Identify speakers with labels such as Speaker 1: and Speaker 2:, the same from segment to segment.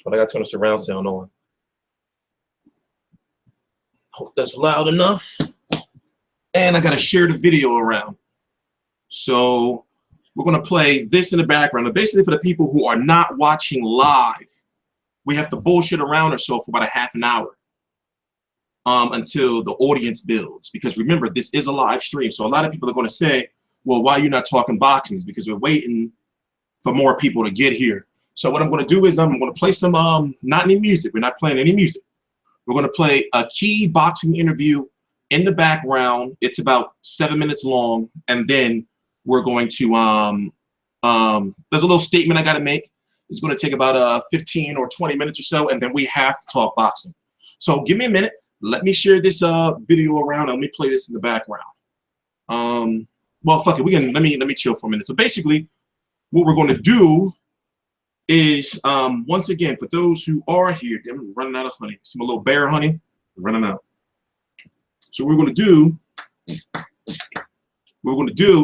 Speaker 1: But I got to turn the surround sound on. Hope that's loud enough. And I got to share the video around. So we're going to play this in the background. And basically, for the people who are not watching live, we have to bullshit around or so for about a half an hour until the audience builds. Because remember, this is a live stream. So a lot of people are going to say, well, why are you not talking boxing? It's because we're waiting for more people to get here. So what I'm going to do is I'm going to play some, not any music. We're not playing any music. We're going to play a key boxing interview in the background. It's about 7 minutes long. And then we're going to, there's a little statement I got to make. It's going to take about 15 or 20 minutes or so. And then we have to talk boxing. So give me a minute. Let me share this video around. And let me play this in the background. Well, fuck it. We can, let me chill for a minute. So basically, what we're going to do is, once again, for those who are here, I'm running out of honey. Some little bear honey, running out. So what we're going to do,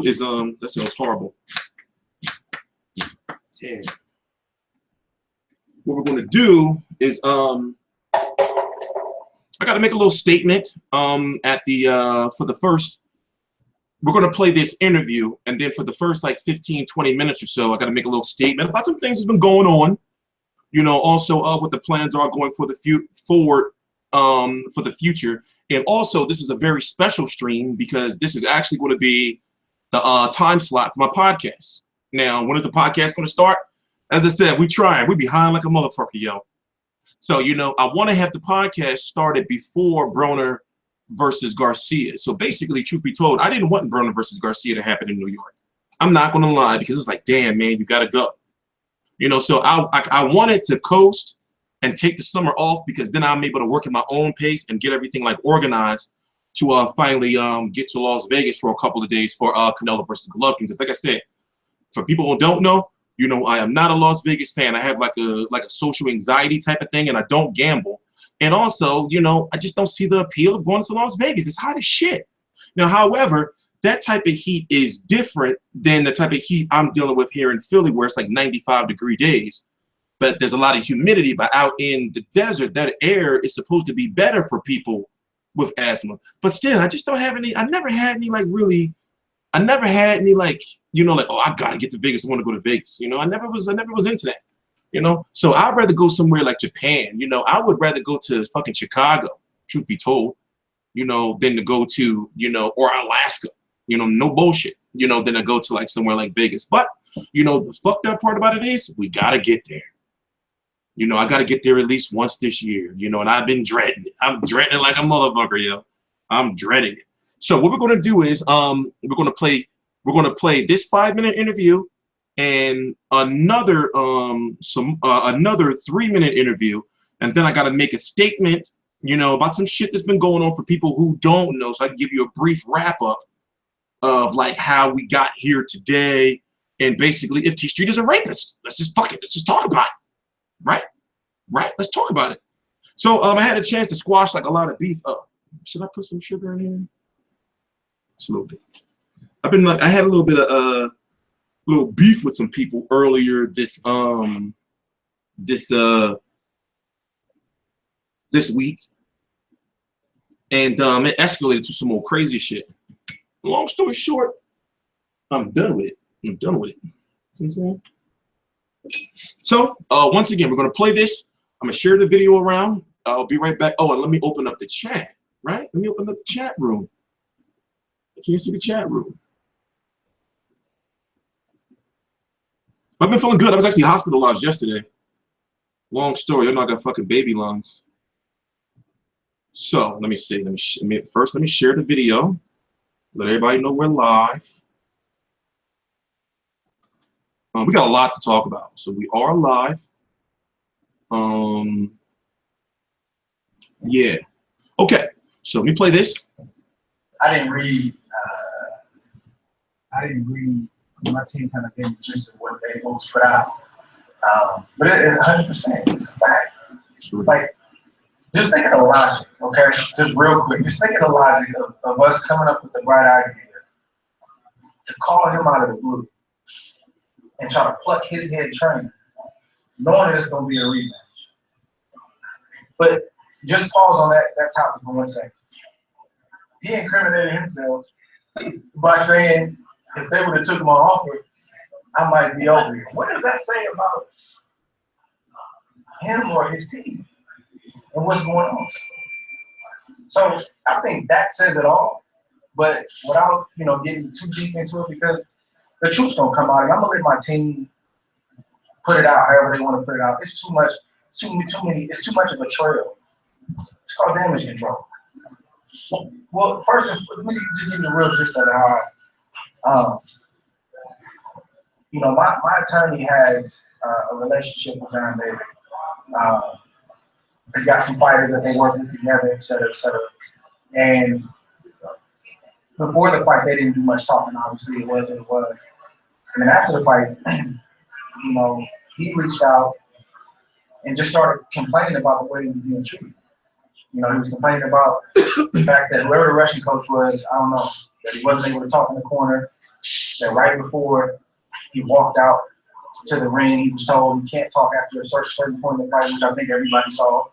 Speaker 1: is, that sounds horrible. Damn. What we're going to do is, I got to make a little statement at the, for the first, we're going to play this interview, and then for the first like 15, 20 minutes or so, I got to make a little statement about some things that's been going on. You know, also what the plans are going for the future. And also, this is a very special stream because this is actually going to be the time slot for my podcast. Now, when is the podcast going to start? As I said, we trying. We behind like a motherfucker, yo. So, you know, I want to have the podcast started before Broner versus Garcia. So basically, truth be told, I didn't want Broner versus Garcia to happen in New York. I'm not going to lie, because it's like, damn, man, you got to go. You know, so I wanted to coast and take the summer off because then I'm able to work at my own pace and get everything like organized to finally get to Las Vegas for a couple of days for Canelo versus Golovkin. Because like I said, for people who don't know, you know, I am not a Las Vegas fan. I have like a social anxiety type of thing, and I don't gamble. And also, you know, I just don't see the appeal of going to Las Vegas. It's hot as shit. Now, however, that type of heat is different than the type of heat I'm dealing with here in Philly, where it's like 95-degree days. But there's a lot of humidity. But out in the desert, that air is supposed to be better for people with asthma. But still, I just don't have any. I never had any like, you know, like, oh, I gotta get to Vegas. I want to go to Vegas. You know, I never was into that. You know, so I'd rather go somewhere like Japan. You know, I would rather go to fucking Chicago, truth be told, you know, than to go to, you know, or Alaska, you know, no bullshit, you know, than to go to like somewhere like Vegas. But, you know, the fucked up part about it is we got to get there. You know, I got to get there at least once this year, you know, and I've been dreading it. I'm dreading it like a motherfucker, yo. I'm dreading it. So what we're going to do is we're going to play this 5-minute interview and another another 3-minute interview, and then I got to make a statement, you know, about some shit that's been going on for people who don't know, so I can give you a brief wrap up of like how we got here today, and basically if T Street is a rapist. Let's just fuck it. Let's just talk about it, right? Let's talk about it. So I had a chance to squash like a lot of beef. Should I put some sugar in here? Just a little bit. I had a little bit of little beef with some people earlier this week, and it escalated to some more crazy shit. Long story short, I'm done with it. See what I'm saying? So once again, we're gonna play this. I'm gonna share the video around. I'll be right back. Oh, and let me open up the chat. Right? Let me open up the chat room. Can you see the chat room? I've been feeling good. I was actually hospitalized yesterday. Long story. I'm not got fucking baby lungs. So let me see. First, let me share the video. Let everybody know we're live. We got a lot to talk about. So we are live. Yeah. Okay. So let me play this.
Speaker 2: I didn't read. My team kind of gave me just what they most put out. But it's 100%. It's a fact. Like, just think of the logic, okay? Just real quick. Just think of the logic of us coming up with the right idea to call him out of the blue and try to pluck his head trainer, knowing that it's going to be a rematch. But just pause on that topic for 1 second. He incriminated himself by saying, if they would have took my offer, I might be over here. What does that say about him or his team and what's going on? So I think that says it all, but without, getting too deep into it, because the truth's gonna come out. And I'm gonna let my team put it out however they want to put it out. It's too much, too many, it's too much of a trail. It's called damage control. Well, first, let me just give you the real gist of it. How, my attorney has a relationship with John David. He's got some fighters that they work with together, et cetera, et cetera. And before the fight, they didn't do much talking. Obviously, it was what it was. And then after the fight, he reached out and just started complaining about the way he was being treated. He was complaining about the fact that whoever the Russian coach was, I don't know, that he wasn't able to talk in the corner, that right before he walked out to the ring, he was told he can't talk after a certain point in the fight, which I think everybody saw,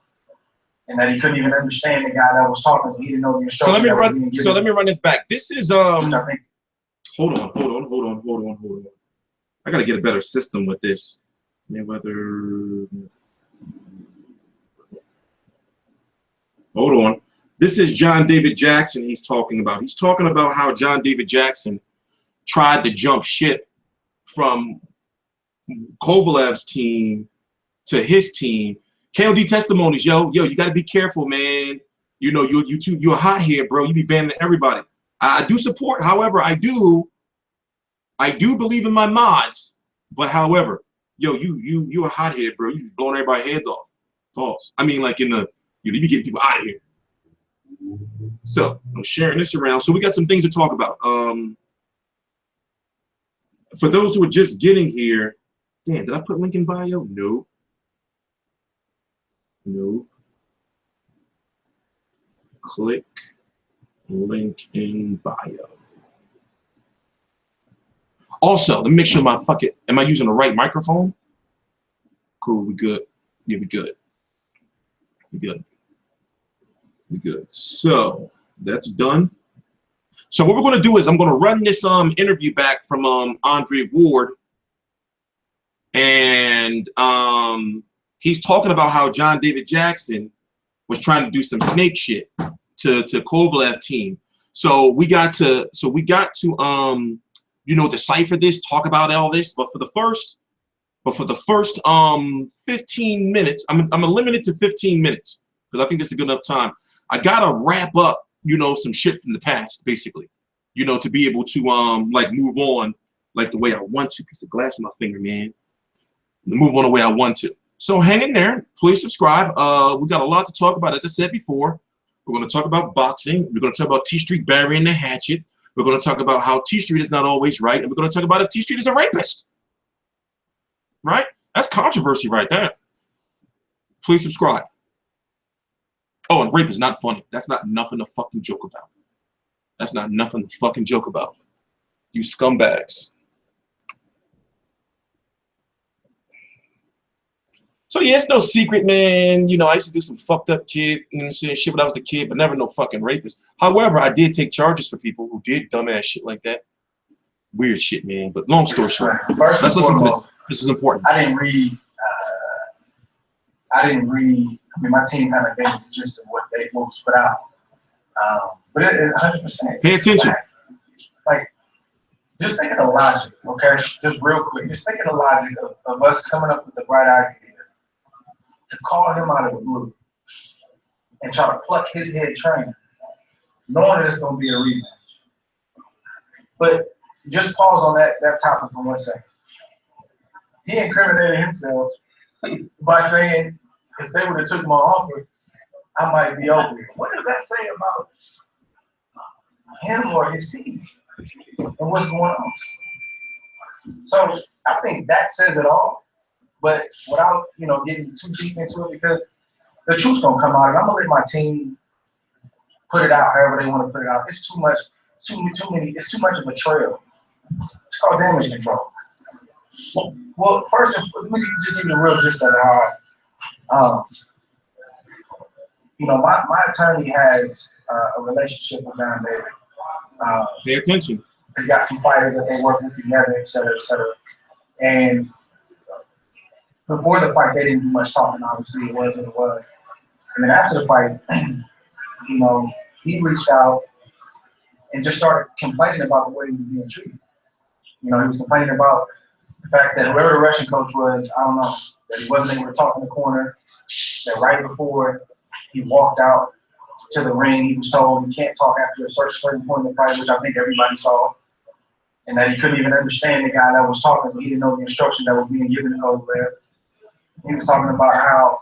Speaker 2: and that he couldn't even understand the guy that was talking. He didn't know the instructions.
Speaker 1: So let me run this back. This is hold on. I gotta get a better system with this. Mayweather. Hold on. This is John David Jackson he's talking about. He's talking about how John David Jackson tried to jump ship from Kovalev's team to his team. KOD testimonies, yo, you got to be careful, man. You're hot here, bro. You be banning everybody. I do support, however, I do believe in my mods, but however, yo, you a hothead, bro. You be blowing everybody's heads off. Pause. I mean, like in the, you be getting people out of here. So I'm sharing this around. So we got some things to talk about. For those who are just getting here, damn, did I put link in bio? No. No. Click link in bio. Also, let me make sure am I using the right microphone? Cool, we good. Yeah, we good. We good. We good. So that's done. So what we're going to do is I'm going to run this interview back from Andre Ward, and he's talking about how John David Jackson was trying to do some snake shit to Kovalev team. So we got to decipher this, talk about all this. But for the first 15 minutes, I'm gonna limit it to 15 minutes because I think this is a good enough time. I gotta wrap up, some shit from the past, basically, to be able to move on like the way I want to. Piece of glass in my finger, man. Move on the way I want to. So hang in there. Please subscribe. We got a lot to talk about. As I said before, we're going to talk about boxing. We're going to talk about T Street burying the hatchet. We're going to talk about how T Street is not always right, and we're going to talk about if T Street is a rapist. Right? That's controversy right there. Please subscribe. Oh, and rape is not funny. That's not nothing to fucking joke about. That's not nothing to fucking joke about. You scumbags. So yeah, it's no secret, man. I used to do some fucked up shit when I was a kid, but never no fucking rapist. However, I did take charges for people who did dumbass shit like that. Weird shit, man. But long story short, let's listen to this. This is important.
Speaker 2: I didn't read. I mean, my team kind of gave the gist of what was put out. But it 100%.
Speaker 1: Pay attention.
Speaker 2: Like, just think of the logic, okay? Just real quick. Just think of the logic of us coming up with the right idea to call him out of the blue and try to pluck his head trainer, knowing that it's going to be a rematch. But just pause on that topic for 1 second. He incriminated himself by saying, if they would have took my offer, I might be over here. What does that say about him or his team and what's going on? So I think that says it all. But without, getting too deep into it, because the truth's gonna come out, and I'm gonna let my team put it out however they want to put it out. It's too much, too many. It's too much of a trail. It's called damage control. Well, first, let me just give you the real gist of it. you know, my attorney has a relationship with John David.
Speaker 1: Pay attention.
Speaker 2: They got some fighters that they work with together, et cetera, et cetera. And before the fight, they didn't do much talking. Obviously, it was what it was. And then after the fight, you know, he reached out and just started complaining about the way he was being treated. You know, he was complaining about the fact that whoever the Russian coach was, I don't know, that he wasn't able to talk in the corner, that right before he walked out to the ring, he was told he can't talk after a certain point in the fight, which I think everybody saw, and that he couldn't even understand the guy that was talking, but he didn't know the instruction that was being given to Kovalev. He was talking about how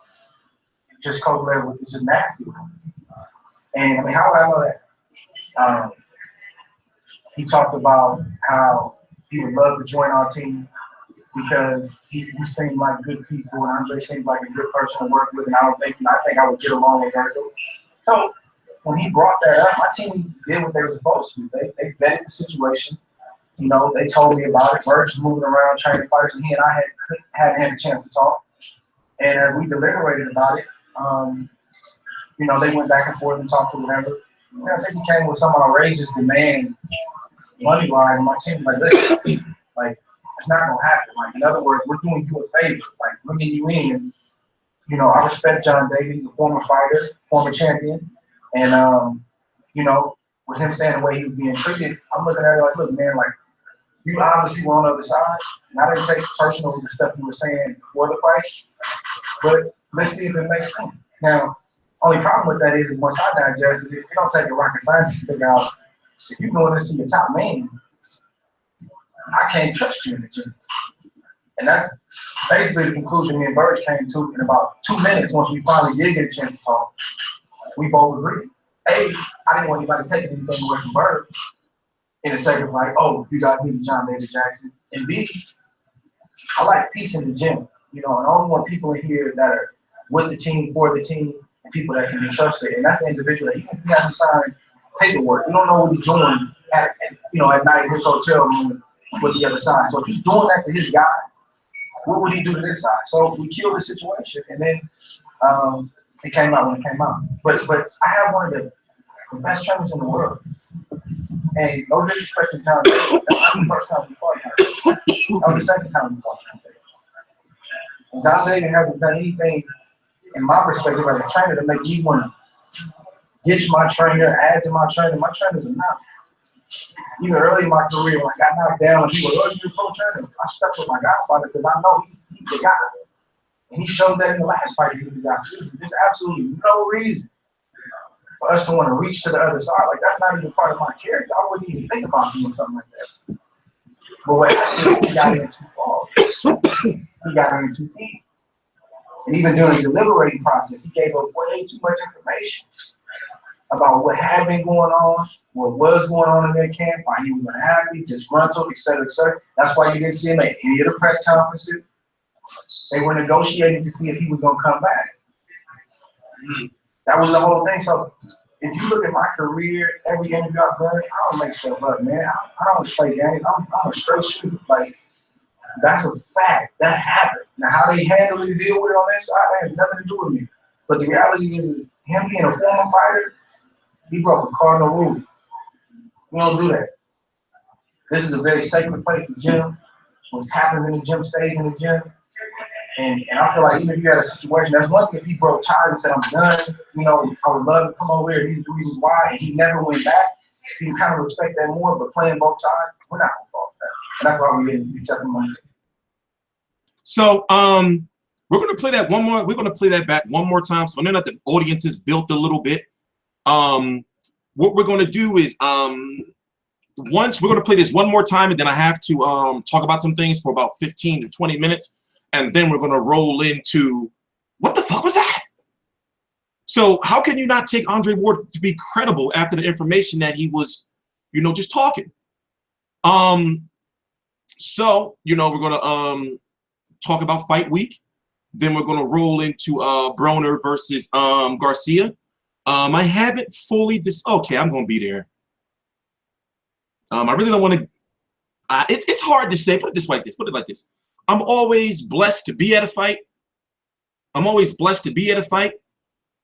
Speaker 2: just Kovalev was just nasty. And I mean, how would I know that? He talked about how he would love to join our team because he seemed like good people, and Andre seemed like a good person to work with, and I think I would get along with Virgil. So when he brought that up, my team did what they were supposed to do. They vetted the situation. You know, they told me about it. Virgil's moving around training fighters, and he and I hadn't had a chance to talk. And as we deliberated about it, you know, they went back and forth and talked or whatever. And I think he came with some outrageous demand, money-wise, and my team was like, listen, like, it's not gonna happen. Like, in other words, we're doing you a favor, like bringing you in. You know, I respect John Davis, he's a former fighter, former champion, and you know, with him saying the way he was being treated, I'm looking at it like, look, man, like, you obviously were on the other side, and I didn't take personal the stuff you were saying before the fight, but let's see if it makes sense. Now, only problem with that is once I digest it, it don't take a rocket scientist to figure out if you're doing this to your top man, I can't trust you in the gym. And that's basically the conclusion me and Birch came to in about 2 minutes once we finally did get a chance to talk. We both agreed. A, I didn't want anybody taking anything away from Birch in the sake of like, oh, you guys need John Davis Jackson. And B, I like peace in the gym. You know, and I only want people in here that are with the team, for the team, and people that can be trusted. And that's the individual that even if he hasn't signed paperwork, you don't know what he's doing at night in his hotel room with the other side. So if he's doing that to his guy, what would he do to this side? So we killed the situation, and then it came out when it came out. But I have one of the best trainers in the world. And no disrespect to John Davis, that's not the first time we fought him. That was the second time we fought him. And John Davis hasn't done anything, in my perspective, as a trainer to make me want to ditch my trainer, add to my trainer. My trainer's enough. Even early in my career, when I got knocked down and people were, oh, you're a pro trainer, I stuck with my godfather because I know he's the guy. And he showed that in the last fight he was the guy. There's absolutely no reason for us to want to reach to the other side. Like, that's not even part of my character. I wouldn't even think about doing something like that. But what happened, he got in too far. He got in too deep. And even during the deliberating process, he gave us way too much information about what had been going on, what was going on in their camp, why he was unhappy, disgruntled, et cetera, et cetera. That's why you didn't see him at any of the press conferences. They were negotiating to see if he was going to come back. That was the whole thing. So if you look at my career, every interview I've done, I don't make stuff up, man. I don't play games. I'm a straight shooter. Like, that's a fact. That happened. Now, how they handle it and deal with it on that side, that has nothing to do with me. But the reality is him being a former fighter, he broke a cardinal rule. We don't do that. This is a very sacred place, the gym. What's happening in the gym stays in the gym. And I feel like even if you had a situation, that's one thing if he broke ties and said, I'm done, you know, I would love to come over here. These are the reasons why. And he never went back. You can kind of respect that more, but playing both sides, we're not going to fall for that. And that's why we didn't accept the money.
Speaker 1: So we're going to play that one more. We're going to play that back one more time. So I know that the audience is built a little bit. What we're going to do is once we're going to play this one more time, and then I have to talk about some things for about 15 to 20 minutes. And then we're going to roll into, what the fuck was that? So how can you not take Andre Ward to be credible after the information that he was, you know, just talking? So, you know, we're going to talk about fight week. Then we're going to roll into Broner versus Garcia. I haven't fully okay, I'm going to be there. I really don't want to, it's hard to say, put it like this. I'm always blessed to be at a fight. I'm always blessed to be at a fight.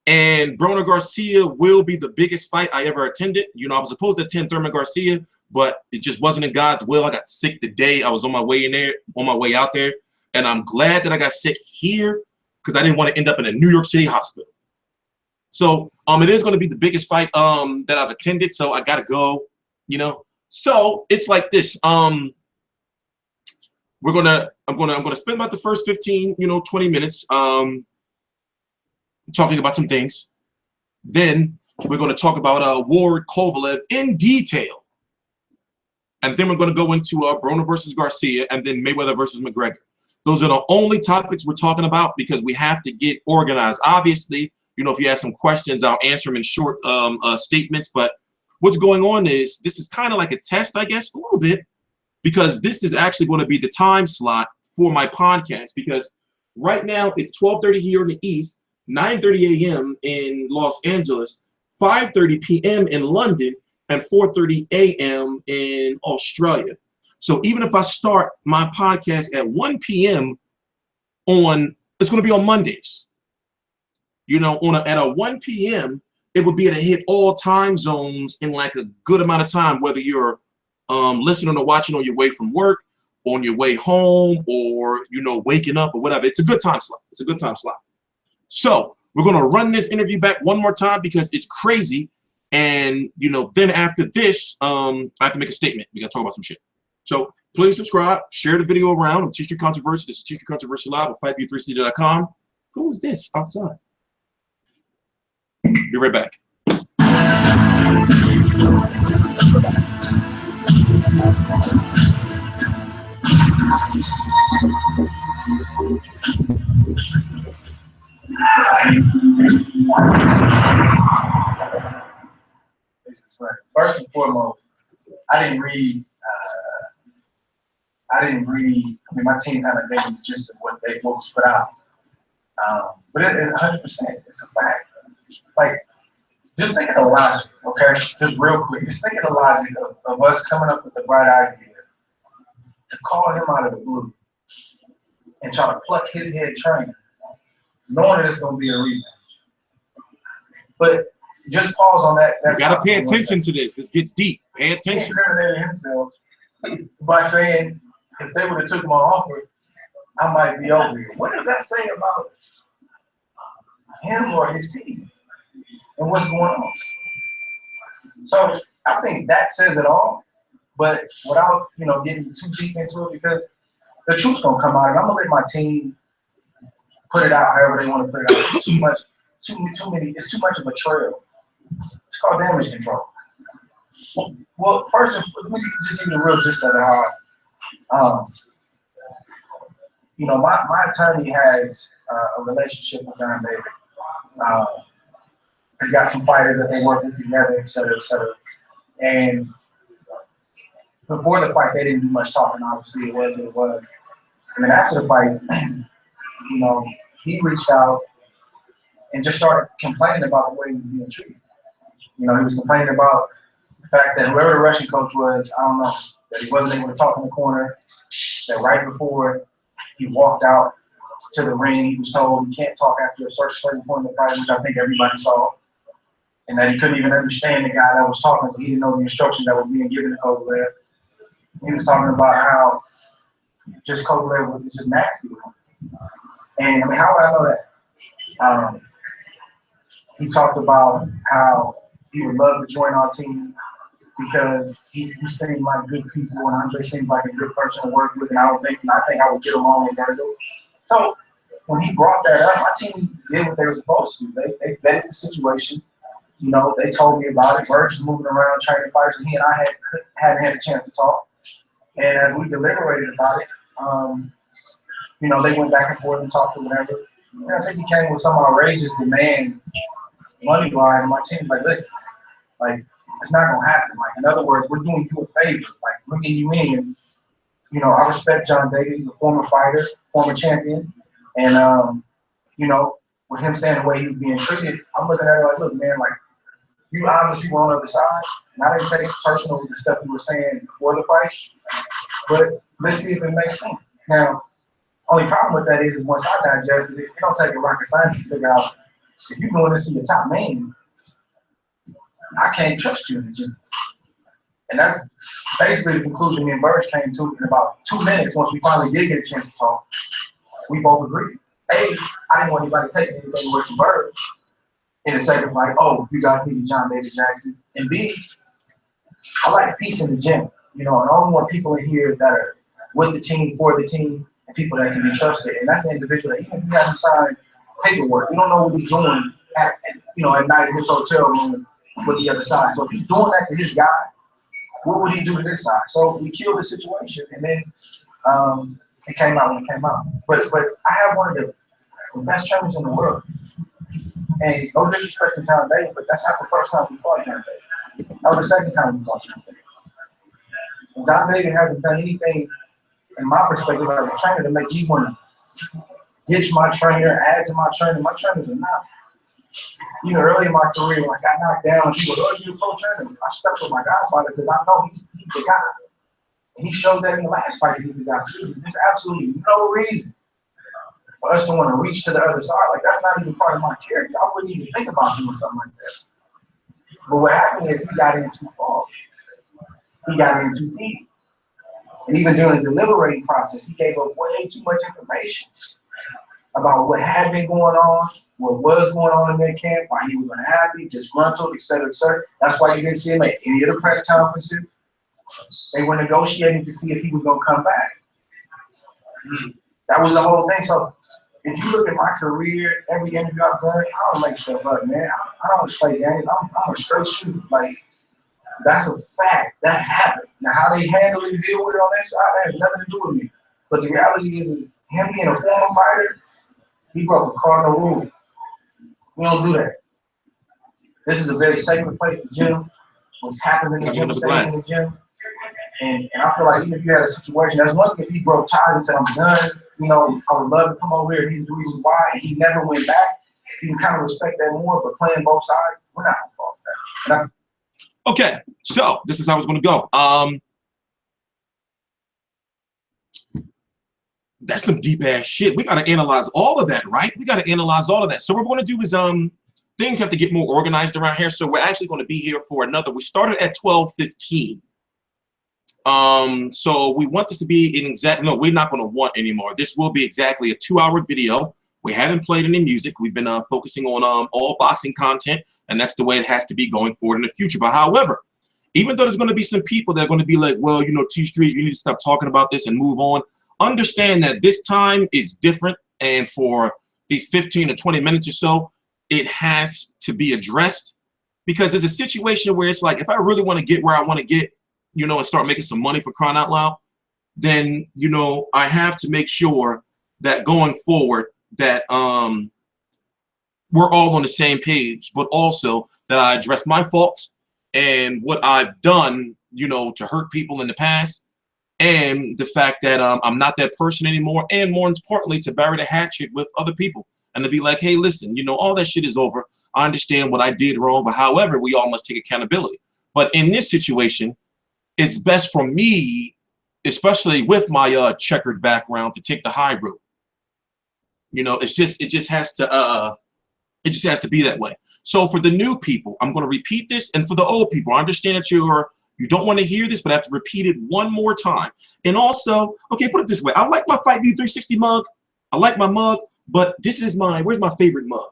Speaker 1: And Broner Garcia will be the biggest fight I ever attended. You know, I was supposed to attend Thurman Garcia, but it just wasn't in God's will. I got sick the day I was on my way in there, on my way out there. And I'm glad that I got sick here because I didn't want to end up in a New York City hospital. So it is going to be the biggest fight that I've attended. So I got to go, you know. So it's like this. I'm gonna spend about the first 15, 20 minutes talking about some things. Then we're going to talk about Ward-Kovalev in detail. And then we're going to go into Broner versus Garcia and then Mayweather versus McGregor. Those are the only topics we're talking about because we have to get organized. Obviously, if you have some questions, I'll answer them in short statements. But what's going on is this is kind of like a test, I guess, a little bit, because this is actually going to be the time slot for my podcast. Because right now it's 12:30 here in the East, 9:30 a.m. in Los Angeles, 5:30 p.m. in London, and 4:30 a.m. in Australia. So even if I start my podcast at 1 p.m. it's going to be on Mondays. At a 1 p.m., it would be able to hit all time zones in like a good amount of time, whether you're listening or watching on your way from work, on your way home, or, waking up or whatever. It's a good time slot. It's a good time slot. So we're going to run this interview back one more time because it's crazy. And, then after this, I have to make a statement. We got to talk about some shit. So please subscribe, share the video around. I'm T-Street Controversy. This is T-Street Controversy Live at FightView3CD.com. Who is this outside? Be right back.
Speaker 2: First and foremost, I didn't read. I mean, my team kind of gave me the gist of what was put out. But it's 100%. It's a fact. Like, just think of the logic, okay? Just real quick. Just think of the logic of us coming up with the right idea to call him out of the blue and try to pluck his head trainer, knowing that it's going to be a rematch. But just pause on that.
Speaker 1: You got to pay attention to this. This gets deep. Pay attention.
Speaker 2: He incriminated himself by saying, if they would have took my offer, I might be over here. What does that say about him or his team and what's going on? So I think that says it all, but without getting too deep into it, because the truth's gonna come out, and I'm gonna let my team put it out however they want to put it out. It's too much, too many. It's too much of a trail. It's called damage control. Well, first, let me just give you the real gist of it. My attorney has a relationship with John David. He's got some fighters that they work with together, et cetera, et cetera. And before the fight, they didn't do much talking. Obviously, it was what it was. And then after the fight, he reached out and just started complaining about the way he was being treated. He was complaining about the fact that whoever the Russian coach was, I don't know, that he wasn't able to talk in the corner, that right before he walked out to the ring, he was told he can't talk after a certain point in the fight, which I think everybody saw, and that he couldn't even understand the guy that was talking. He didn't know the instructions that were being given to Kovalev. He was talking about how just Kovalev was just nasty with him. And I mean, how would I know that? He talked about how he would love to join our team because he seemed like good people, and Andre seemed like a good person to work with, and I think I would get along with Virgil. So when he brought that up, my team did what they were supposed to. They vetted the situation. They told me about it. Virgil's moving around training fighters, and he and I hadn't had a chance to talk. And as we deliberated about it, they went back and forth and talked or whatever. And I think he came with some outrageous demand, money-wise, and my team's like, listen, like, it's not going to happen. Like, in other words, we're doing you a favor, like, bringing you in. I respect John Davis. He's a former fighter, former champion. And, with him saying the way he was being treated, I'm looking at it like, look, man, like, you obviously were on the other side. And I didn't take it personal with the stuff you were saying before the fight. But let's see if it makes sense. Now, only problem with that is once I digested it, it don't take a rocket science to figure out if you're going to see the top man, I can't trust you in the gym. And that's basically the conclusion me and Burge came to in about 2 minutes. Once we finally did get a chance to talk, we both agreed. A, I didn't want anybody to take anything away from Burge in the sake of like, oh, you guys need John David Jackson. And B, I like peace in the gym. You know, and I only want people in here that are with the team, for the team, and people that can be trusted. And that's an individual that even if you have him sign paperwork, you don't know what he's doing at night in his hotel room with the other side. So if he's doing that to his guy, what would he do to this side? So we killed the situation, and then it came out when it came out. But I have one of the best trainers in the world. And no disrespect to John David, but that's not the first time we fought John David. That was the second time we fought John David. John David hasn't done anything, in my perspective, as a trainer to make me want to ditch my trainer, add to my trainer. My trainers are not. You know, early in my career, when I got knocked down, people were, oh, you're a pro trainer. I stuck with my Godfather because I know he's the guy. And he showed that in the last fight he's the guy. There's absolutely no reason for us to want to reach to the other side. Like, that's not even part of my character. I wouldn't even think about doing something like that. But what happened is he got in too far. He got in too deep. And even during the deliberating process, he gave up way too much information about what had been going on, what was going on in their camp, why he was unhappy, disgruntled, et cetera, et cetera. That's why you didn't see him at any of the press conferences. They were negotiating to see if he was going to come back. That was the whole thing. So if you look at my career, every interview I've done, I don't make stuff up, man. I don't play games. I'm a straight shooter. Like, that's a fact. That happened. Now, how they handle and deal with it on that side, that has nothing to do with me. But the reality is him being a former fighter, he broke a cardinal rule. We don't do that. This is a very sacred place, the gym. What's happening in the gym stays in the gym. And I feel like even if you had a situation, that's one thing if he broke ties and said, I'm done, you know, I would love to come over here. These are the reasons why. And he never went back. You can kind of respect that more, but playing both sides, we're not going to fault that.
Speaker 1: Okay, so this is how it's going to go. That's some deep ass shit. We got to analyze all of that, right? We got to analyze all of that. So what we're going to do is things have to get more organized around here. So we're actually going to be here for another. We started at 12:15. So we want this to be an exact. No, we're not going to want anymore. This will be exactly a 2-hour video. We haven't played any music. We've been focusing on all boxing content, and that's the way it has to be going forward in the future. But however, even though there's going to be some people that are going to be like, well, you know, T Street, you need to stop talking about this and move on. Understand that this time it's different, and for these 15 to 20 minutes or so, it has to be addressed because there's a situation where it's like, if I really want to get where I want to get, you know, and start making some money for crying out loud, then, you know, I have to make sure that going forward that we're all on the same page, but also that I address my faults and what I've done, you know, to hurt people in the past, and the fact that I'm not that person anymore, and more importantly, to bury the hatchet with other people and to be like, hey, listen, you know, all that shit is over. I understand what I did wrong, but however, we all must take accountability. But in this situation, it's best for me, especially with my checkered background, to take the high road. You know, it just has to be that way. So for the new people, I'm going to repeat this, and for the old people, I understand that you don't want to hear this, but I have to repeat it one more time. And also, okay, put it this way: I like my Fight View 360 mug. I like my mug, but this is where's my favorite mug?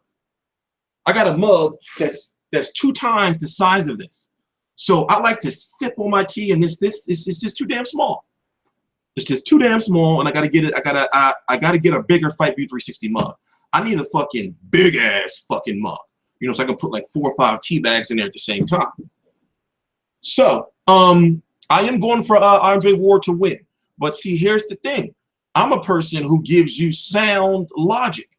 Speaker 1: I got a mug that's 2 times the size of this. So I like to sip on my tea, and this is just too damn small. It's just too damn small, and I gotta get it. I gotta get a bigger Fight View 360 mug. I need a fucking big ass fucking mug, you know, so I can put like 4 or 5 tea bags in there at the same time. So I am going for Andre Ward to win, but see, here's the thing: I'm a person who gives you sound logic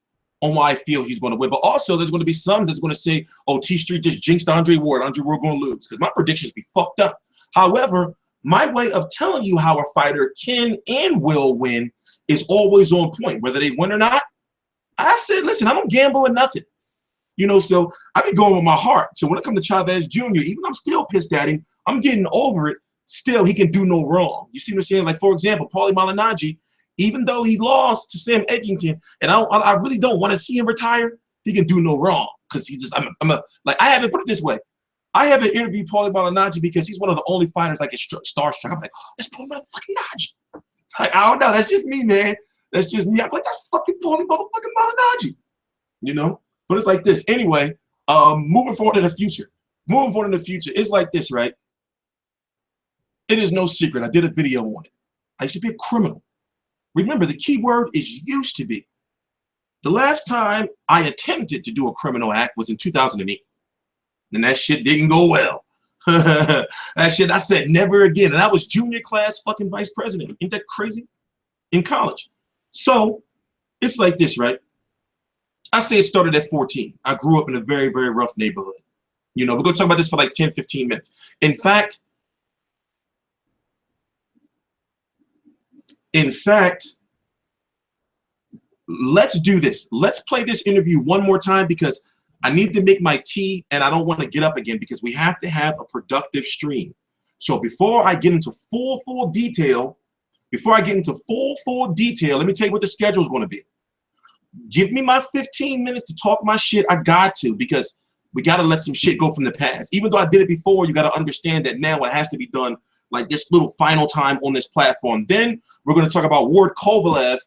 Speaker 1: on why I feel he's going to win. But also, there's going to be some that's going to say, "Oh, T Street just jinxed Andre Ward. Andre Ward going to lose," because my predictions be fucked up. However, my way of telling you how a fighter can and will win is always on point, whether they win or not. I said, listen, I don't gamble with nothing. You know, so I be going with my heart. So when it comes to Chavez Jr., even though I'm still pissed at him, I'm getting over it. Still, he can do no wrong. You see what I'm saying? Like, for example, Paulie Malignaggi, even though he lost to Sam Edgington, and I really don't want to see him retire, he can do no wrong. because he's just like I haven't put it this way. I haven't interviewed Paulie Malignaggi because he's one of the only fighters I get starstruck. I'm like, oh, that's Paulie Malignaggi. Like, I don't know. That's just me, man. That's just me. I'm like, that's fucking Paulie motherfucking Malignaggi. You know? But it's like this. Anyway, moving forward in the future. Moving forward in the future, it's like this, right? It is no secret. I did a video on it. I used to be a criminal. Remember, the key word is used to be. The last time I attempted to do a criminal act was in 2008. And that shit didn't go well. That shit, I said never again. And I was junior class fucking vice president. Ain't that crazy? In college. So it's like this, right? I say it started at 14. I grew up in a very, very rough neighborhood. You know, we're going to talk about this for like 10, 15 minutes. In fact, let's do this. Let's play this interview one more time because I need to make my tea and I don't want to get up again because we have to have a productive stream. So before I get into full detail, let me tell you what the schedule is going to be. Give me my 15 minutes to talk my shit. I got to, because we got to let some shit go from the past. Even though I did it before, you got to understand that now it has to be done like this little final time on this platform. Then we're going to talk about Ward-Kovalev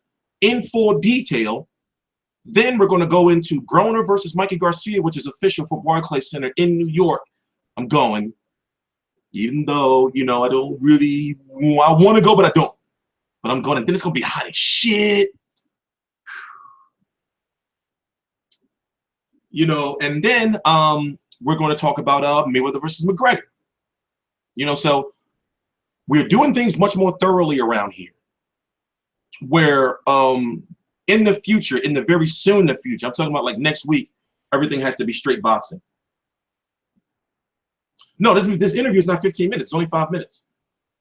Speaker 1: in full detail. Then we're going to go into Broner versus Mikey Garcia, which is official for Barclays Center in New York. I'm going, even though, you know, I don't really, I want to go, but I don't. But I'm going, and then it's going to be hot as shit. You know, and then we're going to talk about Mayweather versus McGregor. You know, so we're doing things much more thoroughly around here. Where in the future, in the very soon in the future, I'm talking about like next week, everything has to be straight boxing. No, this interview is not 15 minutes. It's only 5 minutes.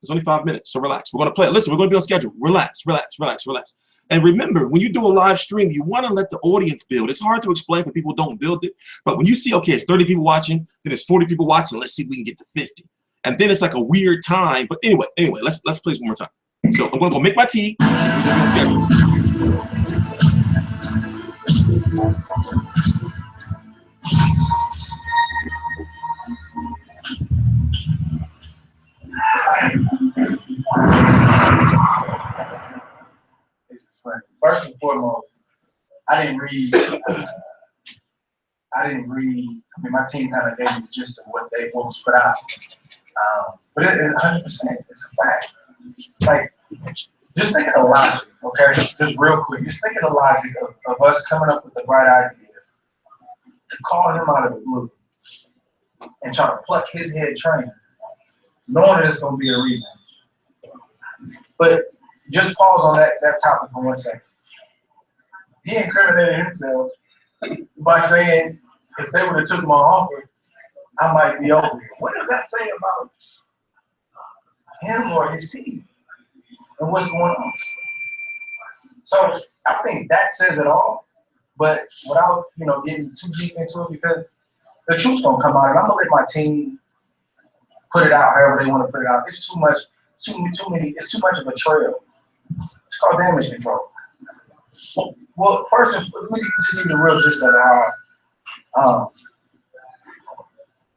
Speaker 1: It's only 5 minutes. So relax. We're going to play it. Listen, we're going to be on schedule. Relax, relax, relax, relax. And remember, when you do a live stream, you want to let the audience build. It's hard to explain for people who don't build it. But when you see, okay, it's 30 people watching, then it's 40 people watching. Let's see if we can get to 50. And then it's like a weird time. But anyway, let's play this one more time. So I'm going to go make my tea. And we're going to be on schedule.
Speaker 2: First and foremost, I didn't read. I mean, my team kind of gave me the gist of what was put out. But it 100%, it's a fact. Like, just think of the logic, okay? Just real quick, just think of the logic of us coming up with the right idea, calling him out of the blue, and trying to pluck his head trainer, knowing that it's going to be a rematch. But just pause on that topic for 1 second. He incriminated himself by saying, if they would have took my offer, I might be over here. What does that say about him or his team and what's going on? So I think that says it all, but without, you know, getting too deep into it, because the truth's gonna come out, and I'm gonna let my team put it out however they want to put it out. It's too much, it's too much of a trail. It's called damage control. Well, first, let me just give you the real gist of how,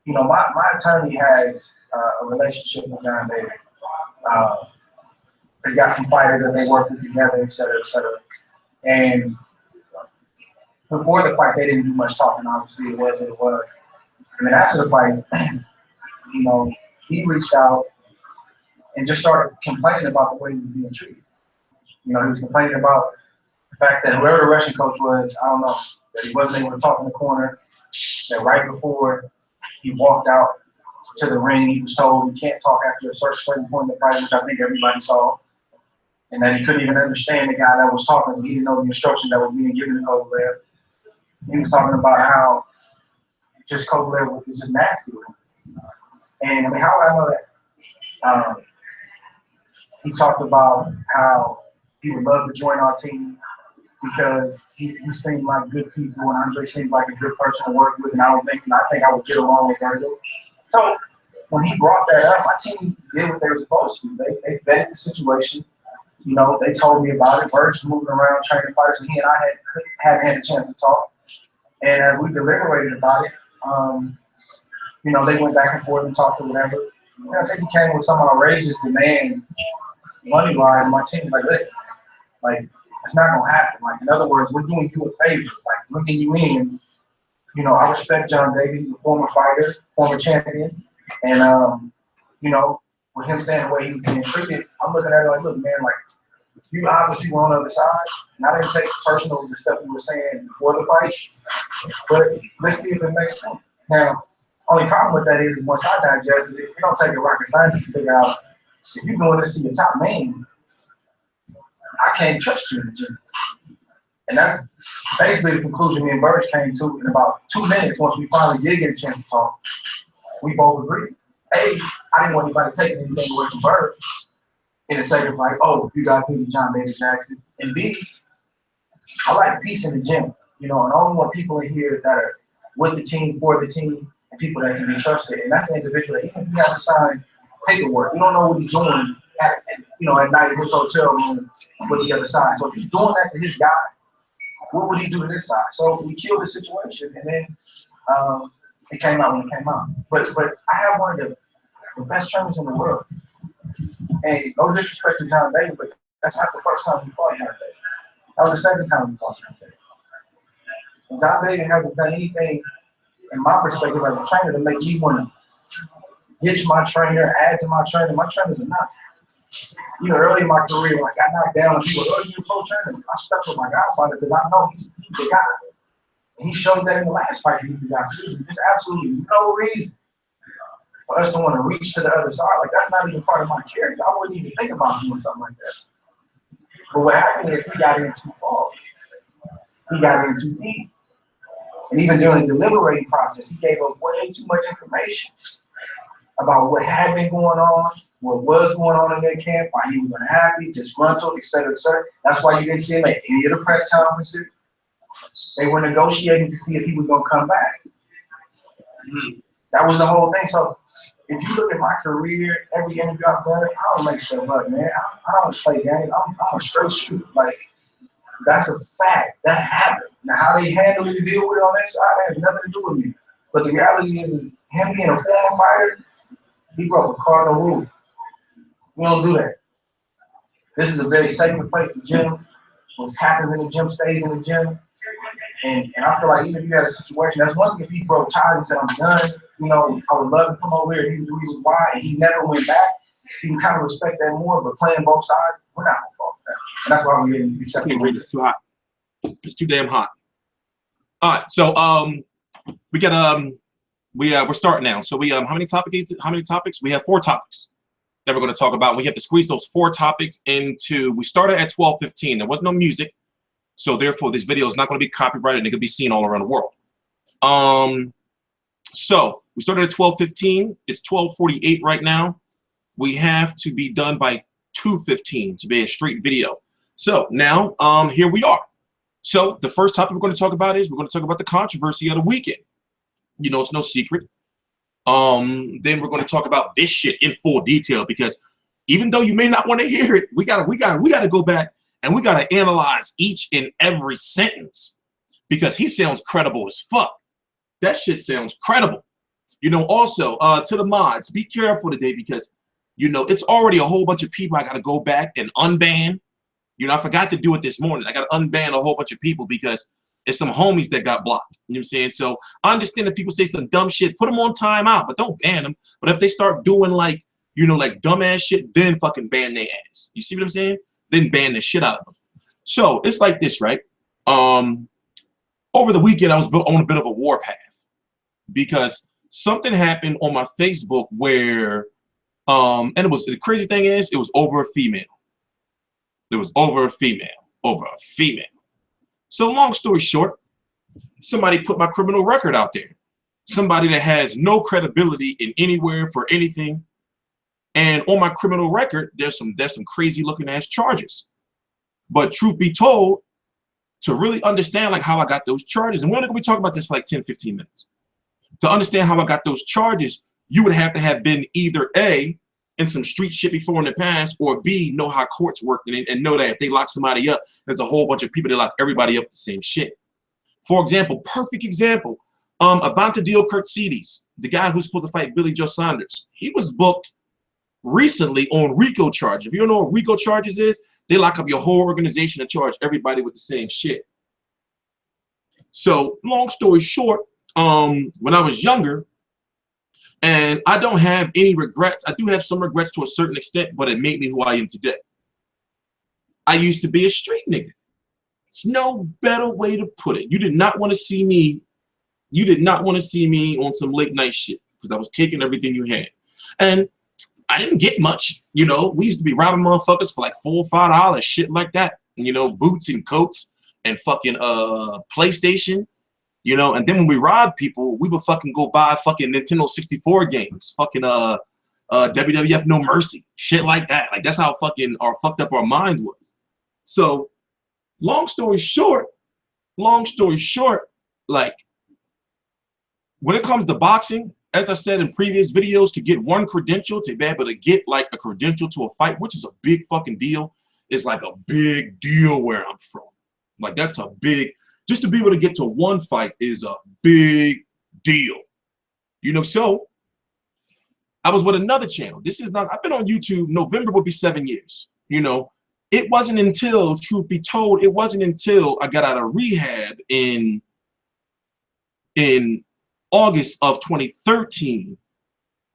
Speaker 2: you know, my attorney has a relationship with John David. They got some fighters that they work with together, et cetera, et cetera. And before the fight, they didn't do much talking. Obviously, it was what it was. And then after the fight, you know, he reached out and just started complaining about the way he was being treated. You know, he was complaining about the fact that whoever the Russian coach was, I don't know, that he wasn't able to talk in the corner, that right before he walked out to the ring, he was told he can't talk after a certain point in the fight, which I think everybody saw, and that he couldn't even understand the guy that was talking. He didn't know the instructions that was being given to Kovalev. He was talking about how just Kovalev was just nasty with him. And I mean, how would I know that? He talked about how he would love to join our team because he seemed like good people, and Andre seemed like a good person to work with, and I think I would get along with Virgil. So when he brought that up, my team did what they were supposed to. They vetted the situation. You know, they told me about it. Virgil's moving around training fighters, and he and I hadn't had a chance to talk. And as we deliberated about it, you know, they went back and forth and talked or whatever. And I think he came with some outrageous demand, money-wise. And my team was like, listen, like, it's not gonna happen. Like, in other words, we're doing you a favor, like bringing you in. You know, I respect John Davis, he's a former fighter, former champion, and you know, with him saying the way he was being treated, I'm looking at it like, look, man, like, you obviously were on the other side, and I didn't take personal the stuff you were saying before the fight, but let's see if it makes sense. Now, only problem with that is once I digested it, it don't take a rocket scientist to figure out if you're doing this to your top man, I can't trust you in the gym. And that's basically the conclusion me and Burge came to in about 2 minutes. Once we finally did get a chance to talk, we both agreed. A, I didn't want anybody taking anything away from Burge in the sake of like, oh, you guys need John David Jackson. And B, I like peace in the gym, you know, and I only want people in here that are with the team, for the team, and people that can be trusted. And that's an individual that even if you have to sign paperwork, you don't know what he's doing at, you know, at night in his hotel room with the other side. So if he's doing that to his guy, what would he do to this side? So we killed the situation, and then it came out when it came out. But I have one of the best trainers in the world. And no disrespect to John David, but that's not the first time we fought John David. That was the second time we fought John David. And John David hasn't done anything, in my perspective as a trainer, to make me want to ditch my trainer, add to my trainer. My trainers are not. You know, early in my career, when I got knocked down, and people were, oh, you're a pro trainer. I stuck with my Godfather because I know he's the guy. And he showed that in the last fight he's the guy. So there's absolutely no reason for us to want to reach to the other side. Like, that's not even part of my character. I wouldn't even think about doing something like that. But what happened is he got in too far. He got in too deep. And even during the deliberating process, he gave us way too much information about what had been going on, what was going on in their camp, why he was unhappy, disgruntled, et cetera, et cetera. That's why you didn't see him at any of the press conferences. They were negotiating to see if he was going to come back. That was the whole thing. So if you look at my career, every interview I've done, I don't make stuff up, man. I don't play games. I'm a straight shooter. Like, that's a fact. That happened. Now, how they handle it and deal with it on that side has nothing to do with me. But the reality is him being a former fighter, he broke a cardinal rule. We don't do that. This is a very sacred place, the gym. What happens in the gym stays in the gym. And I feel like even if you had a situation, that's one thing if he broke ties and said, I'm done, you know, I would love to come over here. These are the reasons why. And he never went back. You can kind of respect that more, but playing both sides, we're not going to fall for that. And that's why we're getting accepted.
Speaker 1: It's too hot. It's too damn hot. All right, so we got we're starting now. So we how many topics? We have 4 topics that we're going to talk about. We have to squeeze those 4 topics into. We started at 12:15. There was no music, so therefore this video is not going to be copyrighted and it can be seen all around the world. So we started at 12:15. It's 12:48 right now. We have to be done by 2:15 to be a straight video. So now here we are. So the first topic we're going to talk about is we're going to talk about the controversy of the weekend. You know, it's no secret. Then we're going to talk about this shit in full detail because even though you may not want to hear it, we gotta go back and we gotta analyze each and every sentence because he sounds credible as fuck. That shit sounds credible. You know, also to the mods, be careful today because you know it's already a whole bunch of people I gotta go back and unban. You know, I forgot to do it this morning. I got to unban a whole bunch of people because it's some homies that got blocked. You know what I'm saying? So I understand that people say some dumb shit, put them on timeout, but don't ban them. But if they start doing like, you know, like dumbass shit, then fucking ban their ass. You see what I'm saying? Then ban the shit out of them. So it's like this, right? Over the weekend, I was on a bit of a warpath because something happened on my Facebook where, and it was, the crazy thing is, it was over a female. It was over a female. So long story short, somebody put my criminal record out there. Somebody that has no credibility in anywhere for anything. And on my criminal record, there's some crazy looking ass charges. But truth be told, to really understand like how I got those charges, and we're only gonna be talking about this for like 10, 15 minutes. To understand how I got those charges, you would have to have been either A, in some street shit before in the past, or B, know how courts work and know that if they lock somebody up, there's a whole bunch of people that lock everybody up the same shit. For example, perfect example, Avante Curtsides, the guy who's supposed to fight Billy Joe Saunders, he was booked recently on RICO charges. If you don't know what RICO charges is, they lock up your whole organization and charge everybody with the same shit. So long story short, when I was younger, and I don't have any regrets. I do have some regrets to a certain extent, but it made me who I am today. I used to be a street nigga. It's no better way to put it. You did not want to see me. You did not want to see me on some late night shit because I was taking everything you had. And I didn't get much. You know, we used to be robbing motherfuckers for like $4 or $5, shit like that. You know, boots and coats and fucking PlayStation. You know, and then when we robbed people, we would fucking go buy fucking Nintendo 64 games, fucking WWF No Mercy, shit like that. Like that's how fucking fucked up our minds was. So, long story short, like when it comes to boxing, as I said in previous videos, to get one credential, to be able to get like a credential to a fight, which is a big fucking deal, is like a big deal where I'm from. Like that's a big. Just to be able to get to one fight is a big deal. You know, so I was with another channel. This is not, I've been on YouTube, November will be 7 years. You know, it wasn't until, truth be told, it wasn't until I got out of rehab in August of 2013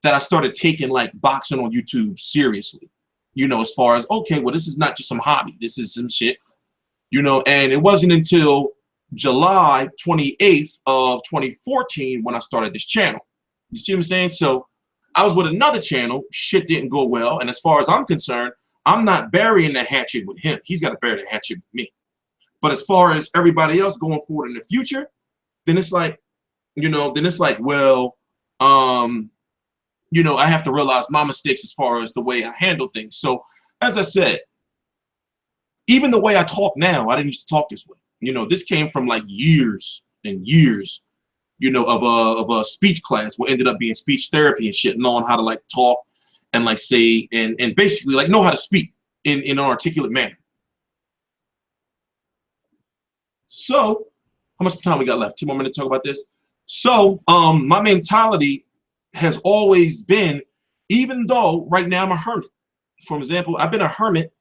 Speaker 1: that I started taking like boxing on YouTube seriously. You know, as far as, okay, well, this is not just some hobby. This is some shit, you know, and it wasn't until July 28th of 2014 when I started this channel. You see what I'm saying? So I was with another channel, shit didn't go well, and as far as I'm concerned, I'm not burying the hatchet with him. He's got to bury the hatchet with me. But as far as everybody else going forward in the future, then it's like, you know, well, you know, I have to realize my mistakes as far as the way I handle things. So as I said, even the way I talk now, I didn't used to talk this way. You know, this came from like years and years, you know, of a speech class, what ended up being speech therapy and shit, knowing how to like talk and like say and basically like know how to speak in an articulate manner. So, how much time we got left? 2 more minutes to talk about this. So, my mentality has always been, even though right now I'm a hermit. For example, I've been a hermit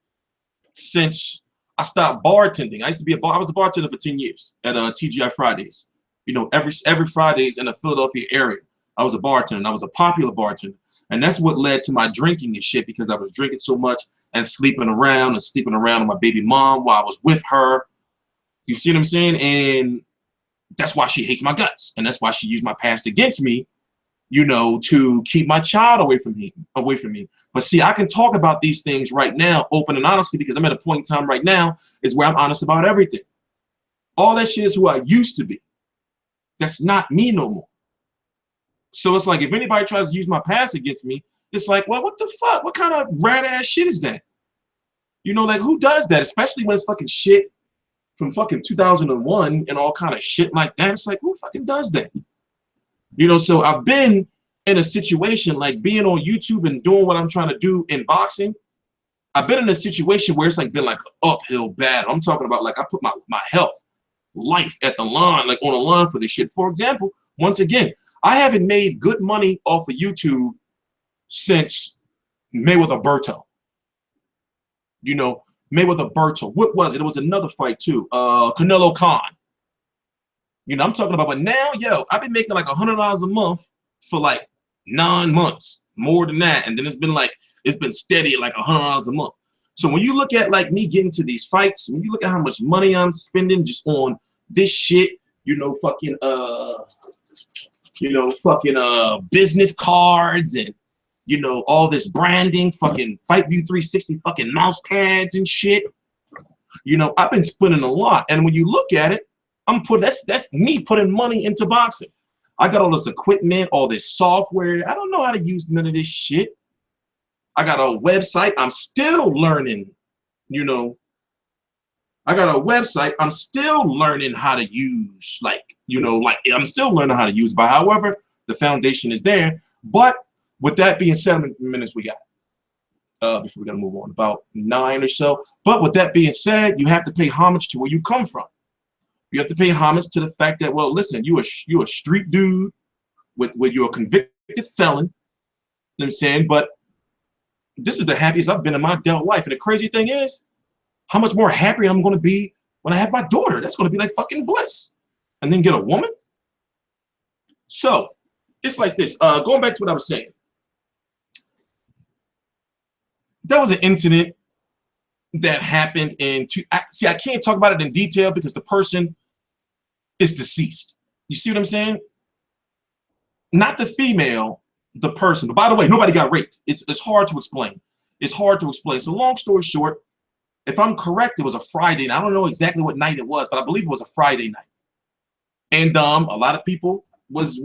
Speaker 1: since I stopped bartending. I used to be I was a bartender for 10 years at TGI Fridays. You know, every Fridays in the Philadelphia area, I was a bartender, and I was a popular bartender. And that's what led to my drinking and shit, because I was drinking so much and sleeping around with my baby mom while I was with her. You see what I'm saying? And that's why she hates my guts. And that's why she used my past against me, you know, to keep my child away from me. But see, I can talk about these things right now, open and honestly, because I'm at a point in time right now is where I'm honest about everything. All that shit is who I used to be. That's not me no more. So it's like, if anybody tries to use my past against me, it's like, well, what the fuck? What kind of rat ass shit is that? You know, like, who does that? Especially when it's fucking shit from fucking 2001 and all kind of shit like that. It's like, who fucking does that? You know, so I've been in a situation like being on YouTube and doing what I'm trying to do in boxing. I've been in a situation where it's like been like an uphill battle. I'm talking about like I put my health, life at the line, like on the line for this shit. For example, once again, I haven't made good money off of YouTube since Mayweather Berto. You know, Mayweather Berto. What was it? It was another fight too. Canelo Khan. You know, I'm talking about, but now, yo, I've been making like $100 a month for like 9 months, more than that. And then it's been steady at like $100 a month. So when you look at like me getting to these fights, when you look at how much money I'm spending just on this shit, business cards and, you know, all this branding, fucking FightView 360 fucking mouse pads and shit. You know, I've been spending a lot. And when you look at it, that's me putting money into boxing. I got all this equipment, all this software. I don't know how to use none of this shit. I got a website. I'm still learning, you know. I got a website. I'm still learning how to use, like, you know, like I'm still learning how to use. But however, the foundation is there. But with that being said, how many minutes we got? Before we gotta move on, about 9 or so. But with that being said, you have to pay homage to where you come from. You have to pay homage to the fact that, well, listen, you a street dude with you're a convicted felon. You know what I'm saying? But this is the happiest I've been in my adult life. And the crazy thing is, how much more happy I'm going to be when I have my daughter. That's going to be like fucking bliss. And then get a woman. So it's like this. Going back to what I was saying. There was an incident that happened in I can't talk about it in detail because the person is deceased. You see what I'm saying? Not the female, the person. But by the way, nobody got raped. It's hard to explain. It's hard to explain. So long story short, if I'm correct, it was a Friday night. I don't know exactly what night it was, but I believe it was a Friday night. And a lot of people was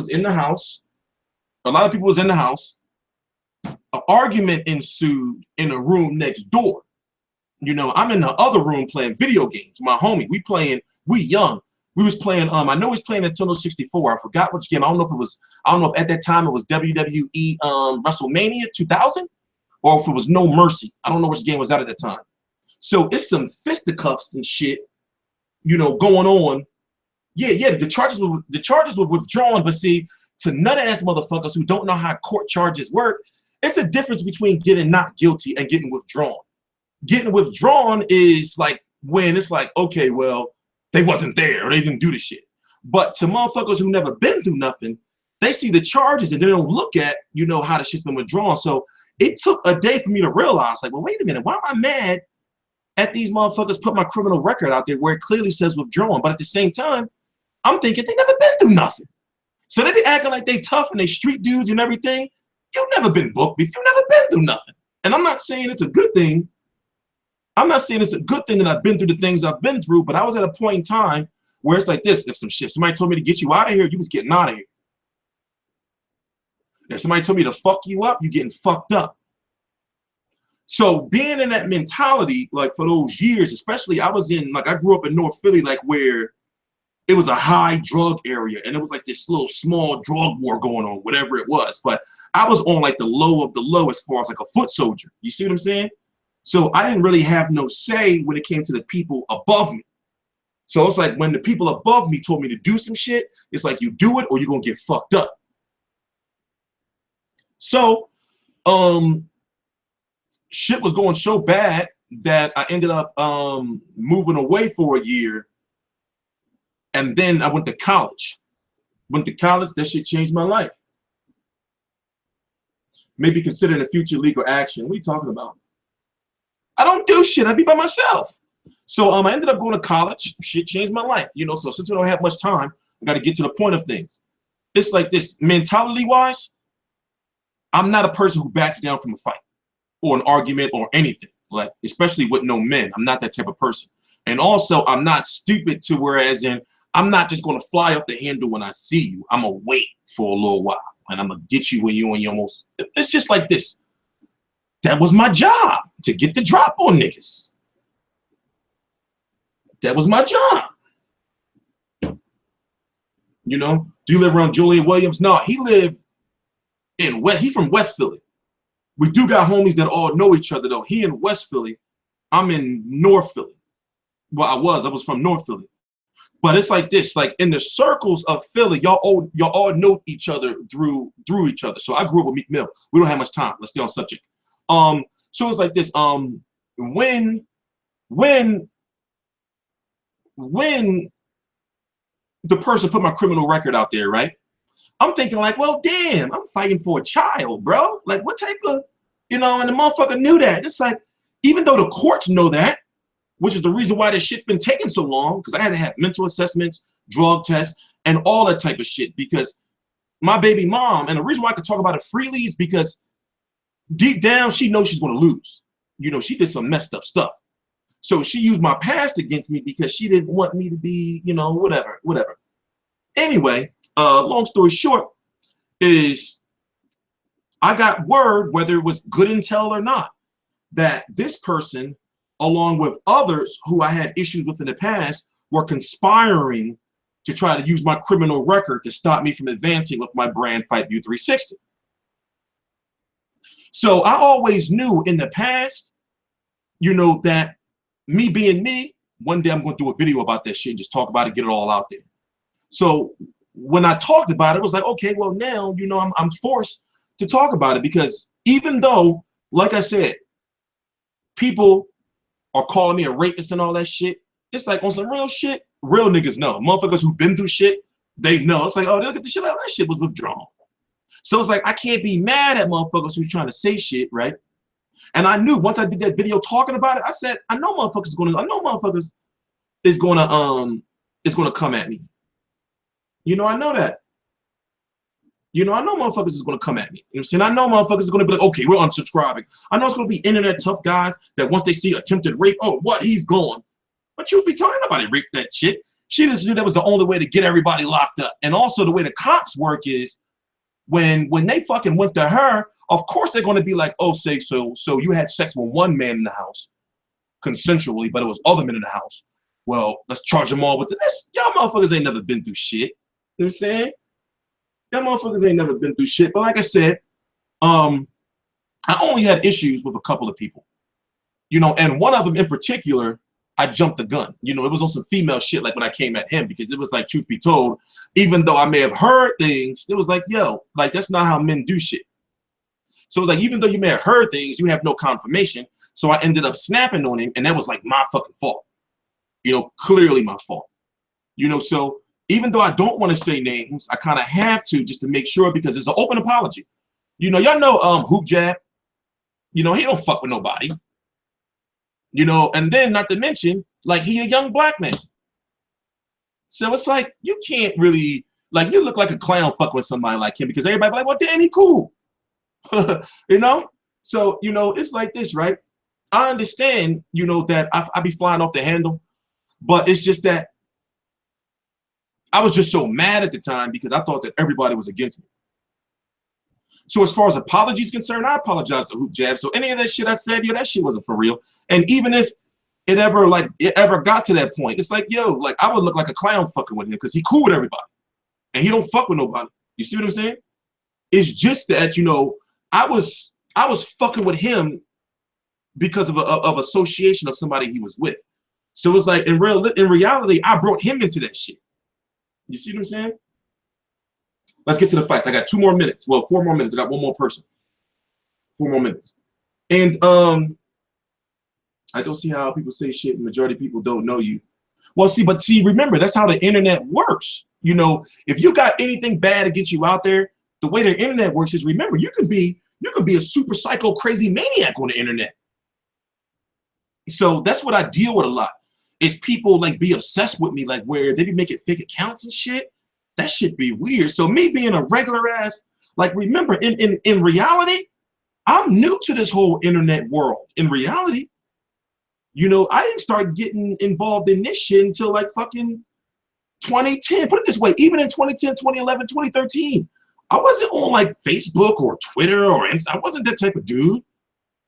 Speaker 1: in the house. A lot of people was in the house. An argument ensued in a room next door. You know, I'm in the other room playing video games. My homie, we young. We was playing, I know he's playing Nintendo 64. I forgot which game. I don't know if at that time it was WWE WrestleMania 2000 or if it was No Mercy. I don't know which game was out at the time. So it's some fisticuffs and shit, you know, going on. Yeah, the charges were withdrawn, but see, to nut-ass motherfuckers who don't know how court charges work, it's a difference between getting not guilty and getting withdrawn. Getting withdrawn is like when it's like, okay, well, they wasn't there or they didn't do the shit. But to motherfuckers who never been through nothing, they see the charges and they don't look at, you know, how the shit's been withdrawn. So it took a day for me to realize, like, well, wait a minute, why am I mad at these motherfuckers put my criminal record out there where it clearly says withdrawn? But at the same time, I'm thinking they never been through nothing. So they be acting like they tough and they street dudes and everything. You've never been booked if you've never been through nothing. And I'm not saying it's a good thing. I'm not saying it's a good thing that I've been through the things I've been through, but I was at a point in time where it's like this. If somebody told me to get you out of here, you was getting out of here. If somebody told me to fuck you up, you getting fucked up. So being in that mentality, like for those years, especially I grew up in North Philly, like where it was a high drug area and it was like this little small drug war going on, whatever it was. But I was on like the low of the low as far as like a foot soldier. You see what I'm saying? So I didn't really have no say when it came to the people above me. So it's like when the people above me told me to do some shit, it's like you do it or you're gonna get fucked up. So shit was going so bad that I ended up moving away for a year. And then I went to college. That shit changed my life. Maybe considering a future legal action. What are you talking about? I don't do shit. I be by myself. So I ended up going to college. Shit changed my life. You know, so since we don't have much time, I got to get to the point of things. It's like this, mentality-wise, I'm not a person who backs down from a fight or an argument or anything. Like, especially with no men. I'm not that type of person. And also, I'm not stupid to whereas in, I'm not just going to fly off the handle when I see you. I'm going to wait for a little while. And I'm going to get you when you almost... It's just like this. That was my job, to get the drop on niggas. That was my job. You know? Do you live around Julian Williams? No, he lived in West... He from West Philly. We do got homies that all know each other, though. He in West Philly. I'm in North Philly. Well, I was from North Philly. But it's like this, like in the circles of Philly, y'all all know each other through each other. So I grew up with Meek Mill. We don't have much time. Let's stay on subject. So it's like this. When the person put my criminal record out there, right? I'm thinking like, well, damn, I'm fighting for a child, bro. Like, what type of, you know? And the motherfucker knew that. It's like, even though the courts know that, which is the reason why this shit's been taking so long, because I had to have mental assessments, drug tests, and all that type of shit. Because my baby mom, and the reason why I could talk about it freely is because deep down, she knows she's going to lose. You know, she did some messed up stuff. So she used my past against me because she didn't want me to be, you know, whatever. Anyway, long story short is I got word, whether it was good intel or not, that this person, along with others who I had issues with in the past, were conspiring to try to use my criminal record to stop me from advancing with my brand Fight View 360. So I always knew in the past, you know, that me being me, one day I'm going to do a video about that shit and just talk about it, get it all out there. So when I talked about it, it was like, okay, well now, you know, I'm forced to talk about it because even though, like I said, people are calling me a rapist and all that shit, it's like on some real shit, real niggas know. Motherfuckers who've been through shit, they know. It's like, oh, look at the shit, that shit was withdrawn. So it's like, I can't be mad at motherfuckers who's trying to say shit, right? And I knew once I did that video talking about it, I said, I know motherfuckers is gonna come at me. You know, I know that. You know, I know motherfuckers is gonna come at me. You know what I'm saying? I know motherfuckers is gonna be like, okay, we're unsubscribing. I know it's gonna be internet tough guys that once they see attempted rape, oh, what, he's gone. But you be telling nobody raped that shit. She just knew that was the only way to get everybody locked up. And also the way the cops work is when they fucking went to her, of course they're gonna be like, oh, say so you had sex with one man in the house consensually, but it was other men in the house. Well, let's charge them all with this. Y'all motherfuckers ain't never been through shit. You know what I'm saying? Y'all motherfuckers ain't never been through shit. But like I said, I only had issues with a couple of people. You know, and one of them in particular, I jumped the gun. You know, it was on some female shit like when I came at him because it was like, truth be told, even though I may have heard things, it was like, yo, like that's not how men do shit. So it was like, even though you may have heard things, you have no confirmation. So I ended up snapping on him, and that was like my fucking fault. You know, clearly my fault. You know, so even though I don't want to say names, I kind of have to just to make sure because it's an open apology. You know, y'all know Hoop Jab. You know, he don't fuck with nobody. You know, and then not to mention, like, he a young black man. So it's like, you can't really, like, you look like a clown fuck with somebody like him because everybody be like, well, damn, he cool. You know? So, you know, it's like this, right? I understand, you know, that I be flying off the handle, but it's just that I was just so mad at the time because I thought that everybody was against me. So as far as apologies concerned, I apologize to Hoop Jab. So any of that shit I said, yeah, that shit wasn't for real. And even if it ever got to that point, it's like, yo, like I would look like a clown fucking with him because he cool with everybody. And he don't fuck with nobody. You see what I'm saying? It's just that, you know, I was fucking with him because of association of somebody he was with. So it's like in reality, I brought him into that shit. You see what I'm saying? Let's get to the fights. I got 2 more minutes. Well, 4 more minutes. I got 1 more person. 4 more minutes. And I don't see how people say shit. The majority of people don't know you. Well, see, remember, that's how the internet works. You know, if you got anything bad against you out there, the way the internet works is, remember, you could be a super psycho crazy maniac on the internet. So that's what I deal with a lot. Is people like be obsessed with me, like where they be making fake accounts and shit. That shit be weird. So me being a regular ass, like, remember, in reality, I'm new to this whole internet world. In reality, you know, I didn't start getting involved in this shit until like fucking 2010. Put it this way, even in 2010, 2011, 2013, I wasn't on like Facebook or Twitter or Insta. I wasn't that type of dude.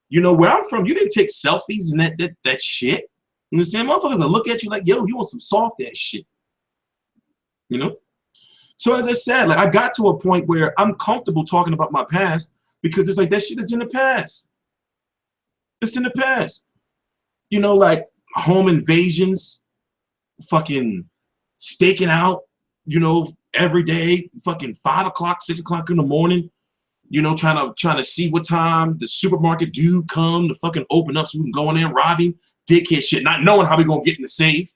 Speaker 1: You know, where I'm from, you didn't take selfies and that shit. You know what I'm saying? Motherfuckers will look at you like, yo, you want some soft ass shit. You know? So as I said, like I got to a point where I'm comfortable talking about my past because it's like that shit is in the past. It's in the past. You know, like home invasions, fucking staking out, you know, every day, fucking 5 o'clock, 6 o'clock in the morning, you know, trying to see what time the supermarket dude come to fucking open up so we can go in there and rob him. Dickhead shit, not knowing how we gonna get in the safe.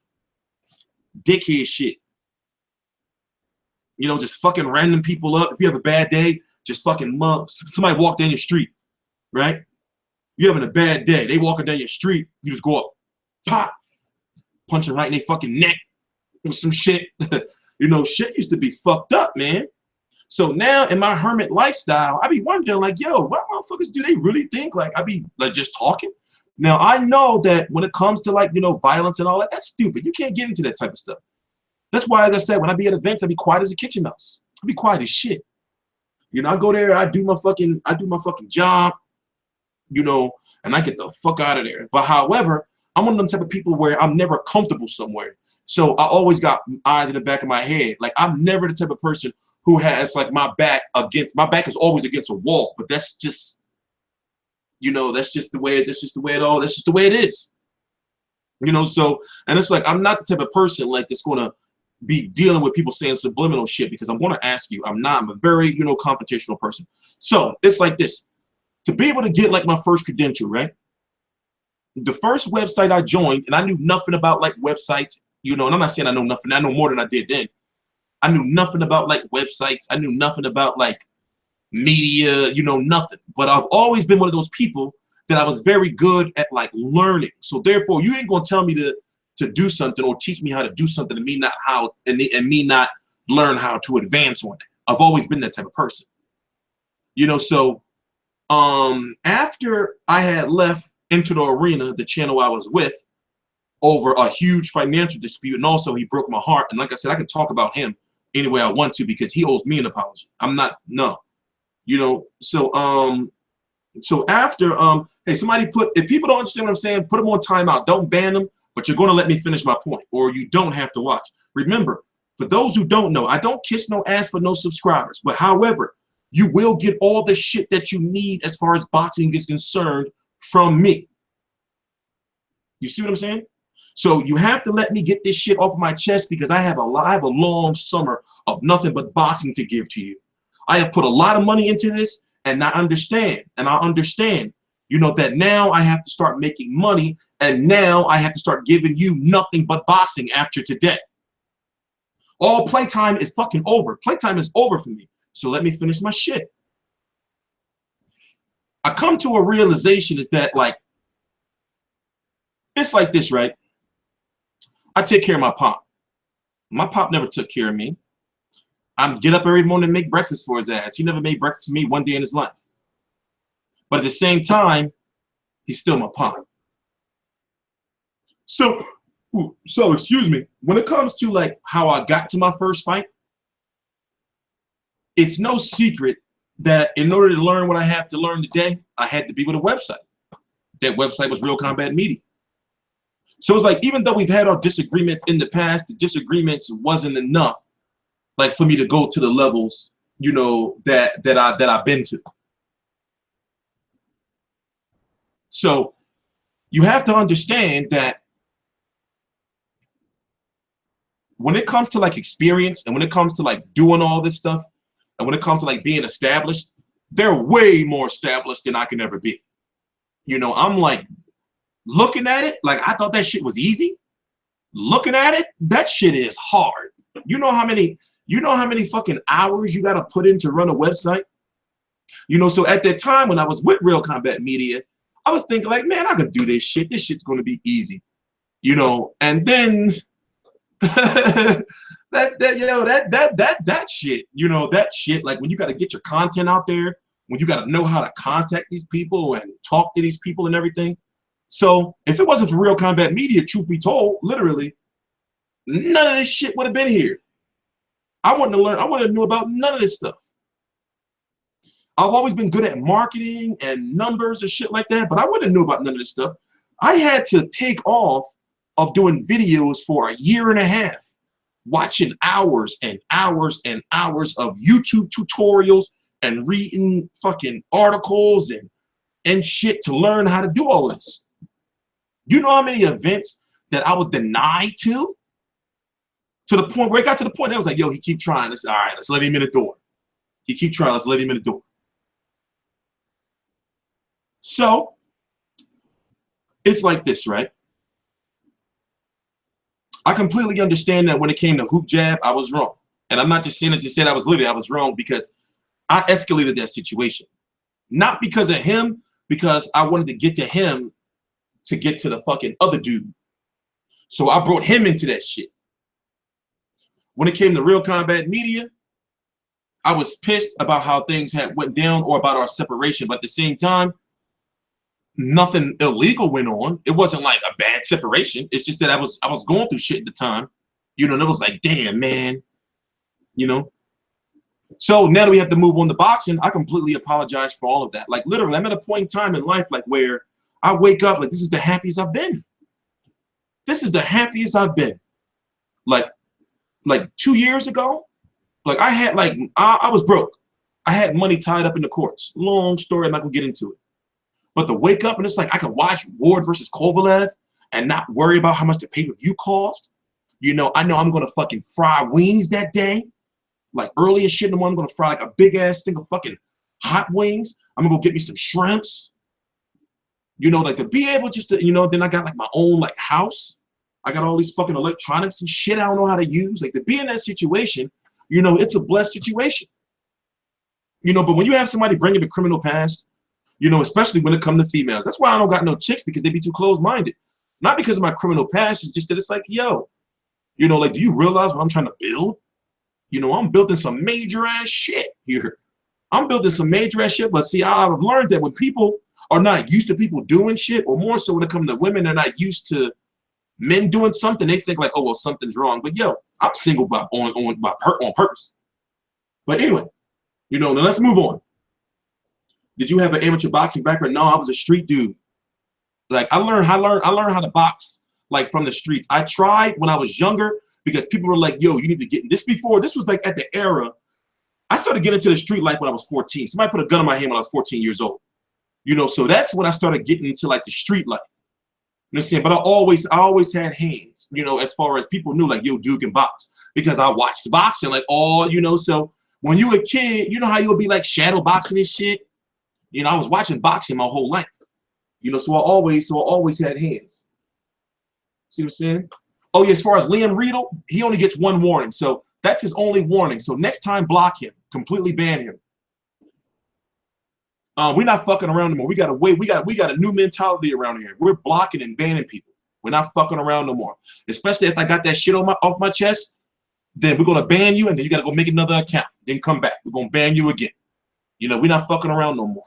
Speaker 1: Dickhead shit. You know, just fucking random people up. If you have a bad day, just fucking somebody walk down your street, right? You're having a bad day. They walking down your street, you just go up, pop, punch them right in their fucking neck with some shit. You know, shit used to be fucked up, man. So now in my hermit lifestyle, I be wondering like, yo, what motherfuckers do they really think? Like, I be like just talking. Now I know that when it comes to like, you know, violence and all that, that's stupid. You can't get into that type of stuff. That's why, as I said, when I be at events, I be quiet as a kitchen mouse. I be quiet as shit. You know, I go there, I do my fucking job, you know, and I get the fuck out of there. But however, I'm one of them type of people where I'm never comfortable somewhere. So I always got eyes in the back of my head. Like I'm never the type of person who has like my back is always against a wall. But that's just, you know, that's just the way it is. You know, so, and it's like, I'm not the type of person like that's going to be dealing with people saying subliminal shit, because I'm going to ask you. I'm a very, you know, confrontational person. So it's like this. To be able to get like my first credential, right? The first website I joined, and I knew nothing about like websites, you know, and I'm not saying I know nothing. I know more than I did then. I knew nothing about like websites. I knew nothing about like media, you know, nothing. But I've always been one of those people that I was very good at like learning. So therefore, you ain't gonna tell me to do something or teach me how to do something and me not how and me not learn how to advance on it. I've always been that type of person. You know, so after I had left Into the Arena, the channel I was with, over a huge financial dispute, and also he broke my heart. And like I said, I can talk about him any way I want to because he owes me an apology. I'm not, no. You know, so so after hey, somebody put, if people don't understand what I'm saying, put them on timeout. Don't ban them, but you're going to let me finish my point, or you don't have to watch. Remember, for those who don't know, I don't kiss no ass for no subscribers. But however, you will get all the shit that you need as far as boxing is concerned from me. You see what I'm saying? So you have to let me get this shit off my chest, because I have a long summer of nothing but boxing to give to you. I have put a lot of money into this, and I understand, you know, that now I have to start making money, and now I have to start giving you nothing but boxing after today. All playtime is fucking over. Playtime is over for me. So let me finish my shit. I come to a realization is that, like, it's like this, right? I take care of my pop. My pop never took care of me. I get up every morning and make breakfast for his ass. He never made breakfast for me one day in his life. But at the same time, he's still my pop. So excuse me, when it comes to like how I got to my first fight, it's no secret that in order to learn what I have to learn today, I had to be with a website. That website was Real Combat Media. So it's like, even though we've had our disagreements in the past, the disagreements wasn't enough, like, for me to go to the levels, you know, that I've been to. So you have to understand that when it comes to like experience, and when it comes to like doing all this stuff, and when it comes to like being established, they're way more established than I can ever be. You know, I'm like, looking at it, like, I thought that shit was easy. Looking at it, that shit is hard. You know how many fucking hours you got to put in to run a website? You know, so at that time when I was with Real Combat Media, I was thinking like, man, I can do this shit. This shit's going to be easy. You know, and then that shit, you know, that shit, like, when you got to get your content out there, when you got to know how to contact these people and talk to these people and everything. So if it wasn't for Real Combat Media, truth be told, literally, none of this shit would have been here. I wouldn't have learned, I wouldn't have knew about none of this stuff. I've always been good at marketing and numbers and shit like that, but I wouldn't have knew about none of this stuff. I had to take off of doing videos for a year and a half, watching hours and hours and hours of YouTube tutorials and reading fucking articles and shit to learn how to do all this. You know how many events that I was denied to the point where it got to the point that I was like, yo, he keep trying. Let's, all right, let's let him in the door. He keep trying, let's let him in the door. So it's like this, right? I completely understand that when it came to hoop jab, I was wrong. And I'm not just saying it to say I was literally, I was wrong, because I escalated that situation. Not because of him, because I wanted to get to him to get to the fucking other dude. So I brought him into that shit. When it came to Real Combat Media, I was pissed about how things had went down or about our separation, but at the same time, nothing illegal went on. It wasn't like a bad separation. It's just that I was going through shit at the time, you know, and it was like, damn, man, you know. So now that we have to move on to boxing, I completely apologize for all of that. Like, literally, I'm at a point in time in life like where I wake up like, this is the happiest I've been. This is the happiest I've been. Like 2 years ago, like I had like, I was broke. I had money tied up in the courts. Long story, I'm not gonna get into it. But to wake up and it's like I can watch Ward versus Kovalev. and not worry about how much the pay-per-view cost. You know I'm gonna fucking fry wings that day, like early as shit in the morning. I'm gonna fry like a big ass thing of fucking hot wings. I'm gonna go get me some shrimps. You know, like to be able just to, you know, then I got like my own like house. I got all these fucking electronics and shit I don't know how to use. Like to be in that situation, you know, it's a blessed situation. You know, but when you have somebody bringing the criminal past, you know, especially when it comes to females, that's why I don't got no chicks, because they be too close-minded. Not because of my criminal past, it's just that it's like, yo, you know, like, do you realize what I'm trying to build? You know, I'm building some major ass shit here. I'm building some major ass shit, but see, I've learned that when people are not used to people doing shit, or more so when it comes to women, they're not used to men doing something, they think like, oh, well, something's wrong. But yo, I'm single on purpose. But anyway, you know, now let's move on. Did you have an amateur boxing background? No, I was a street dude. Like I learned how to box like from the streets. I tried when I was younger because people were like, yo, you need to get in this. Before this was like at the era I started getting into the street life when I was 14. Somebody put a gun in my hand when I was 14 years old. You know, so that's when I started getting into like the street life. You know what I'm saying? But I always had hands, you know, as far as people knew like, yo, dude can box, because I watched boxing like all, you know. So when you were a kid, you know how you'll be like shadow boxing and shit. You know, I was watching boxing my whole life. You know, so I always had hands. See what I'm saying? Oh yeah, as far as Liam Riedel, he only gets one warning. So that's his only warning. So next time, block him. Completely ban him. We're not fucking around anymore. We got a new mentality around here. We're blocking and banning people. We're not fucking around no more. Especially if I got that shit off my chest, then we're gonna ban you, and then you gotta go make another account. Then come back. We're gonna ban you again. You know, we're not fucking around no more.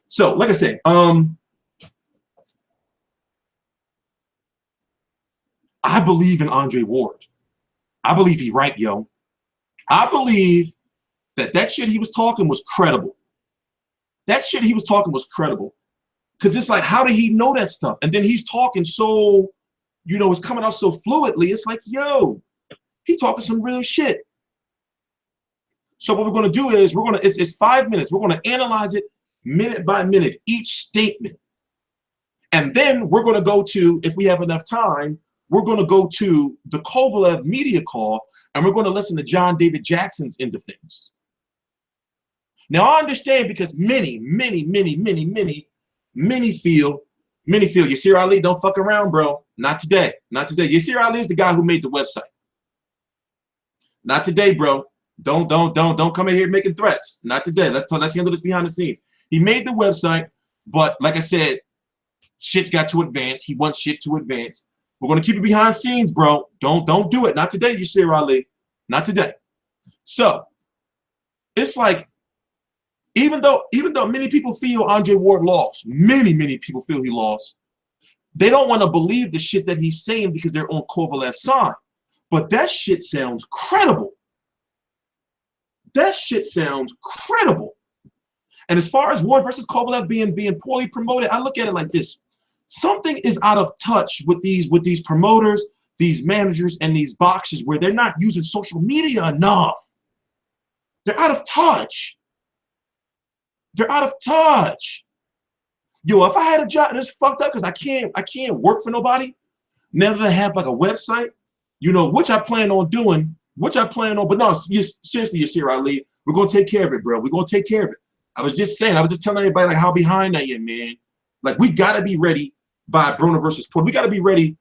Speaker 1: So, like I said, I believe in Andre Ward. I believe he's right, yo. I believe that shit he was talking was credible. That shit he was talking was credible. Because it's like, how did he know that stuff? And then he's talking so, you know, it's coming out so fluidly. It's like, yo, he talking some real shit. So what we're going to do is it's 5 minutes. We're going to analyze it minute by minute, each statement. And then we're going to go to, if we have enough time, we're going to go to the Kovalev media call, and we're going to listen to John David Jackson's end of things. Now, I understand because many feel, Yasir Ali, don't fuck around, bro. Not today. Not today. Yasir Ali is the guy who made the website. Not today, bro. Don't come in here making threats. Not today. Let's handle this behind the scenes. He made the website, but like I said, shit's got to advance. He wants shit to advance. We're gonna keep it behind scenes, bro. Don't do it. Not today, Yasir Ali. Not today. So it's like, even though many people feel Andre Ward lost, many people feel he lost, they don't want to believe the shit that he's saying because they're on Kovalev's side. But that shit sounds credible. That shit sounds credible. And as far as Ward versus Kovalev being poorly promoted, I look at it like this. Something is out of touch with these promoters, these managers, and these boxers, where they're not using social media enough. They're out of touch. They're out of touch. Yo, if I had a job, and it's fucked up because I can't work for nobody. Now that I have like a website, you know, which I plan on doing, but no, seriously, Yasir Ali, we're gonna take care of it, bro. We're gonna take care of it. I was just telling everybody like how behind I am, man. Like, we gotta be ready by Broner versus Porter. We gotta be ready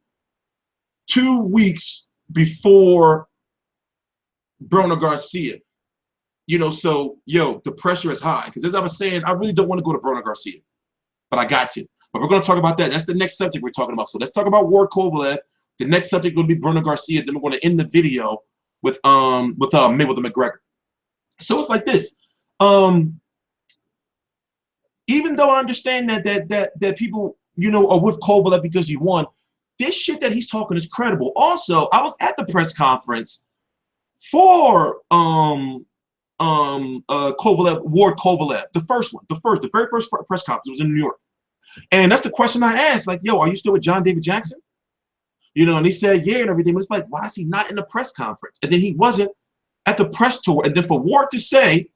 Speaker 1: 2 weeks before Broner Garcia. You know, so yo, the pressure is high. Because as I was saying, I really don't want to go to Broner Garcia, but I got to. But we're gonna talk about that. That's the next subject we're talking about. So let's talk about Ward-Kovalev. The next subject is gonna be Broner Garcia. Then we're gonna end the video with Mayweather McGregor. So it's like this. Even though I understand that people, you know, are with Kovalev because he won, this shit that he's talking is credible. Also, I was at the press conference for Ward-Kovalev, the very first press conference. It was in New York. And that's the question I asked, like, yo, are you still with John David Jackson? You know, and he said, yeah, and everything. But it's like, why is he not in the press conference? And then he wasn't at the press tour. And then for Ward to say,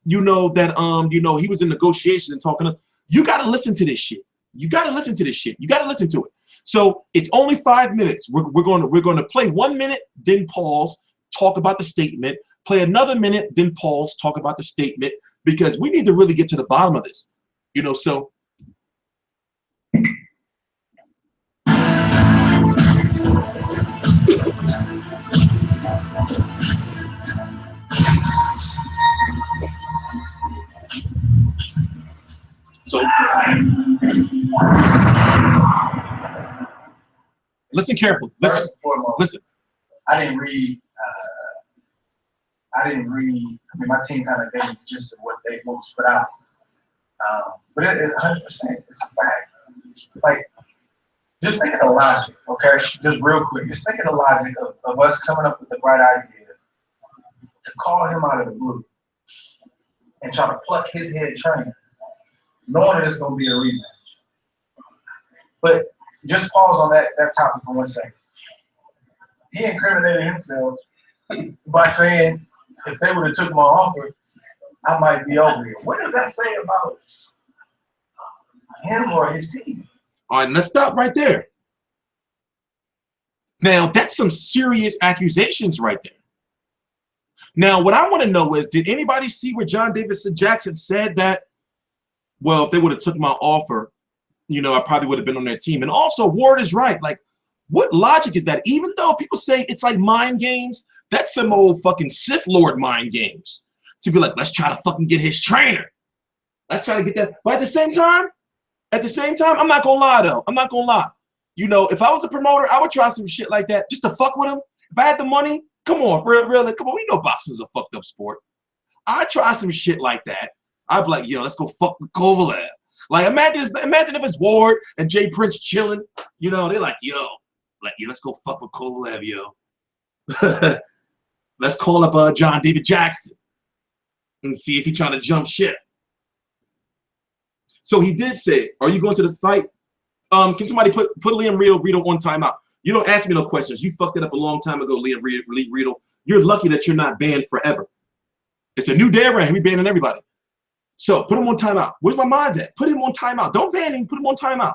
Speaker 1: you know, that, you know, he was in negotiations and talking, you got to listen to this shit. You got to listen to this shit. You got to listen to it. So it's only 5 minutes. We're going to play 1 minute, then pause, talk about the statement, play another minute, then pause, talk about the statement, because we need to really get to the bottom of this. You know, so listen carefully. Listen. Listen.
Speaker 2: I didn't read. I mean, my team kind of gave me the gist of what was put out. But it's 100%. It's a fact. Like, just think of the logic, okay? Just real quick. Just think of the logic of us coming up with the right idea to call him out of the blue and try to pluck his head trainer, knowing that it's going to be a rematch. But just pause on that topic for 1 second. He incriminated himself by saying, if they would have took my offer, I might be over here. What does that say about him or his team?
Speaker 1: All right, let's stop right there. Now, that's some serious accusations right there. Now, what I want to know is, did anybody see where John Davidson Jackson said that, well, if they would have took my offer, you know, I probably would have been on their team? And also, Ward is right. Like, what logic is that? Even though people say it's like mind games, that's some old fucking Sith Lord mind games. To be like, let's try to fucking get his trainer. Let's try to get that. But at the same time, I'm not gonna lie though. I'm not gonna lie. You know, if I was a promoter, I would try some shit like that just to fuck with him. If I had the money, come on, really, come on. We know boxing is a fucked up sport. I'd try some shit like that. I'd be like, yo, let's go fuck with Kovalev. Like, imagine if it's Ward and Jay Prince chilling. You know, they're like, yo, let's go fuck with Kovalev, yo. Let's call up John David Jackson and see if he's trying to jump ship. So he did say, are you going to the fight? Can somebody put Liam Riedel on timeout? You don't ask me no questions. You fucked it up a long time ago, Liam Riedel. You're lucky that you're not banned forever. It's a new day around. We banning everybody. So put him on timeout. Where's my mind's at? Put him on timeout. Don't ban him. Put him on timeout.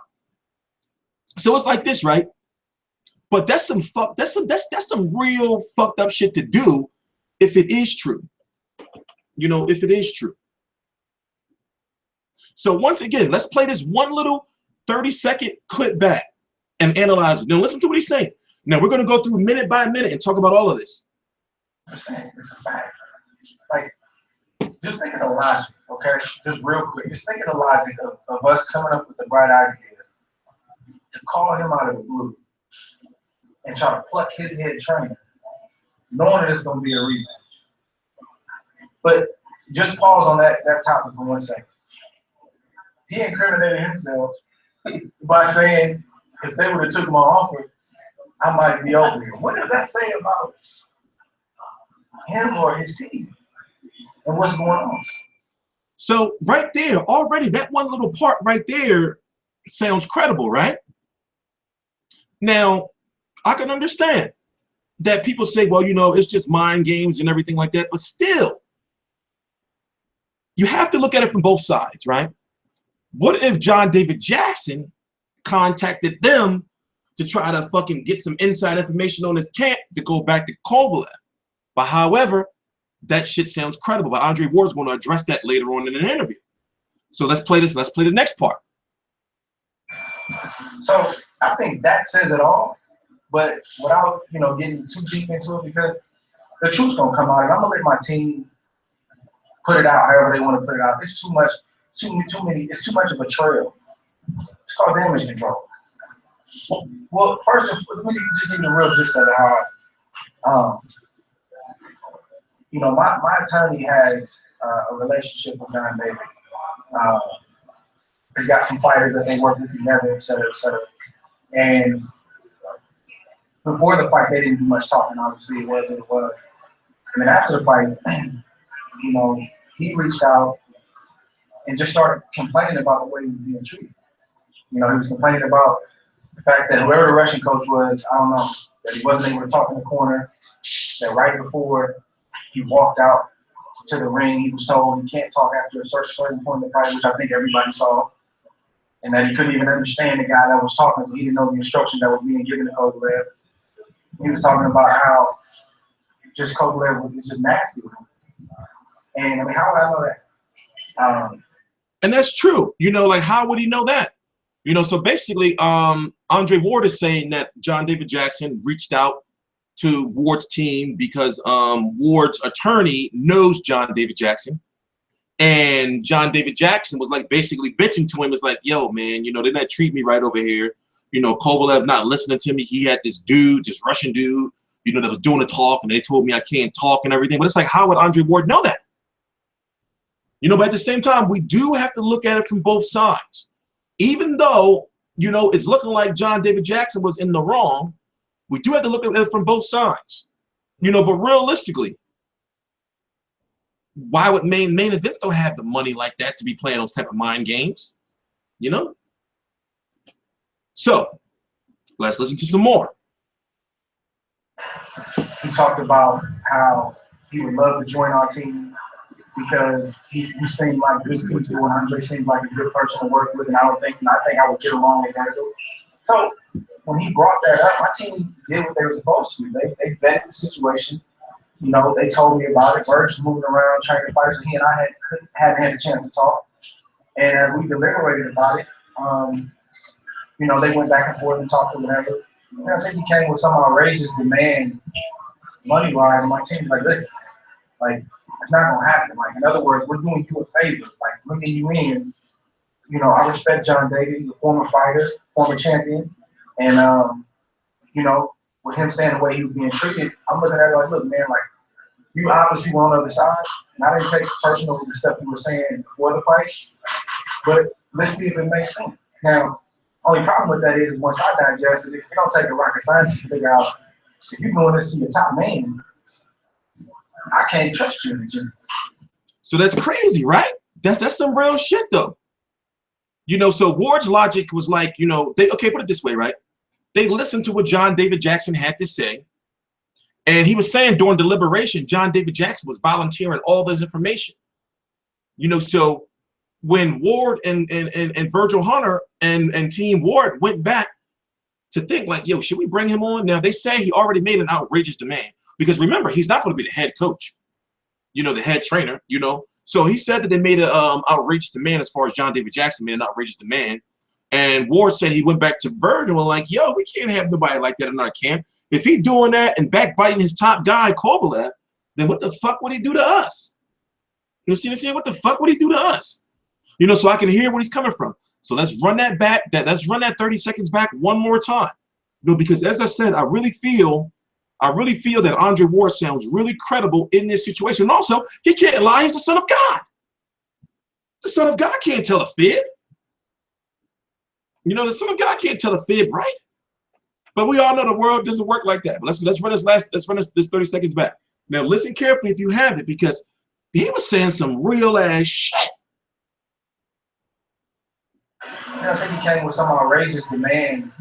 Speaker 1: So it's like this, right? But that's some real fucked up shit to do if it is true. You know, if it is true. So once again, let's play this one little 30-second clip back and analyze it. Now listen to what he's saying. Now we're going to go through minute by minute and talk about all of this.
Speaker 2: It's a fact. Like, just think of the logic, okay? Just real quick. Just think of the logic of us coming up with the right idea to call him out of the blue and try to pluck his head trainer, knowing that it's going to be a rematch. But just pause on that topic for 1 second. He incriminated himself by saying, if they would have took my offer, I might be over here. What does that say about him or his team and what's going on?
Speaker 1: So right there, already that one little part right there sounds credible, right? Now, I can understand that people say, well, you know, it's just mind games and everything like that, but still, you have to look at it from both sides, right? What if John David Jackson contacted them to try to fucking get some inside information on his camp to go back to Kovalev? But however, that shit sounds credible. But Andre Ward's going to address that later on in an interview. So let's play this. Let's play the next part.
Speaker 2: So I think that says it all, but without, you know, getting too deep into it, because the truth's going to come out, and I'm going to let my team put it out however they want to put it out. It's too much. Too many. It's too much of a trail. It's called damage control. Well, first, let me just give you the real gist of it. How, you know, my attorney has a relationship with John David. They got some fighters that they work with together, et cetera, et cetera. And before the fight, they didn't do much talking. Obviously, it was what it was. And then after the fight, you know, he reached out and just started complaining about the way he was being treated. You know, he was complaining about the fact that whoever the Russian coach was, I don't know, that he wasn't able to talk in the corner, that right before he walked out to the ring, he was told he can't talk after a certain point in the fight, which I think everybody saw. and that he couldn't even understand the guy that was talking. He didn't know the instructions that were being given to Kovalev. He was talking about how just Kovalev was just nasty with him. And I mean, how would I know that?
Speaker 1: And that's true. You know, like, how would he know that? You know, so basically, Andre Ward is saying that John David Jackson reached out to Ward's team because Ward's attorney knows John David Jackson. And John David Jackson was like basically bitching to him. It's like, yo, man, you know, they not treat me right over here. You know, Kovalev not listening to me. He had this dude, this Russian dude, you know, that was doing the talk, and they told me I can't talk and everything. But it's like, how would Andre Ward know that? You know, but at the same time, we do have to look at it from both sides. Even though, you know, it's looking like John David Jackson was in the wrong, we do have to look at it from both sides. You know, but realistically, why would main events don't have the money like that to be playing those type of mind games? You know? So, let's listen to some more.
Speaker 2: He talked about how he would love to join our team because he seemed like good people, and Andre seemed like a good person to work with, and I think I would get along with Virgil. So when he brought that up, my team did what they were supposed to. They vetted the situation. You know, they told me about it. Virgil's moving around training fighters, and he and I hadn't had a chance to talk. And as we deliberated about it, you know, they went back and forth and talked or whatever. And I think he came with some outrageous demand, money-wise, and my team's like, listen, like, it's not gonna happen. Like, in other words, we're doing you a favor, like bringing you in. You know, I respect John David. He's a former fighter, former champion, and you know, with him saying the way he was being treated, I'm looking at it like, look, man, like, you obviously were on the other side, and I didn't take it personal with the stuff you were saying before the fight, but let's see if it makes sense. Now, only problem with that is once I digest it, it don't take a rocket scientist to figure out if you're doing this to your top man, I can't trust you in the gym.
Speaker 1: So that's crazy, right? That's some real shit, though. You know, so Ward's logic was like, you know, okay, put it this way, right? They listened to what John David Jackson had to say, and he was saying during deliberation, John David Jackson was volunteering all this information. You know, so when Ward and Virgil Hunter and Team Ward went back to think like, yo, should we bring him on? Now, they say he already made an outrageous demand. Because remember, he's not going to be the head coach, you know, the head trainer, you know. So he said that they made an outrageous demand as far as John David Jackson made an outrageous demand. And Ward said he went back to Virgil and like, yo, we can't have nobody like that in our camp. If he's doing that and backbiting his top guy, Kovalev, then what the fuck would he do to us? You know, see, what the fuck would he do to us? You know, so I can hear where he's coming from. So let's run that back. Let's run that 30 seconds back one more time. You know, because as I said, I really feel that Andre Ward sounds really credible in this situation. And also, he can't lie. He's the son of God. The son of God can't tell a fib. You know, the son of God can't tell a fib, right? But we all know the world doesn't work like that. But let's run this 30 seconds back. Now, listen carefully if you have it, because he was saying some real ass shit.
Speaker 2: I think he came with some outrageous demand.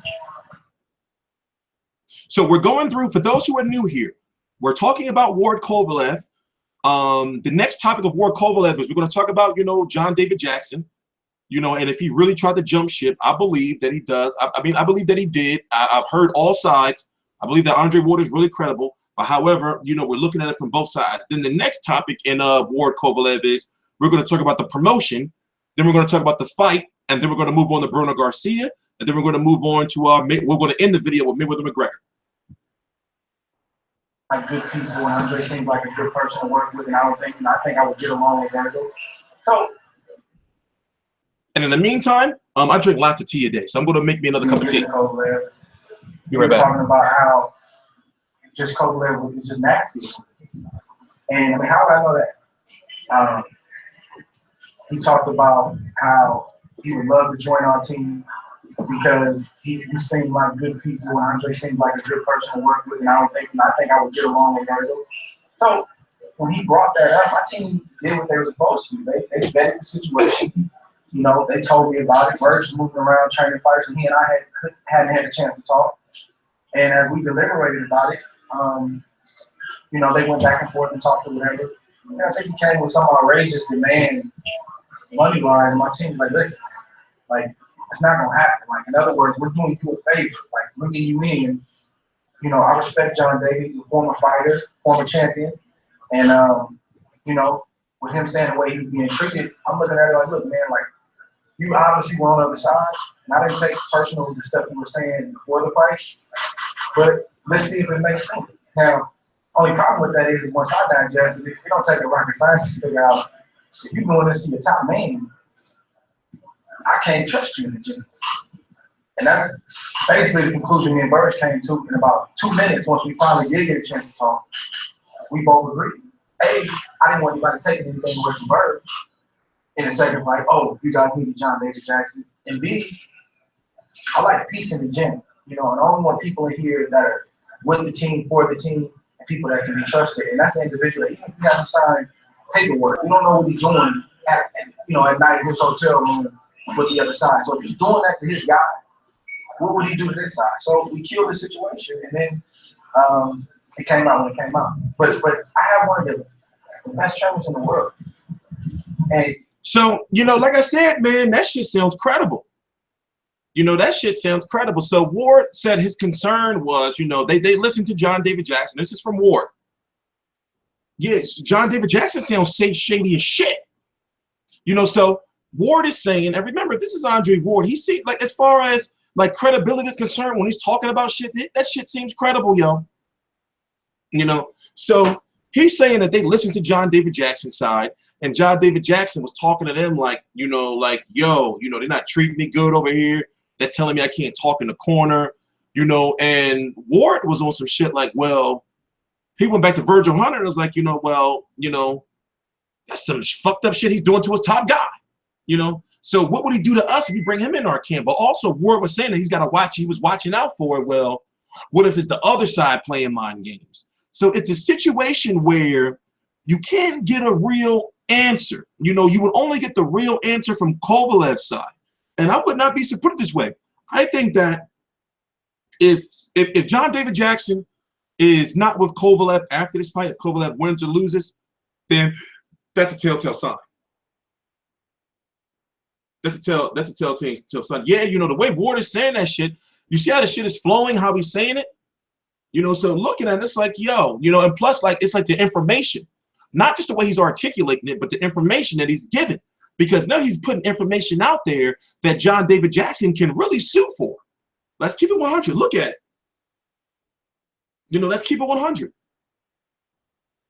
Speaker 1: So we're going through, for those who are new here, we're talking about Ward-Kovalev. The next topic of Ward-Kovalev is we're going to talk about, you know, John David Jackson, you know, and if he really tried to jump ship, I believe that he does. I mean, I believe that he did. I've heard all sides. I believe that Andre Ward is really credible. But however, you know, we're looking at it from both sides. Then the next topic in Ward-Kovalev is we're going to talk about the promotion. Then we're going to talk about the fight. And then we're going to move on to Broner Garcia. And then we're going to move on to, we're going to end the video with MAYWEATHER McGREGOR.
Speaker 2: Like good people, and Andre seemed like a good person to work with, and I think I would get along with Virgil. So,
Speaker 1: and in the meantime, I drink lots of tea a day, so I'm going to make me another cup of tea.
Speaker 2: Be right back. Talking about how just Kovalev is just nasty, and I mean, how would I know that? He talked about how he would love to join our team because he seemed like good people, and Andre seemed like a good person to work with, and I think I would get along with Virgil. So when he brought that up, my team did what they were supposed to. They vetted the situation. You know, they told me about it. Virgil's moving around training fighters, and he and I hadn't had a chance to talk. And as we deliberated about it, you know, they went back and forth and talked or whatever. And I think he came with some outrageous demand, money-wise, and my team's like, listen, like, it's not gonna happen. Like, in other words, we're doing you a favor, like bringing you in. You know, I respect John David, he's a former fighter, former champion, and you know, with him saying the way he was being treated, I'm looking at it like, look, man, like, you obviously were on the other side, and I didn't take personal the stuff you were saying before the fight, but let's see if it makes sense. Now, only problem with that is once I digest it, we don't take a rocket science to figure out if you're going to see the top man, I can't trust you in the gym. And that's basically the conclusion me and Burge came to in about 2 minutes. Once we finally did get a chance to talk, we both agreed. A, I didn't want anybody taking anything away from Burge. In a second, like, oh, you guys need John David Jackson. And B, I like peace in the gym. You know, and I only want people in here that are with the team, for the team, and people that can be trusted. And that's an individual. Even if you have to sign paperwork, we don't know what he's doing at night in his hotel room with the other side. So if he's doing that to his guy, what would he do to this side? So we killed the situation, and then it came out when it came out. But I have one of the best trainers in the world. And
Speaker 1: so, you know, like I said, man, that shit sounds credible. You know, that shit sounds credible. So Ward said his concern was, you know, they listened to John David Jackson. This is from Ward. Yes, John David Jackson sounds shady as shit. You know, so Ward is saying, and remember, this is Andre Ward. He see, like, as far as like credibility is concerned, when he's talking about shit, that shit seems credible, yo. You know, so he's saying that they listened to John David Jackson's side, and John David Jackson was talking to them like, you know, like, yo, you know, they're not treating me good over here. They're telling me I can't talk in the corner, you know. And Ward was on some shit like, well, he went back to Virgil Hunter and was like, you know, well, you know, that's some fucked up shit he's doing to his top guy, you know. So what would he do to us if you bring him in our camp? But also Ward was saying that he's got to watch, he was watching out for it. Well, what if it's the other side playing mind games? So it's a situation where you can't get a real answer. You know, you would only get the real answer from Kovalev's side. And I would not be, put it this way, I think that if John David Jackson is not with Kovalev after this fight, if Kovalev wins or loses, then that's a telltale sign. That's a telltale sign. Yeah, you know, the way Ward is saying that shit, you see how the shit is flowing, how he's saying it? You know, so looking at it, it's like, yo, you know, and plus, like, it's like the information, not just the way he's articulating it, but the information that he's given. Because now he's putting information out there that John David Jackson can really sue for. Let's keep it 100. Look at it. You know, let's keep it 100.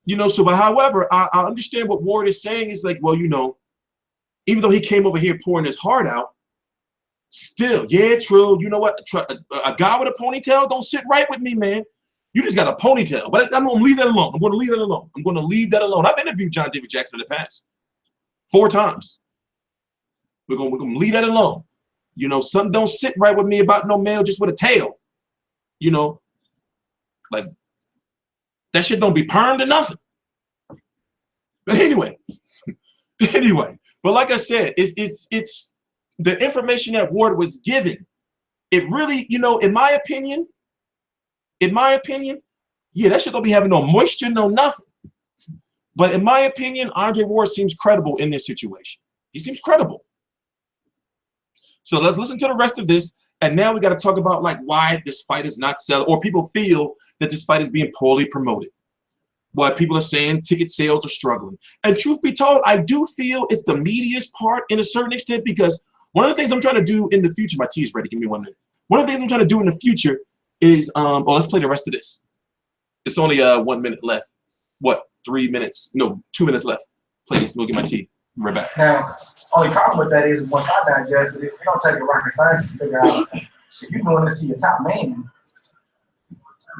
Speaker 1: You know, so, but however, I understand what Ward is saying is like, well, you know, even though he came over here pouring his heart out, still, yeah, true. You know what? A guy with a ponytail don't sit right with me, man. You just got a ponytail. But I'm going to leave that alone. I'm going to leave that alone. I'm going to leave that alone. I've interviewed John David Jackson in the past 4 times. We're going to leave that alone. You know, something don't sit right with me about no male just with a tail. You know, like, that shit don't be permed or nothing. But anyway, but like I said, it's the information that Ward was given. It really, you know, in my opinion, yeah, that shit don't be having no moisture, no nothing. But in my opinion, Andre Ward seems credible in this situation. He seems credible. So let's listen to the rest of this. And now we got to talk about like why this fight is not selling, or people feel that this fight is being poorly promoted. Why people are saying ticket sales are struggling. And truth be told, I do feel it's the media's part in a certain extent, because one of the things I'm trying to do in the future, my tea is ready, give me 1 minute. One of the things I'm trying to do in the future is, let's play the rest of this. It's only 1 minute left. What, 3 minutes? No, 2 minutes left. Play this, we'll get my tea. Be right back.
Speaker 2: Now, only problem with that is once I digest it, we don't take a rocket science to figure out if you're going to see a top man,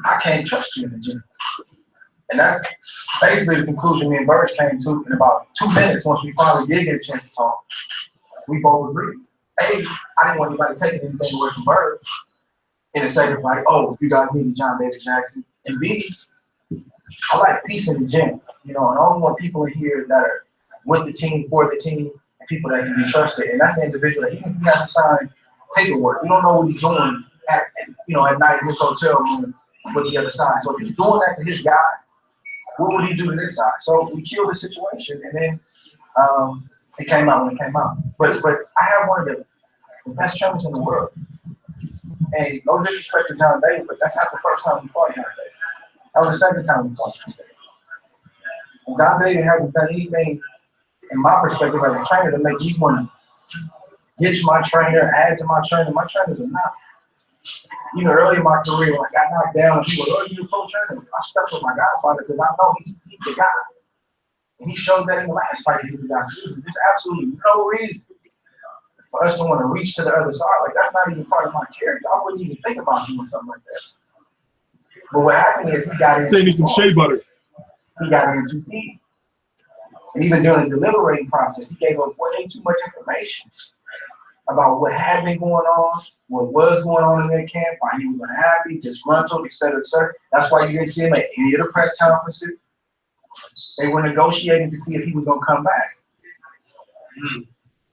Speaker 2: I can't trust you in the gym. And that's basically the conclusion me and Burge came to in about 2 minutes. Once we finally did get a chance to talk, we both agreed. A, I didn't want anybody taking anything away from Burge. In a second, like, oh, you guys need John David Jackson. And B, I like peace in the gym. You know, and I only want people in here that are with the team, for the team, and people that can be trusted. And that's an individual that even if you have to sign paperwork, we don't know what he's doing at night in his hotel room with the other side. So if he's doing that to his guy, what would he do to this side? So we killed the situation, and then it came out when it came out. But I have one of the best trainers in the world. And no disrespect to John David, but that's not the first time we fought John David. That was the second time we fought John David. And John David hasn't done anything, in my perspective, as a trainer to make me want to ditch my trainer, add to my trainer. My trainers are not. Even early in my career, when I got knocked down, and people were, oh, you're a pro trainer. I stuck with my godfather because I know he's the guy. And he showed that in the last fight he's the guy. There's absolutely no reason for us to want to reach to the other side. Like, that's not even part of my character. I wouldn't even think about doing something like that. But what happened is he got in.
Speaker 1: Say me some shea butter.
Speaker 2: He got in too deep. And even during the deliberating process, he gave us way too much information about what had been going on, what was going on in their camp, why he was unhappy, disgruntled, etc., etc. That's why you didn't see him at any of the press conferences. They were negotiating to see if he was going to come back.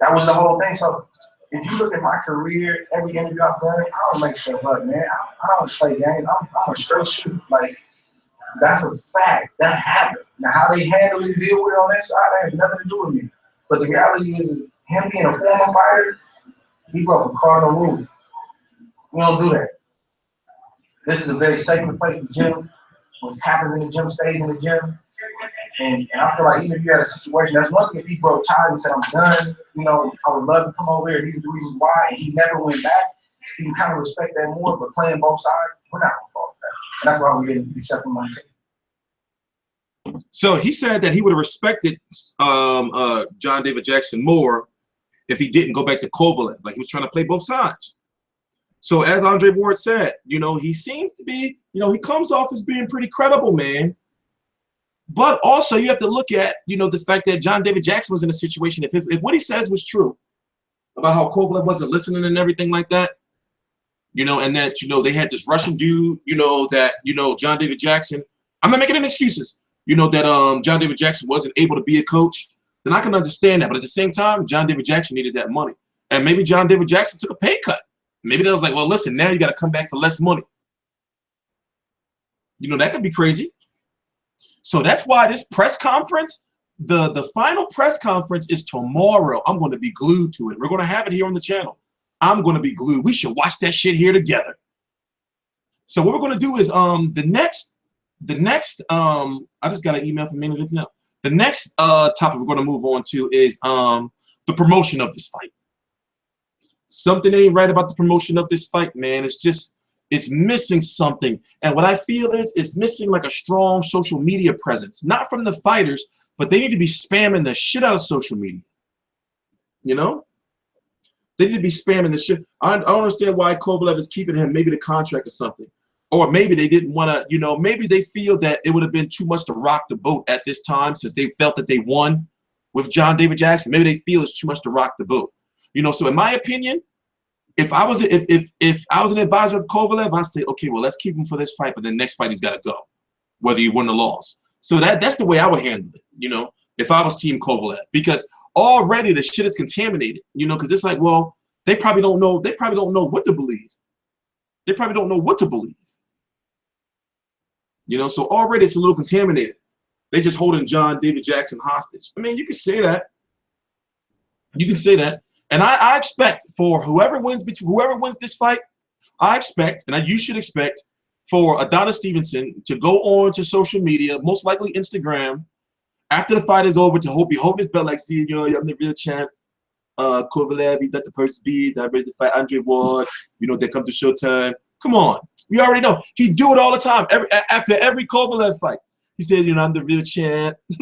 Speaker 2: That was the whole thing. So if you look at my career, every interview I've done, I don't make stuff up, man. I don't play games. I'm a straight shooter. Like, that's a fact. That happened. Now, how they handle and deal with it on that side, that has nothing to do with me. But the reality is him being a former fighter, he broke a cardinal rule. We don't do that. This is a very sacred place, the gym. What's happens in the gym stays in the gym. And I feel like even if you had a situation, that's one thing if he broke ties and said, I'm done, you know, I would love to come over here. These are the reasons why. And he never went back. You can kind of respect that more, but playing both sides, we're not going to fall for that. And that's why we're getting accepted on my team.
Speaker 1: So he said that he would have respected John David Jackson more if he didn't go back to Kovalev. Like, he was trying to play both sides. So as Andre Ward said, you know, he seems to be, you know, he comes off as being pretty credible, man. But also you have to look at, you know, the fact that John David Jackson was in a situation, if what he says was true about how Kovalev wasn't listening and everything like that, you know, and that, you know, they had this Russian dude, you know, that, you know, John David Jackson, I'm not making any excuses, you know, that John David Jackson wasn't able to be a coach, then I can understand that. But at the same time, John David Jackson needed that money. And maybe John David Jackson took a pay cut. Maybe that was like, well, listen, now you got to come back for less money. You know, that could be crazy. So that's why this press conference, the final press conference is tomorrow. I'm going to be glued to it. We're going to have it here on the channel. I'm going to be glued. We should watch that shit here together. So what we're going to do is the next I just got an email from Main Event now. The next topic we're going to move on to is the promotion of this fight. Something ain't right about the promotion of this fight, man. It's just, it's missing something. And what I feel is it's missing like a strong social media presence. Not from the fighters, but they need to be spamming the shit out of social media. You know? They need to be spamming the shit. I don't understand why Kovalev is keeping him, maybe the contract or something. Or maybe they didn't want to, you know, maybe they feel that it would have been too much to rock the boat at this time since they felt that they won with John David Jackson. Maybe they feel it's too much to rock the boat. You know, so in my opinion, if I was an advisor of Kovalev, I'd say, okay, well, let's keep him for this fight, but the next fight he's got to go, whether you win or loss. So that's the way I would handle it, you know, if I was Team Kovalev, because already the shit is contaminated, you know, because it's like, well, they probably don't know. They probably don't know what to believe. They probably don't know what to believe. You know, so already it's a little contaminated. They just holding John David Jackson hostage. I mean, you can say that. You can say that. And I expect for whoever wins this fight, I expect, and you should expect, for Adonis Stevenson to go on to social media, most likely Instagram, after the fight is over, to be holding his belt like, see, you know, I'm the real champ. Kovalev, he got the first beat. I'm ready to fight Andre Ward. You know, they come to Showtime. Come on. We already know. He do it all the time. After every Kovalev fight. He said, you know, I'm the real champ. He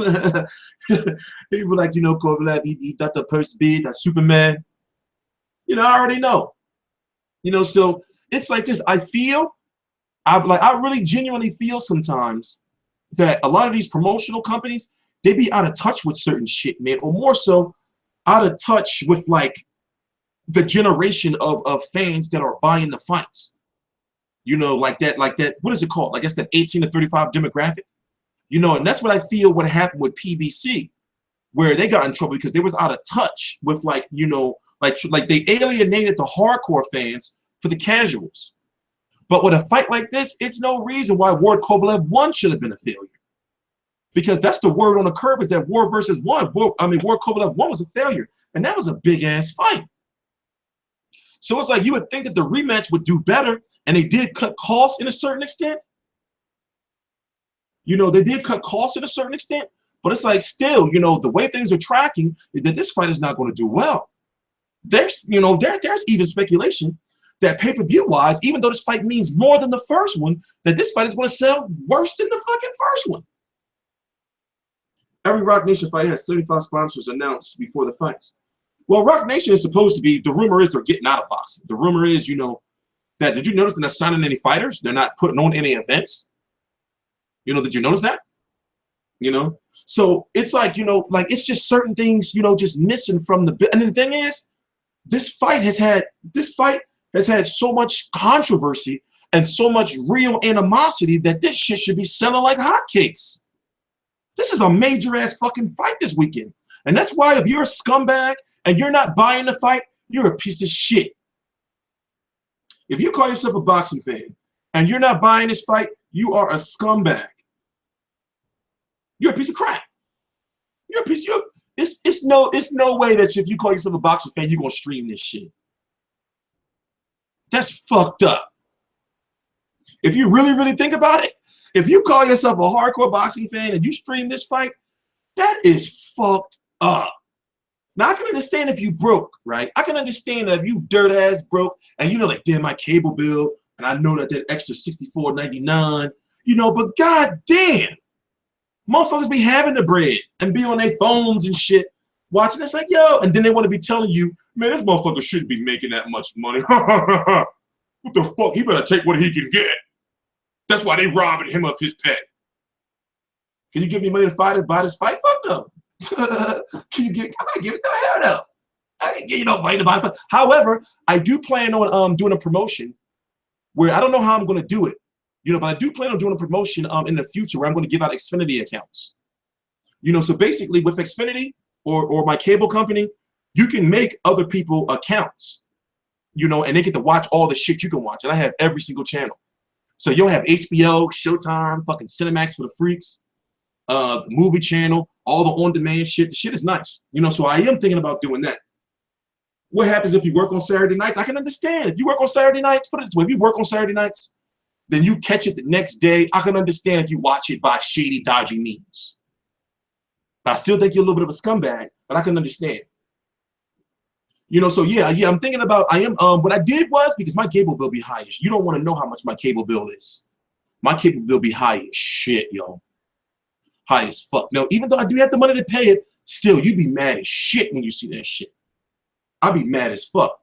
Speaker 1: was like, you know, Kovalev, he got the first beat, that Superman. You know, I already know. You know, so it's like this. I really genuinely feel sometimes that a lot of these promotional companies, they be out of touch with certain shit, man, or more so out of touch with like the generation of fans that are buying the fights. You know, like that, what is it called? I guess that 18 to 35 demographic. You know, and that's what I feel what happened with PBC, where they got in trouble because they was out of touch with, like, you know, like they alienated the hardcore fans for the casuals. But with a fight like this, it's no reason why Ward-Kovalev 1 should have been a failure. Because that's the word on the curb, is that Ward Kovalev 1 was a failure. And that was a big-ass fight. So it's like you would think that the rematch would do better, and they did cut costs in a certain extent. You know, they did cut costs in a certain extent, but it's like still, you know, the way things are tracking is that this fight is not going to do well. There's, you know, there's even speculation that pay-per-view wise, even though this fight means more than the first one, that this fight is going to sell worse than the fucking first one. Every Rock Nation fight has 75 sponsors announced before the fights. Well, Rock Nation is supposed to be, the rumor is they're getting out of boxing. The rumor is, you know, that, did you notice they're not signing any fighters? They're not putting on any events. You know, did you notice that? You know? So it's like, you know, like it's just certain things, you know, just missing from the, and the thing is, this fight has had so much controversy and so much real animosity that this shit should be selling like hotcakes. This is a major ass fucking fight this weekend. And that's why if you're a scumbag and you're not buying the fight, you're a piece of shit. If you call yourself a boxing fan and you're not buying this fight, you are a scumbag. You're a piece of crap. You're a piece of, it's no way that if you call yourself a boxing fan, you're gonna stream this shit. That's fucked up. If you really, really think about it, if you call yourself a hardcore boxing fan and you stream this fight, that is fucked up. Now, I can understand if you broke, right? I can understand that if you dirt ass broke and you know, like, damn, my cable bill, and I know that extra $64.99, you know, but god damn, motherfuckers be having the bread and be on their phones and shit watching. It's like, yo, and then they want to be telling you, man, this motherfucker shouldn't be making that much money. What the fuck? He better take what he can get. That's why they robbing him of his pay. Can you give me money to buy this fight? Fuck them. Can you get? I'm gonna give it the hell no. I can give you no money to buy the fight. However, I do plan on doing a promotion where I don't know how I'm gonna do it, you know, but I do plan on doing a promotion in the future where I'm going to give out Xfinity accounts. You know, so basically with Xfinity or my cable company, you can make other people accounts, you know, and they get to watch all the shit you can watch. And I have every single channel. So you'll have HBO, Showtime, fucking Cinemax for the freaks, the movie channel, all the on-demand shit. The shit is nice. You know, so I am thinking about doing that. What happens if you work on Saturday nights? I can understand. If you work on Saturday nights, put it this way, if you work on Saturday nights, then you catch it the next day. I can understand if you watch it by shady, dodgy means. But I still think you're a little bit of a scumbag, but I can understand. You know, so yeah, I'm thinking about, what I did was, because my cable bill be high as, you don't want to know how much my cable bill is. My cable bill be high as shit, yo. High as fuck. No, even though I do have the money to pay it, still, you'd be mad as shit when you see that shit. I'd be mad as fuck.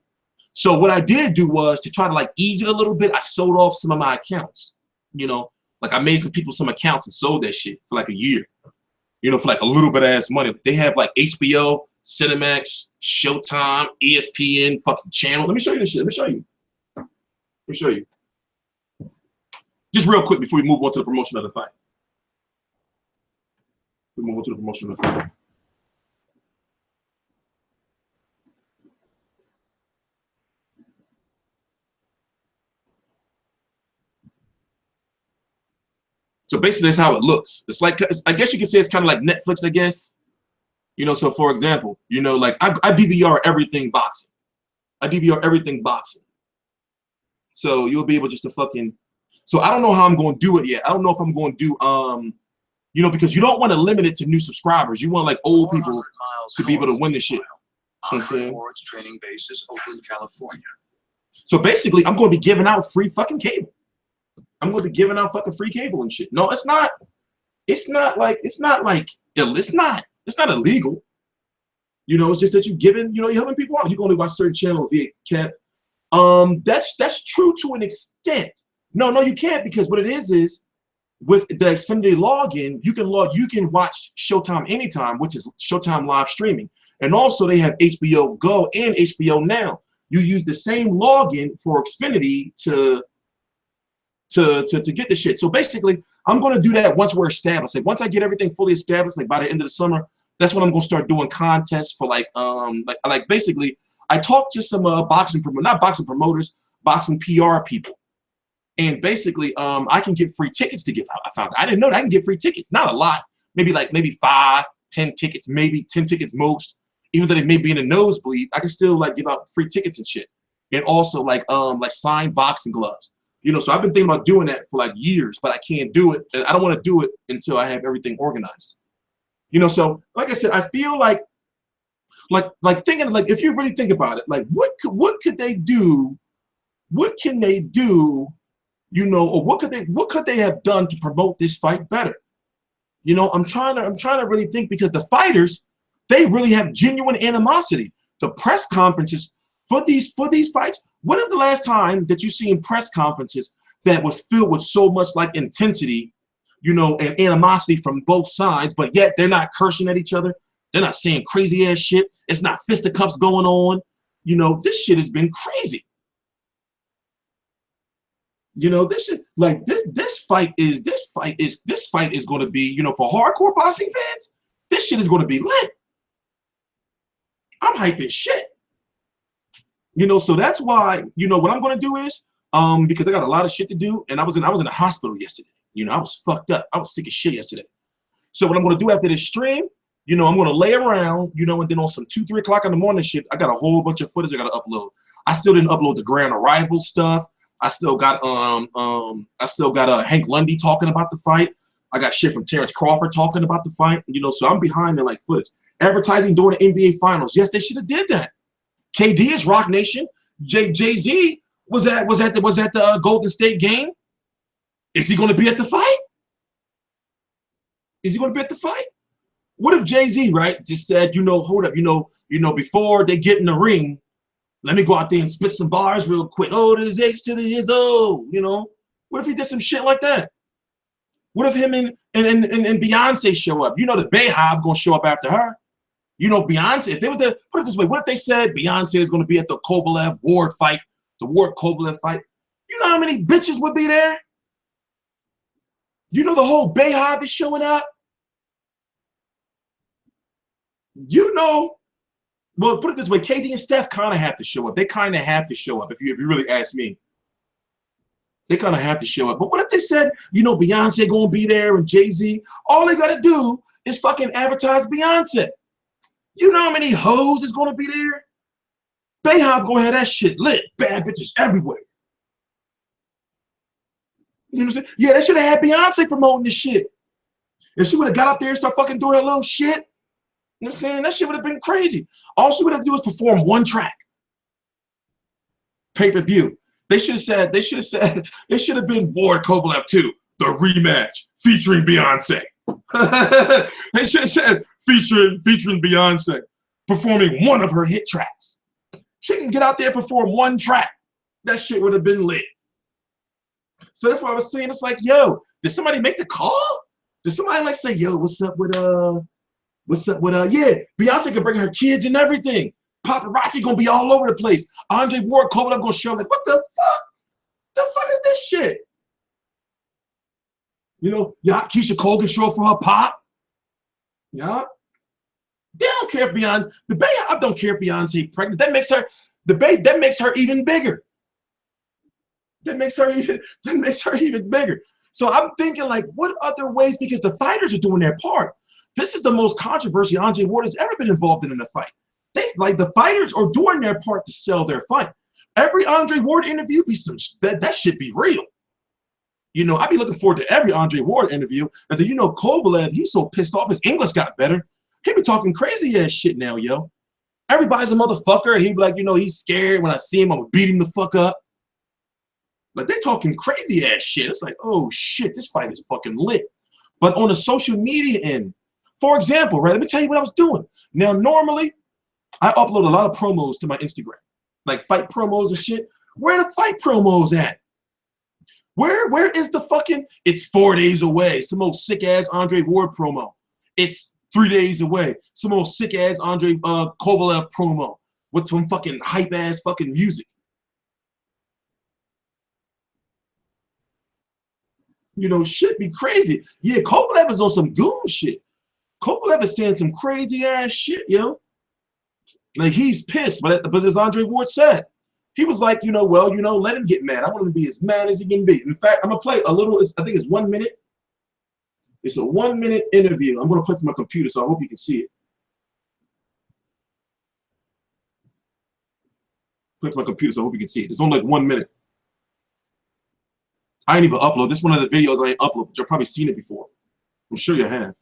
Speaker 1: So what I did do was, to try to like ease it a little bit, I sold off some of my accounts. You know, like I made some people some accounts and sold that shit for like a year. You know, for like a little bit of ass money. They have like HBO, Cinemax, Showtime, ESPN, fucking channel. Let me show you this shit. Let me show you. Just real quick before we move on to the promotion of the fight. So basically, that's how it looks. It's like, I guess you could say it's kind of like Netflix, I guess. You know, so for example, you know, like I DVR everything boxing. So you'll be able just to fucking, so I don't know how I'm going to do it yet. I don't know if I'm going to do, you know, because you don't want to limit it to new subscribers. You want like old people to be able to win this shit. You know what I'm saying?
Speaker 3: Training bases, Oakland, California.
Speaker 1: So basically, I'm going to be giving out free fucking cable. I'm going to be giving out fucking free cable and shit. No, it's not illegal. You know, it's just that you're giving, you know, you're helping people out. You can only watch certain channels via cap. That's true to an extent. No, you can't, because what it is with the Xfinity login, you can watch Showtime anytime, which is Showtime live streaming. And also they have HBO Go and HBO Now. You use the same login for Xfinity to get the shit. So basically, I'm going to do that once we're established. Like once I get everything fully established, like by the end of the summer, that's when I'm going to start doing contests for like basically, I talked to some not boxing promoters, boxing PR people. And basically, I can get free tickets to give out. I found out. I didn't know that I can get free tickets. Not a lot. Maybe 5, 10 tickets, maybe 10 tickets most. Even though they may be in the nosebleeds, I can still like give out free tickets and shit. and also like signed boxing gloves. You know, so I've been thinking about doing that for like years, but I can't do it. And I don't want to do it until I have everything organized. You know, so like I said, I feel like thinking, like, if you really think about it, like what could they do? What can they do? You know, or what could they have done to promote this fight better? You know, I'm trying to really think, because the fighters, they really have genuine animosity. The press conferences for these fights. When is the last time that you see in press conferences that was filled with so much like intensity, you know, and animosity from both sides, but yet they're not cursing at each other? They're not saying crazy ass shit. It's not fisticuffs going on. You know, this shit has been crazy. You know, this is like this fight is going to be, you know, for hardcore boxing fans, this shit is going to be lit. I'm hyping shit. You know, so that's why, you know, what I'm going to do is, because I got a lot of shit to do, and I was in the hospital yesterday. You know, I was fucked up. I was sick as shit yesterday. So what I'm going to do after this stream, you know, I'm going to lay around, you know, and then on some 2, 3 o'clock in the morning shit, I got a whole bunch of footage I got to upload. I still didn't upload the Grand Arrival stuff. I still got Hank Lundy talking about the fight. I got shit from Terrence Crawford talking about the fight. You know, so I'm behind in like footage. Advertising during the NBA Finals. Yes, they should have did that. KD is Rock Nation. Jay-Z was at the Golden State game. Is he going to be at the fight? Is he going to be at the fight? What if Jay-Z, right, just said, you know, hold up, you know, before they get in the ring, let me go out there and spit some bars real quick. Oh, this H to the years old, you know? What if he did some shit like that? What if him and Beyonce show up? You know, the Bayhive gonna show up after her. You know, Beyonce, if there was put it this way, what if they said Beyonce is going to be at the Kovalev Ward fight, the Ward-Kovalev fight? You know how many bitches would be there? You know the whole Bayhive is showing up? You know, well, put it this way, KD and Steph kind of have to show up. They kind of have to show up, if you really ask me. They kind of have to show up. But what if they said, you know, Beyonce going to be there and Jay-Z? All they got to do is fucking advertise Beyonce. You know how many hoes is going to be there? Bayhive going to have that shit lit. Bad bitches everywhere. You know what I'm saying? Yeah, they should have had Beyonce promoting this shit. If she would have got up there and start fucking doing her little shit, you know what I'm saying? That shit would have been crazy. All she would have to do was perform one track. Pay-per-view. They should have been Ward-Kovalev 2, the rematch, featuring Beyonce. They should have said featuring Beyonce, performing one of her hit tracks. She can get out there and perform one track. That shit would have been lit. So that's why I was saying, it's like, yo, did somebody make the call? Did somebody like say, yo, what's up with yeah, Beyonce can bring her kids and everything. Paparazzi gonna be all over the place. Andre Ward-Kovalev gonna show up like, what the fuck? The fuck is this shit? You know, yeah, Keisha Cole can show up for her pop. Yeah. They don't care if Beyonce, the Bayhive don't care if Beyonce pregnant. That makes her even bigger. That makes her even bigger. So I'm thinking, like, what other ways, because the fighters are doing their part. This is the most controversy Andre Ward has ever been involved in a fight. The fighters are doing their part to sell their fight. Every Andre Ward interview be that should be real. You know, I'd be looking forward to every Andre Ward interview. And then, you know, Kovalev, he's so pissed off, his English got better. He be talking crazy ass shit now, yo. Everybody's a motherfucker. He be like, you know, he's scared. When I see him, I'm gonna beat him the fuck up. Like, they talking crazy ass shit. It's like, oh shit, this fight is fucking lit. But on the social media end, for example, right, let me tell you what I was doing. Now, normally, I upload a lot of promos to my Instagram, like fight promos and shit. Where are the fight promos at? Where is the fucking, it's 4 days away, some old sick-ass Andre Ward promo. It's 3 days away, some old sick-ass Andre Kovalev promo with some fucking hype-ass fucking music. You know, shit be crazy. Yeah, Kovalev is on some goon shit. Kovalev is saying some crazy-ass shit, yo. Like, he's pissed, but as Andre Ward said, he was like, you know, well, you know, let him get mad. I want him to be as mad as he can be. In fact, I'm going to play a little, I think it's 1 minute. It's a 1 minute interview. I'm going to play from my computer, so I hope you can see it. Click my computer, so I hope you can see it. It's only like 1 minute. I ain't even upload. This is one of the videos I ain't upload, but you've probably seen it before. I'm sure you have.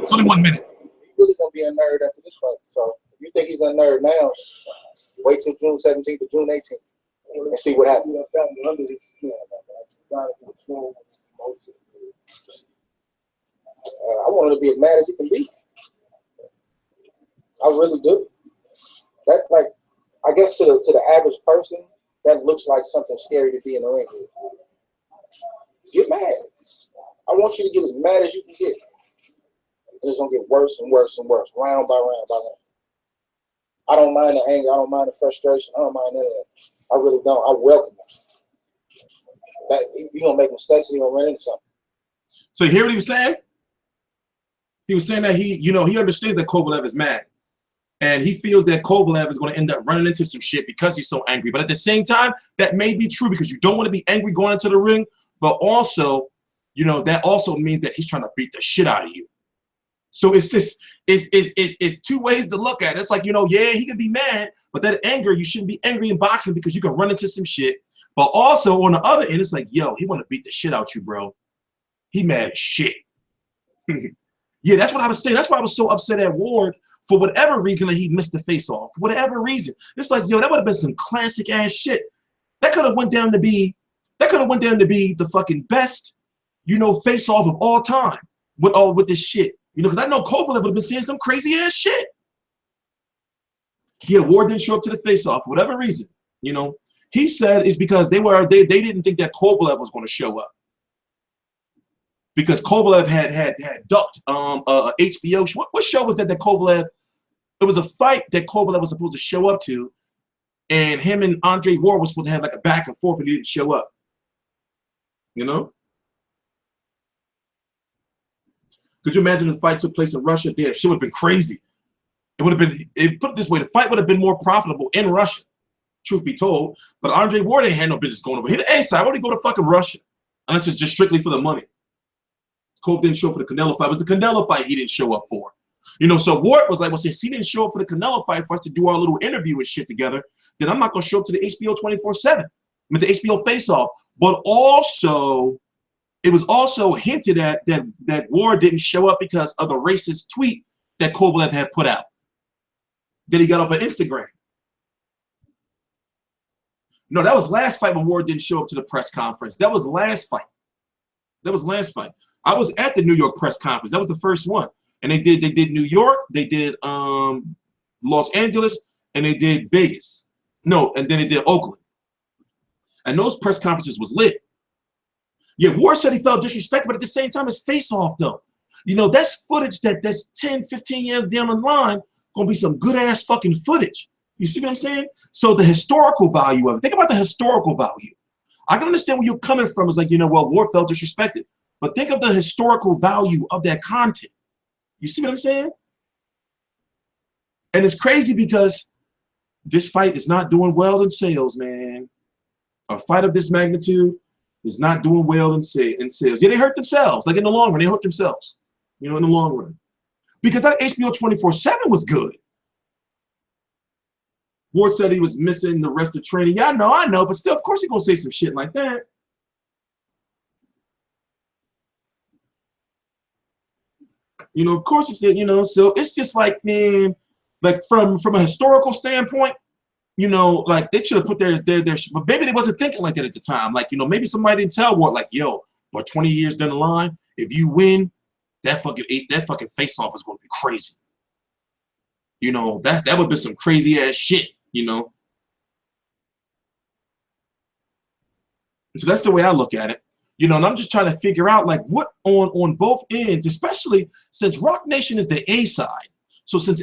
Speaker 1: It's only 1 minute.
Speaker 4: He's really gonna be a nerd after this fight. So if you think he's a nerd now, wait till June 17th or June 18th and see what happens. I want him to be as mad as he can be. I really do. That, like, I guess to the average person, that looks like something scary to be in the ring with. Get mad. I want you to get as mad as you can get. It's gonna get worse and worse and worse, round by round by round. I don't mind the anger. I don't mind the frustration. I don't mind none of that. I really don't. I welcome it. That you're gonna make mistakes and you're gonna run into something.
Speaker 1: So you hear what he was saying? He was saying that he understands that Kovalev is mad. And he feels that Kovalev is going to end up running into some shit because he's so angry. But at the same time, that may be true because you don't want to be angry going into the ring. But also, that also means that he's trying to beat the shit out of you. So it's just, it's two ways to look at it. It's like, yeah, he can be mad, but that anger, you shouldn't be angry in boxing because you can run into some shit. But also on the other end, it's like, yo, he want to beat the shit out you, bro. He mad as shit. Yeah, that's what I was saying. That's why I was so upset at Ward for whatever reason that he missed the face-off. For whatever reason. It's like, yo, that would have been some classic ass shit. That could have went down to be the fucking best, face-off of all time with this shit. Because I know Kovalev would have been saying some crazy ass shit. Yeah, Ward didn't show up to the face-off for whatever reason. He said it's because they didn't think that Kovalev was going to show up. Because Kovalev had ducked HBO. What show was that Kovalev? It was a fight that Kovalev was supposed to show up to, and him and Andre Ward was supposed to have like a back and forth, and he didn't show up. Could you imagine if the fight took place in Russia? Damn, shit would have been crazy. It would have been. Put it this way: the fight would have been more profitable in Russia, truth be told. But Andre Ward ain't had no business going over here. The A side, why would he go to fucking Russia? Unless it's just strictly for the money. Cove didn't show up for the Canelo fight. It was the Canelo fight he didn't show up for. So Ward was like, well, since he didn't show up for the Canelo fight for us to do our little interview and shit together, then I'm not going to show up to the HBO 24/7 with the HBO face-off. But also, it was also hinted at that Ward didn't show up because of the racist tweet that Kovalev had put out that he got off of Instagram. No, that was last fight when Ward didn't show up to the press conference. That was last fight. I was at the New York press conference. That was the first one. And they did New York, they did Los Angeles, and they did Vegas. No, and then they did Oakland. And those press conferences was lit. Yeah, Ward said he felt disrespected, but at the same time, it's face-off, though. That's footage that's 10, 15 years down the line, gonna be some good-ass fucking footage. You see what I'm saying? So the historical value of it. Think about the historical value. I can understand where you're coming from. It's like, well, Ward felt disrespected. But think of the historical value of that content. You see what I'm saying? And it's crazy because this fight is not doing well in sales, man. A fight of this magnitude is not doing well in sales. Yeah, they hurt themselves. Like in the long run, they hurt themselves. In the long run. Because that HBO 24/7 was good. Ward said he was missing the rest of training. Yeah, I know. But still, of course he's going to say some shit like that. Of course he said, so it's just like, man, like from a historical standpoint, like they should have put their but maybe they wasn't thinking like that at the time. Like, maybe somebody didn't tell Ward, like, yo, but 20 years down the line, if you win, that fucking face-off is going to be crazy. That would be some crazy ass shit, So that's the way I look at it. And I'm just trying to figure out like what on both ends, especially since Rock Nation is the A side. So since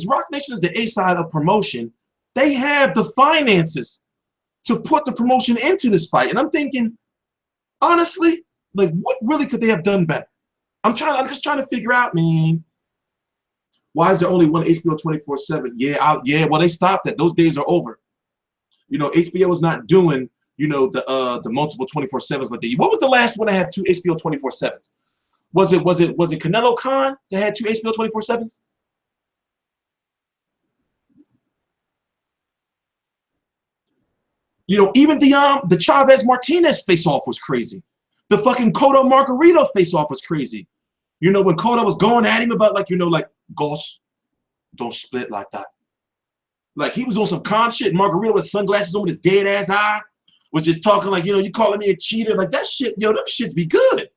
Speaker 1: Rock Nation is the A side of promotion, they have the finances to put the promotion into this fight. And I'm thinking, honestly, like what really could they have done better? I'm just trying to figure out, man. Why is there only one HBO 24/7? Yeah, well they stopped that. Those days are over. HBO is not doing you know, the multiple 24/7s like that. What was the last one that had 2 HBO 24/7s? Was it Canelo Khan that had 2 HBO 24/7s? You know, even the Chavez Martinez face-off was crazy. The fucking Cotto Margarito face-off was crazy. You know, when Cotto was going at him about, like, you know, like, Goss, don't split like that. Like, he was on some calm shit, and Margarito with sunglasses on with his dead-ass eye was just talking like, you know, you calling me a cheater. Like, that shit, yo, them shits be good.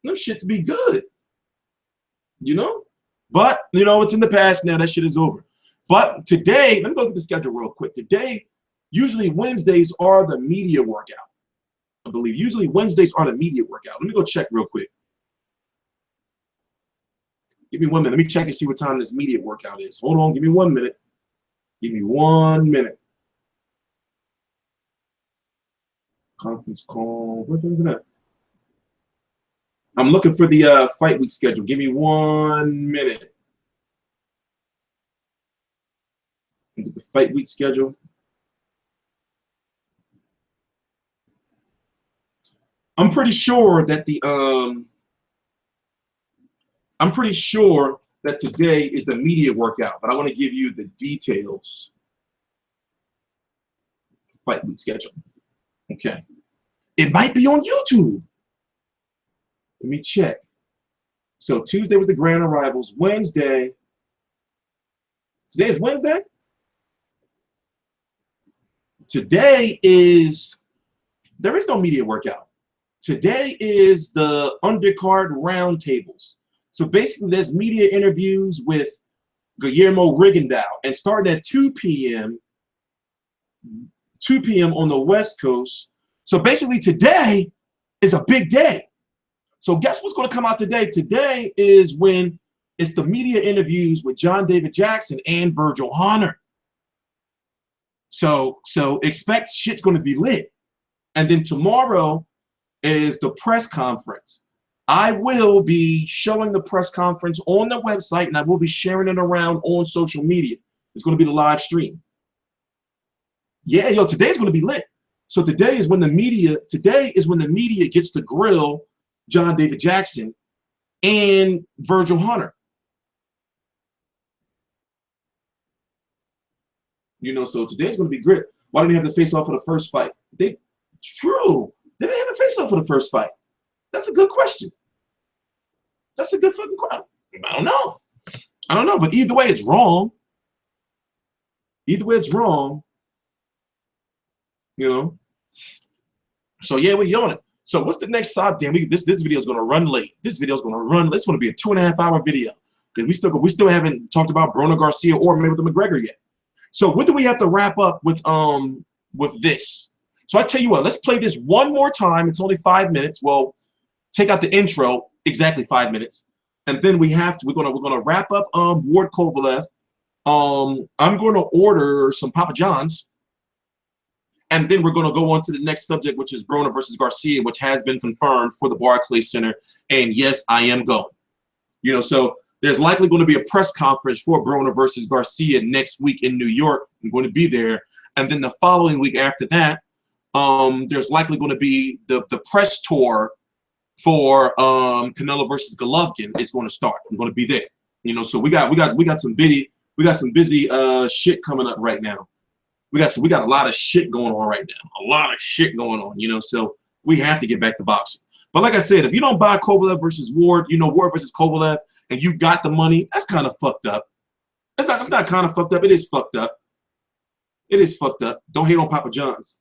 Speaker 1: Them shits be good. You know? But, you know, it's in the past now. That shit is over. But today, let me go look at the schedule real quick. Today, usually Wednesdays are the media workout. I believe usually Wednesdays are the media workout. Let me go check real quick. Give me 1 minute. Let me check and see what time this media workout is. Hold on. Give me 1 minute. Give me 1 minute. Conference call. What is that? I'm looking for the fight week schedule. Give me 1 minute. Get the fight week schedule. I'm pretty sure that today is the media workout, but I want to give you the details. Fight week schedule. Okay. It might be on YouTube. Let me check. So Tuesday was the grand arrivals. Wednesday. Today is Wednesday? Today is, there is no media workout. Today is the undercard roundtables. So basically there's media interviews with Guillermo Rigondeaux, and starting at 2 p.m. on the West Coast. So basically today is a big day. So guess what's going to come out today? Today is when it's the media interviews with John David Jackson and Virgil Hunter. So expect shit's going to be lit. And then tomorrow is the press conference. I will be showing the press conference on the website, and I will be sharing it around on social media. It's going to be the live stream. Yeah, yo, today's going to be lit. So today is when the media gets to grill John David Jackson and Virgil Hunter. You know, so today's going to be great. Why didn't they have the face-off for the first fight? True. They didn't have a face-off for the first fight. That's a good question. That's a good fucking question. I don't know. I don't know, but either way, it's wrong. Either way, it's wrong. You know? So, yeah, we're on it. So, what's the next side? Damn, this video is going to run late. This video is going to run late. It's going to be a 2.5-hour video. Because we still haven't talked about Broner, Garcia, or MAYWEATHER McGREGOR yet. So, what do we have to wrap up with this? So I tell you what, let's play this one more time. It's only 5 minutes. Well, take out the intro, exactly 5 minutes, and then we're gonna wrap up Ward-Kovalev. I'm going to order some Papa John's, and then we're going to go on to the next subject, which is Broner versus Garcia, which has been confirmed for the Barclays Center. And yes, I am going. You know, so there's likely going to be a press conference for Broner versus Garcia next week in New York. I'm going to be there, and then the following week after that, there's likely going to be the press tour for Canelo versus Golovkin is going to start. I'm going to be there. You know, so we got some busy shit coming up right now. We got a lot of shit going on right now. A lot of shit going on. You know, so we have to get back to boxing. But like I said, if you don't buy Kovalev versus Ward, you know, Ward versus Kovalev, and you got the money, that's kind of fucked up. It's not kind of fucked up. It is fucked up. It is fucked up. Don't hate on Papa John's.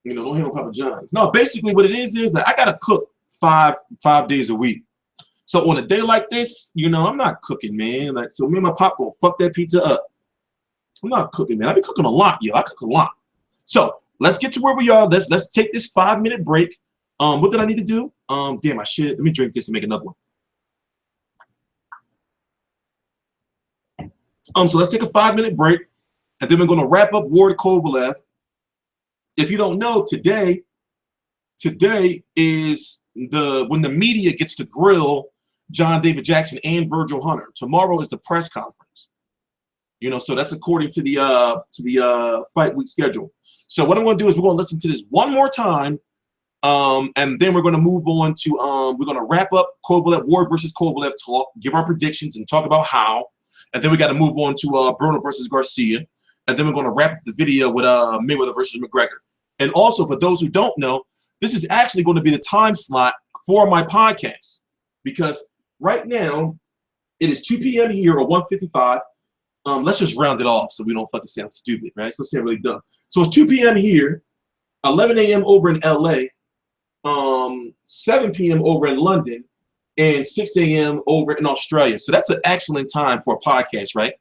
Speaker 1: You know, don't hate on Papa John's. No, basically what it is that I gotta cook five days a week. So on a day like this, you know, I'm not cooking, man. Like, so me and my pop gonna fuck that pizza up. I'm not cooking, man. I be cooking a lot, yo. I cook a lot. So let's get to where we are. Let's take this 5-minute break. What did I need to do? Damn, I should. Let me drink this and make another one. So let's take a 5-minute break, and then we're gonna wrap up Ward-Kovalev. If you don't know, today is when the media gets to grill John David Jackson and Virgil Hunter. Tomorrow is the press conference. You know, so that's according to the fight week schedule. So what I'm going to do is we're going to listen to this one more time, and then we're going to move on to we're going to wrap up Kovalev Ward versus Kovalev talk, give our predictions, and talk about how, and then we got to move on to Broner versus Garcia, and then we're going to wrap up the video with Mayweather versus McGregor. And also, for those who don't know, this is actually going to be the time slot for my podcast, because right now it is 2 p.m. here or 1:55. Let's just round it off so we don't fucking sound stupid, right? It's gonna sound really dumb. So it's 2 p.m. here, 11 a.m. over in LA, 7 p.m. over in London, and 6 a.m. over in Australia. So that's an excellent time for a podcast, right?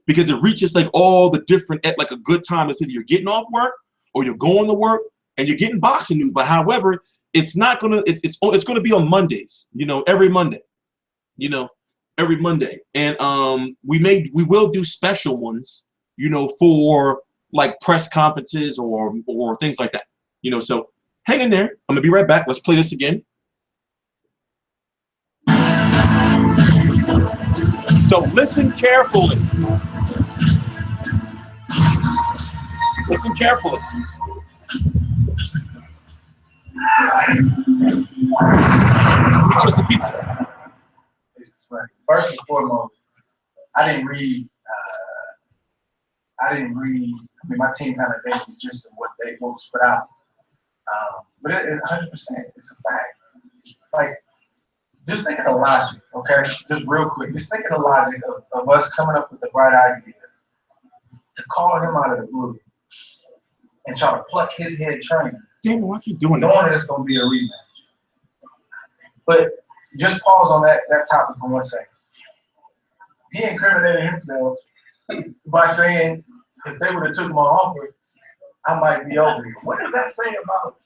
Speaker 1: Because it reaches like all the different, at like a good time. It's either you're getting off work or you're going to work and you're getting boxing news. But however, it's not gonna, it's gonna be on Mondays, you know, every Monday, you know. Every Monday, and we will do special ones, you know, for like press conferences or things like that, you know. So hang in there. I'm gonna be right back. Let's play this again. So listen carefully. Listen carefully. Order some pizza.
Speaker 2: First and foremost, I didn't read. I mean, my team kind of gave me just what was put out. But it 100%, it's a fact. Like, just think of the logic, okay? Just real quick, just think of the logic of us coming up with the right idea to call him out of the blue and try to pluck his head trainer.
Speaker 1: Damn, why keep doing that?
Speaker 2: Knowing that it's going to be a rematch. But just pause on that topic for 1 second. He incriminated himself by saying if they would have took my offer, I might be over here. What does that say about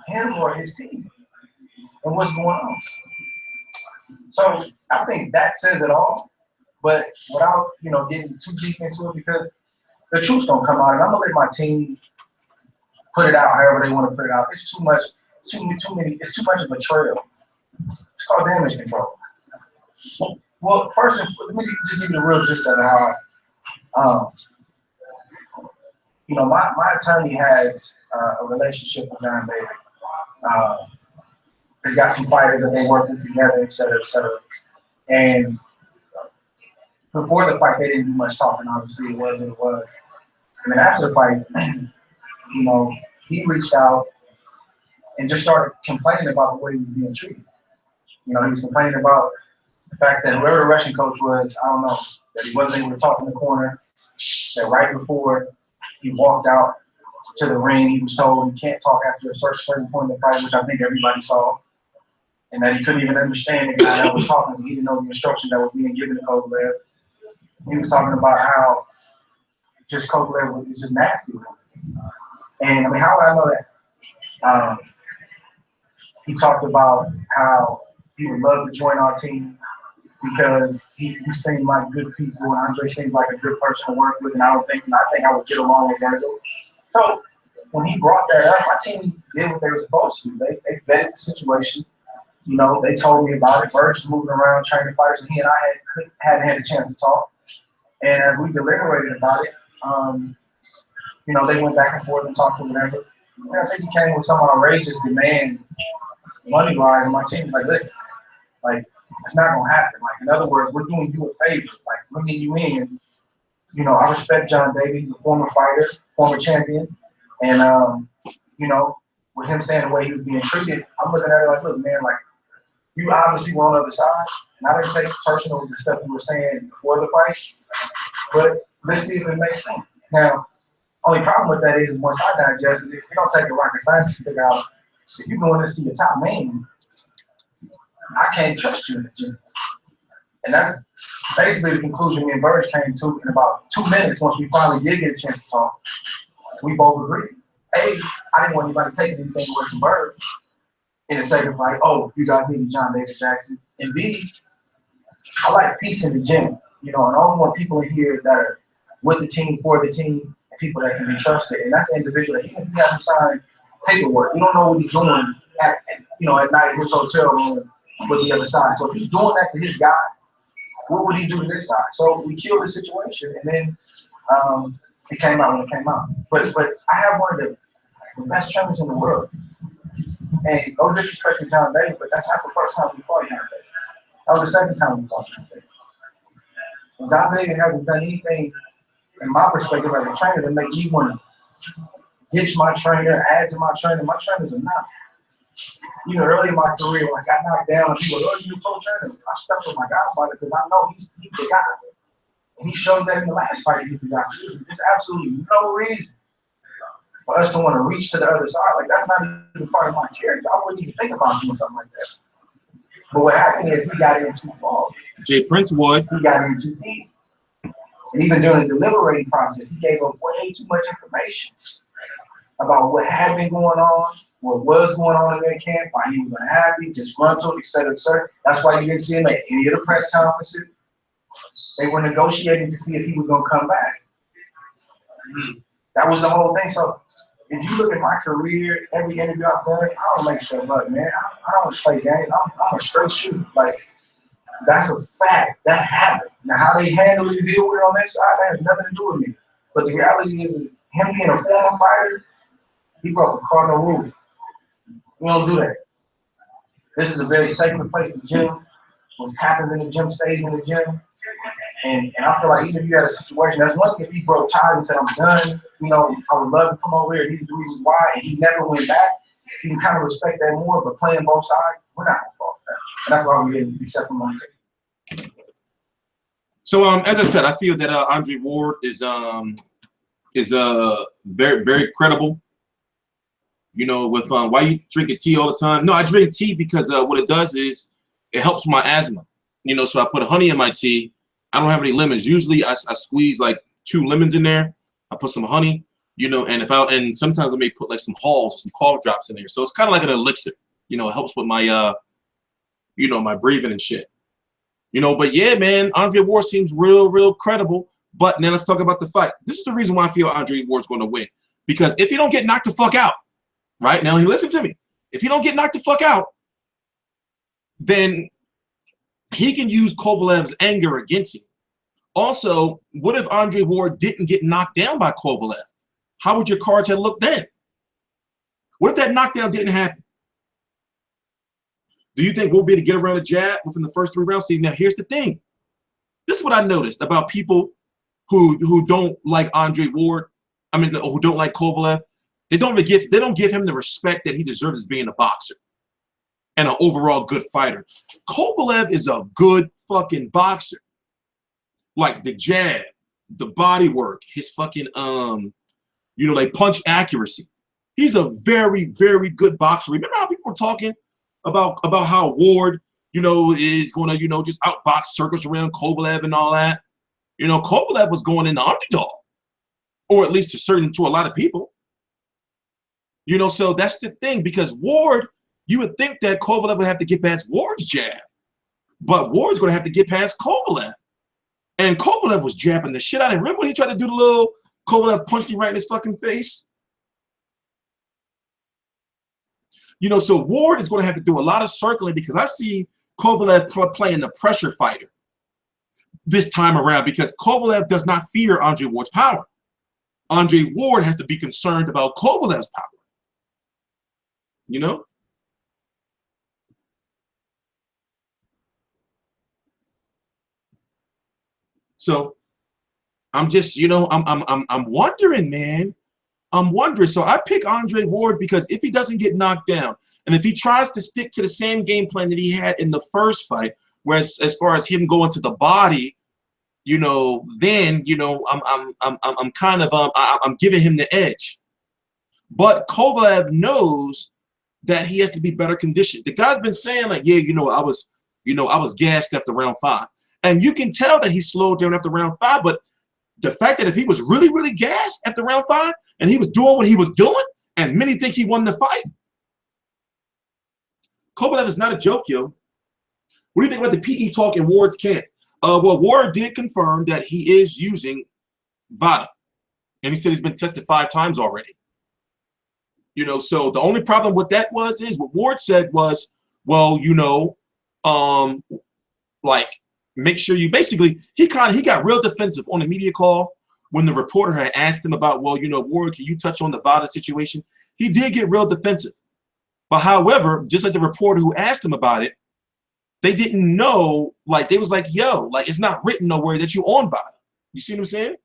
Speaker 2: him or his team and what's going on? So I think that says it all, but without, you know, getting too deep into it, because the truth's gonna come out, and I'm gonna let my team put it out however they want to put it out. It's too much, too many. It's too much of a trail. It's called damage control. Well, first, let me just give you the real gist of how, you know, my attorney has a relationship with John David. They got some fighters that they work with together, et cetera, et cetera. And before the fight, they didn't do much talking. Obviously, it was what it was. And then after the fight, you know, he reached out and just started complaining about the way he was being treated. You know, he was complaining about the fact that whoever the Russian coach was, I don't know, that he wasn't able to talk in the corner, that right before he walked out to the ring, he was told he can't talk after a certain point in the fight, which I think everybody saw, and that he couldn't even understand the guy that was talking. He didn't know the instructions that were being given to Kovalev. He was talking about how just Kovalev is just nasty. And I mean, how would I know that? He talked about how he would love to join our team because he seemed like good people, and Andre seemed like a good person to work with, and I think I would get along with Virgil. So when he brought that up, my team did what they were supposed to. They vetted the situation. You know, they told me about it. Virgil's moving around training fighters, and he and I hadn't had a chance to talk. And as we deliberated about it, you know, they went back and forth and talked to whatever. And I think he came with some outrageous demand, money-wise, and my team was like, listen, like, it's not going to happen. Like, in other words, we're doing you a favor, like, bringing you in. You know, I respect John Davis, he's a former fighter, former champion, and, you know, with him saying the way he was being treated, I'm looking at it like, look, man, like, you obviously were on the other side, and I didn't take it personal with the stuff you were saying before the fight, but let's see if it makes sense. Now, only problem with that is once I digest it, it don't take a rocket scientist to figure out if you're going to see a top man, I can't trust you in the gym. And that's basically the conclusion me and Burge came to in about 2 minutes once we finally did get a chance to talk. We both agreed. A, I didn't want anybody taking anything away from Burge in the sake of like, oh, you guys need John Davis Jackson. And B, I like peace in the gym. You know, and I only want people in here that are with the team, for the team, and people that can be trusted. And that's the individual that even if you have him sign paperwork, you don't know what he's doing at night in his hotel room with the other side. So if he's doing that to his guy, What would he do to this side? So we killed the situation, and then it came out when it came out. But I have one of the best trainers in the world. And no disrespect to John Davis, but that's not the first time we fought John Davis. That was the second time we fought John Davis. And John Davis hasn't done anything, in my perspective, as a trainer, to make me want to ditch my trainer, add to my trainer. My trainers are not. Even early in my career, when I got knocked down, and people were, oh, you pro trainer. I stuck with my godfather because I know he's the guy. And he showed that in the last fight he's the guy. There's absolutely no reason for us to want to reach to the other side. Like, that's not even part of my character. I wouldn't even think about doing something like that. But what happened is he got in too far.
Speaker 1: Jay Prince would.
Speaker 2: He got in too deep. And even during the deliberating process, he gave up way too much information about what had been going on, what was going on in their camp, why he was unhappy, disgruntled, et cetera, et cetera. That's why you didn't see him at any of the press conferences. They were negotiating to see if he was going to come back. That was the whole thing. So if you look at my career, every interview I've done, I don't make stuff up, man. I don't play games. I'm a straight shooter. Like, that's a fact. That happened. Now, how they handle and deal with it on that side, that has nothing to do with me. But the reality is him being a former fighter, he broke a cardinal rule. We don't do that. This is a very sacred place, the gym. What's happens in the gym stays in the gym. And I feel like even if you had a situation, that's one thing if he broke ties and said, I'm done, you know, I would love to come over here. These are the reasons why. And he never went back. You can kind of respect that more, but playing both sides, we're not going to fall for that. And that's why we didn't accept him on the team.
Speaker 1: So, as I said, I feel that Andre Ward is very, very credible. You know, with why you drinking tea all the time? No, I drink tea because what it does is it helps my asthma. You know, so I put honey in my tea. I don't have any lemons. Usually, I squeeze like 2 lemons in there. I put some honey. You know, and sometimes I may put like some halls, some cough drops in there. So it's kind of like an elixir. You know, it helps with my you know, my breathing and shit. You know, but yeah, man, Andre Ward seems real credible. But now let's talk about the fight. This is the reason why I feel Andre Ward's going to win. Because if he don't get knocked the fuck out, right now, listen to me. If he don't get knocked the fuck out, then he can use Kovalev's anger against him. Also, what if Andre Ward didn't get knocked down by Kovalev? How would your cards have looked then? What if that knockdown didn't happen? Do you think we'll be able to get around a jab within the first 3 rounds? See, now here's the thing. This is what I noticed about people who don't like Andre Ward. I mean, who don't like Kovalev. They don't give him the respect that he deserves as being a boxer and an overall good fighter. Kovalev is a good fucking boxer. Like the jab, the body work, his fucking you know, like punch accuracy. He's a very good boxer. Remember how people were talking about how Ward, you know, is going to, you know, just outbox circles around Kovalev and all that. You know, Kovalev was going in the underdog, or at least to a lot of people. You know, so that's the thing, because Ward, you would think that Kovalev would have to get past Ward's jab, but Ward's going to have to get past Kovalev. And Kovalev was jabbing the shit out of him. Remember when he tried to do the little Kovalev punched him right in his fucking face? You know, so Ward is going to have to do a lot of circling, because I see Kovalev playing the pressure fighter this time around, because Kovalev does not fear Andre Ward's power. Andre Ward has to be concerned about Kovalev's power. You know? So I'm just, you know, I'm wondering, man. I'm wondering. So I pick Andre Ward because if he doesn't get knocked down, and if he tries to stick to the same game plan that he had in the first fight, whereas as far as him going to the body, you know, then, you know, I'm kind of I'm giving him the edge. But Kovalev knows that he has to be better conditioned. The guy's been saying, like, yeah, you know, I was gassed after round 5. And you can tell that he slowed down after round 5, but the fact that if he was really gassed after round 5 and he was doing what he was doing, and many think he won the fight. Kovalev is not a joke, yo. What do you think about the PE talk in Ward's camp? Well, Ward did confirm that he is using VADA. And he said he's been tested 5 times already. You know, so the only problem with that is what Ward said was, well, you know, like, make sure you basically, he got real defensive on the media call when the reporter had asked him about, well, you know, Ward, can you touch on the VADA situation? He did get real defensive. But however, just like the reporter who asked him about it, they didn't know, like, they was like, yo, like, it's not written nowhere that you on VADA. You see what I'm saying?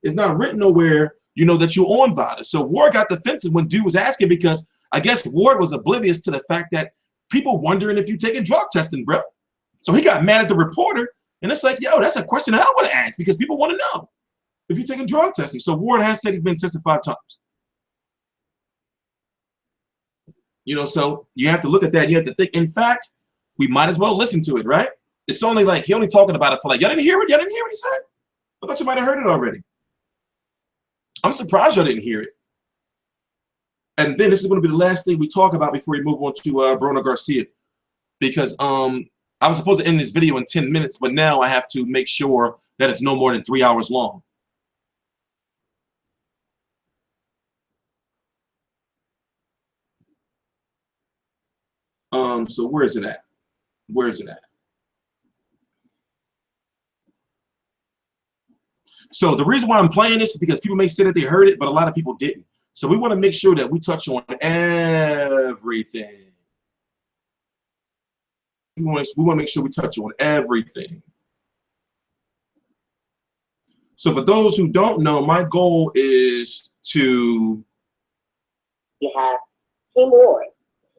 Speaker 1: It's not written nowhere, you know, that you on VADA. So Ward got defensive when dude was asking, because I guess Ward was oblivious to the fact that people wondering if you taking drug testing, bro. So he got mad at the reporter, and it's like, yo, that's a question that I want to ask, because people want to know if you're taking drug testing. So Ward has said he's been tested 5 times. You know, so you have to look at that. You have to think. In fact, we might as well listen to it, right? It's only like, he only talking about it for like, y'all didn't hear it? Y'all didn't hear what he said? I thought you might have heard it already. I'm surprised y'all didn't hear it. And then this is going to be the last thing we talk about before we move on to Broner Garcia. Because I was supposed to end this video in 10 minutes, but now I have to make sure that it's no more than 3 hours long. So where is it at? Where is it at? So the reason why I'm playing this is because people may say that they heard it, but a lot of people didn't. So we want to make sure that we touch on everything. We want to make sure we touch on everything. So for those who don't know, my goal is to...
Speaker 5: You have Team Ward.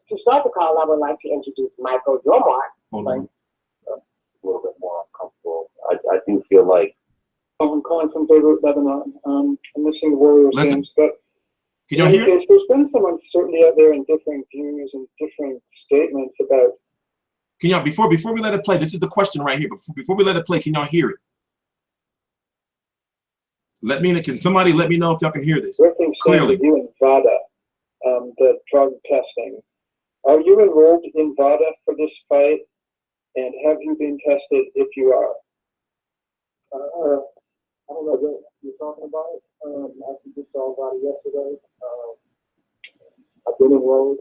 Speaker 5: To start the call, I would like to introduce Michael Yormark.
Speaker 1: Hold on.
Speaker 5: A little bit more uncomfortable. I do feel like I'm calling from Beirut, Lebanon. I'm missing the Warriors games, but
Speaker 1: can y'all hear?
Speaker 5: There's been some uncertainty out there and differing views and different statements about.
Speaker 1: Can y'all, before we let it play, this is the question right here. Before we let it play, can y'all hear it? Can somebody let me know if y'all can hear this clearly?
Speaker 5: You in VADA, the drug testing. Are you enrolled in VADA for this fight? And have you been tested if you are? I don't know what you're talking about. I actually just saw VADA yesterday. I've been enrolled.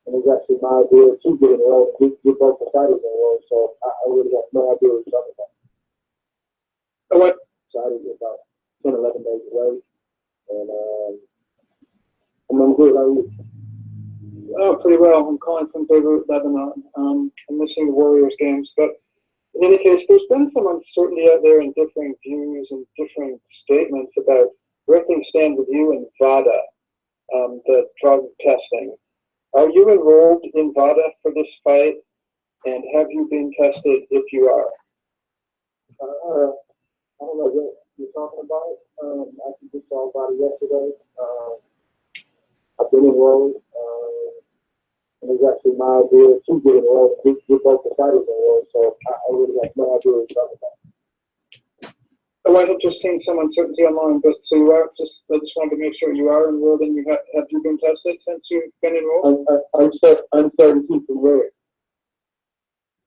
Speaker 5: And it's actually my idea to get enrolled. We both decided to enroll, so I really have no idea what you're talking about. So what? Decided about 10, 11 days away. And I'm good. How are you? Oh, pretty well. I'm calling from Beirut, Lebanon. I'm missing the Warriors games, but in any case, there's been some uncertainty out there and differing views and different statements about where things stand with you in VADA, the drug testing. Are you enrolled in VADA for this fight, and have you been tested if you are? I don't know what you're talking about. I actually just saw VADA yesterday. I've been enrolled. And it's actually my idea to get enrolled. We both decided to enroll, so I really have no idea what you're talking about. So I have just seen some uncertainty online, but so you are I just wanted to make sure you are enrolled, and have you been tested since you've been enrolled? Uncertainty from where?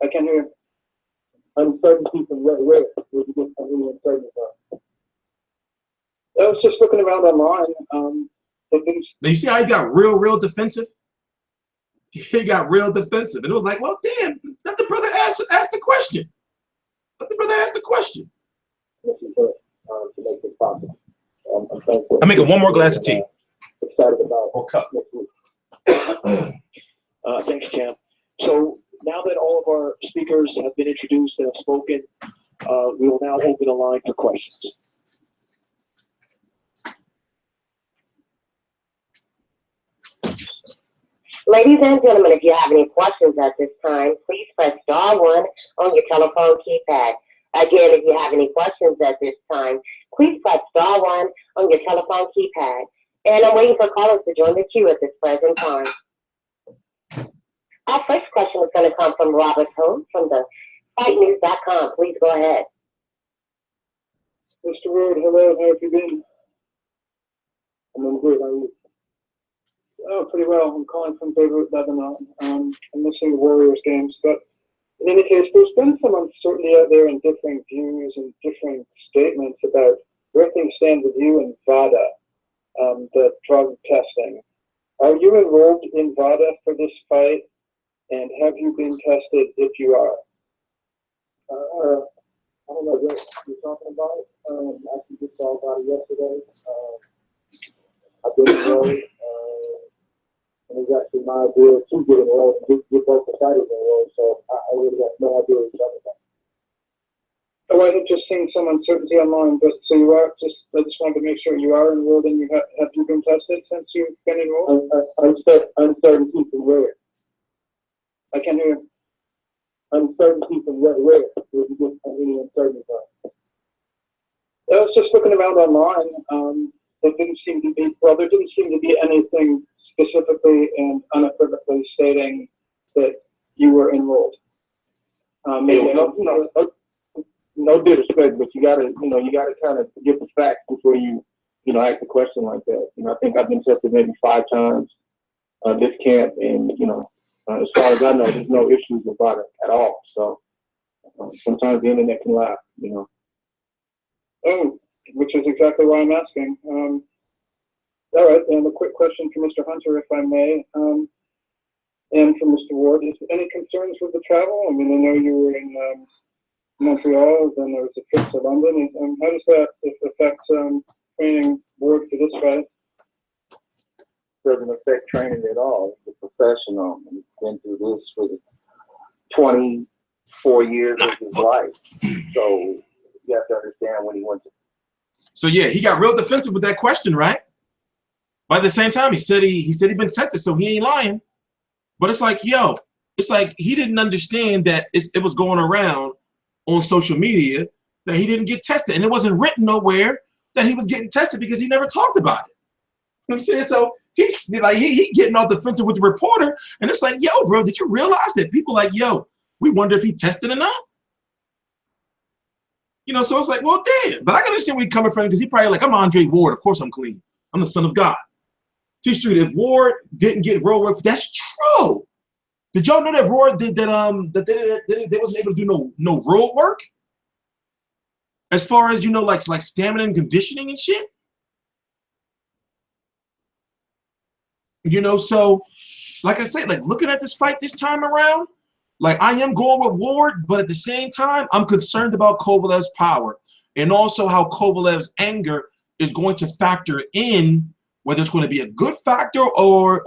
Speaker 5: I can't hear. Uncertainty from where? Where did you get any uncertainty from? I was just looking around online.
Speaker 1: Now you see how he got real defensive? He got real defensive, and it was like, well, damn, let the brother ask the question. Let the brother ask the question. I'm making one more glass of tea.
Speaker 5: Excited about
Speaker 1: or cup.
Speaker 5: Thanks, Cam. So now that all of our speakers have been introduced and have spoken, we will now open the line for questions.
Speaker 6: Ladies and gentlemen, if you have any questions at this time, please press *1 on your telephone keypad. Again, if you have any questions at this time, please press *1 on your telephone keypad. And I'm waiting for callers to join the queue at this present time. Our first question is going to come from Robert Holmes from the FightNews.com. Please go ahead.
Speaker 5: Mr. Ward, hello, how have you been? I'm good, how are you? Oh, pretty well. I'm calling from Beirut, Lebanon. I'm missing the Warriors games, but in any case, there's been some uncertainty out there and differing views and different statements about where things stand with you in VADA, the drug testing. Are you enrolled in VADA for this fight, And have you been tested if you are? I don't know what you're talking about. I actually just saw about it yesterday. I've been enrolled, and it's actually my idea to get enrolled and get both the parties enrolled, so I really have no idea what you're talking about. Oh, I had just seen some uncertainty online, but so you are, I just wanted to make sure you are enrolled and have you been tested since you've been enrolled? Uncertainty from where? I can't hear. Uncertainty from where? Where did you get any uncertainty from? I was just looking around online. There didn't seem to be anything specifically and unequivocally stating that you were enrolled. No disrespect, but you gotta kind of get the facts before you ask a question like that. I think I've been tested maybe 5 times this camp, and as far as I know, there's no issues about it at all. So sometimes the internet can lie, Oh, which is exactly why I'm asking. All right, and a quick question for Mr. Hunter, if I may, and for Mr. Ward. Is there any concerns with the travel? I mean, I know you were in Montreal, then there was a trip to London. And how does that affect training board for this fight?
Speaker 4: Doesn't affect training at all. He's a professional. He's been through this for 24 years of his life. So you have to understand when he went to.
Speaker 1: So yeah, he got real defensive with that question, right? But at the same time, he said he'd been tested, so he ain't lying. But it's like, yo, it's like he didn't understand that it was going around on social media that he didn't get tested, and it wasn't written nowhere that he was getting tested because he never talked about it. You know what I'm saying? So he's like he getting off the fence with the reporter, and it's like, yo, bro, did you realize that people like, yo, we wonder if he tested or not? So it's like, well, damn. But I can understand where he's coming from because he probably like, I'm Andre Ward, of course I'm clean. I'm the son of God. T-Street, if Ward didn't get road work, that's true. Did y'all know that Ward did that they wasn't able to do no road work? As far as like stamina and conditioning and shit? So like I said, like looking at this fight this time around, like I am going with Ward, but at the same time, I'm concerned about Kovalev's power and also how Kovalev's anger is going to factor in whether it's going to be a good factor or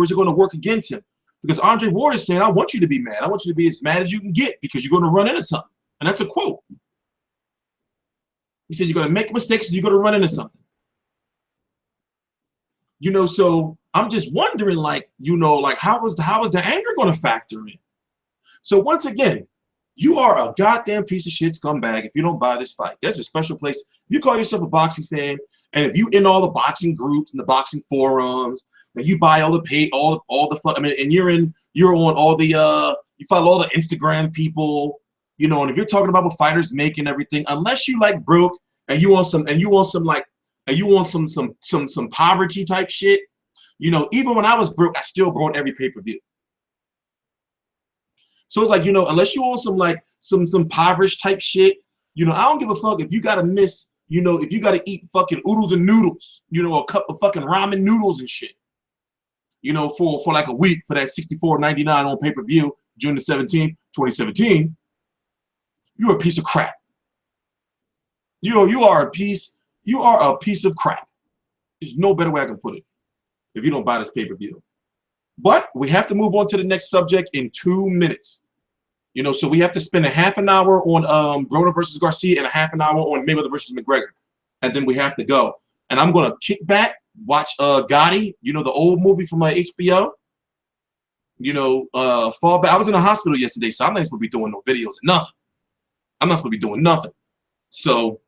Speaker 1: is it going to work against him. Because Andre Ward is saying, I want you to be mad. I want you to be as mad as you can get because you're going to run into something. And that's a quote. He said, you're going to make mistakes and you're going to run into something. So I'm just wondering, like, how is the anger going to factor in? So once again, you are a goddamn piece of shit scumbag if you don't buy this fight. There's a special place. If you call yourself a boxing fan, and if you in all the boxing groups and the boxing forums, and you buy all the all the fuck, and you're on all the you follow all the Instagram people, and if you're talking about what fighters make and everything, unless you like broke and you want some poverty type shit, even when I was broke, I still bought every pay-per-view. So it's like, unless you want some impoverished type shit, I don't give a fuck if you gotta miss, if you gotta eat fucking oodles and noodles, a cup of fucking ramen noodles and shit, for like a week for that $64.99 on pay-per-view, June the 17th, 2017, you're a piece of crap. You are a piece of crap. There's no better way I can put it if you don't buy this pay-per-view. But we have to move on to the next subject in 2 minutes. So we have to spend a half an hour on Broner versus Garcia and a half an hour on Mayweather versus McGregor. And then we have to go. And I'm going to kick back, watch Gotti, the old movie from HBO. Fall back. I was in the hospital yesterday, so I'm not supposed to be doing no videos and nothing. I'm not supposed to be doing nothing. So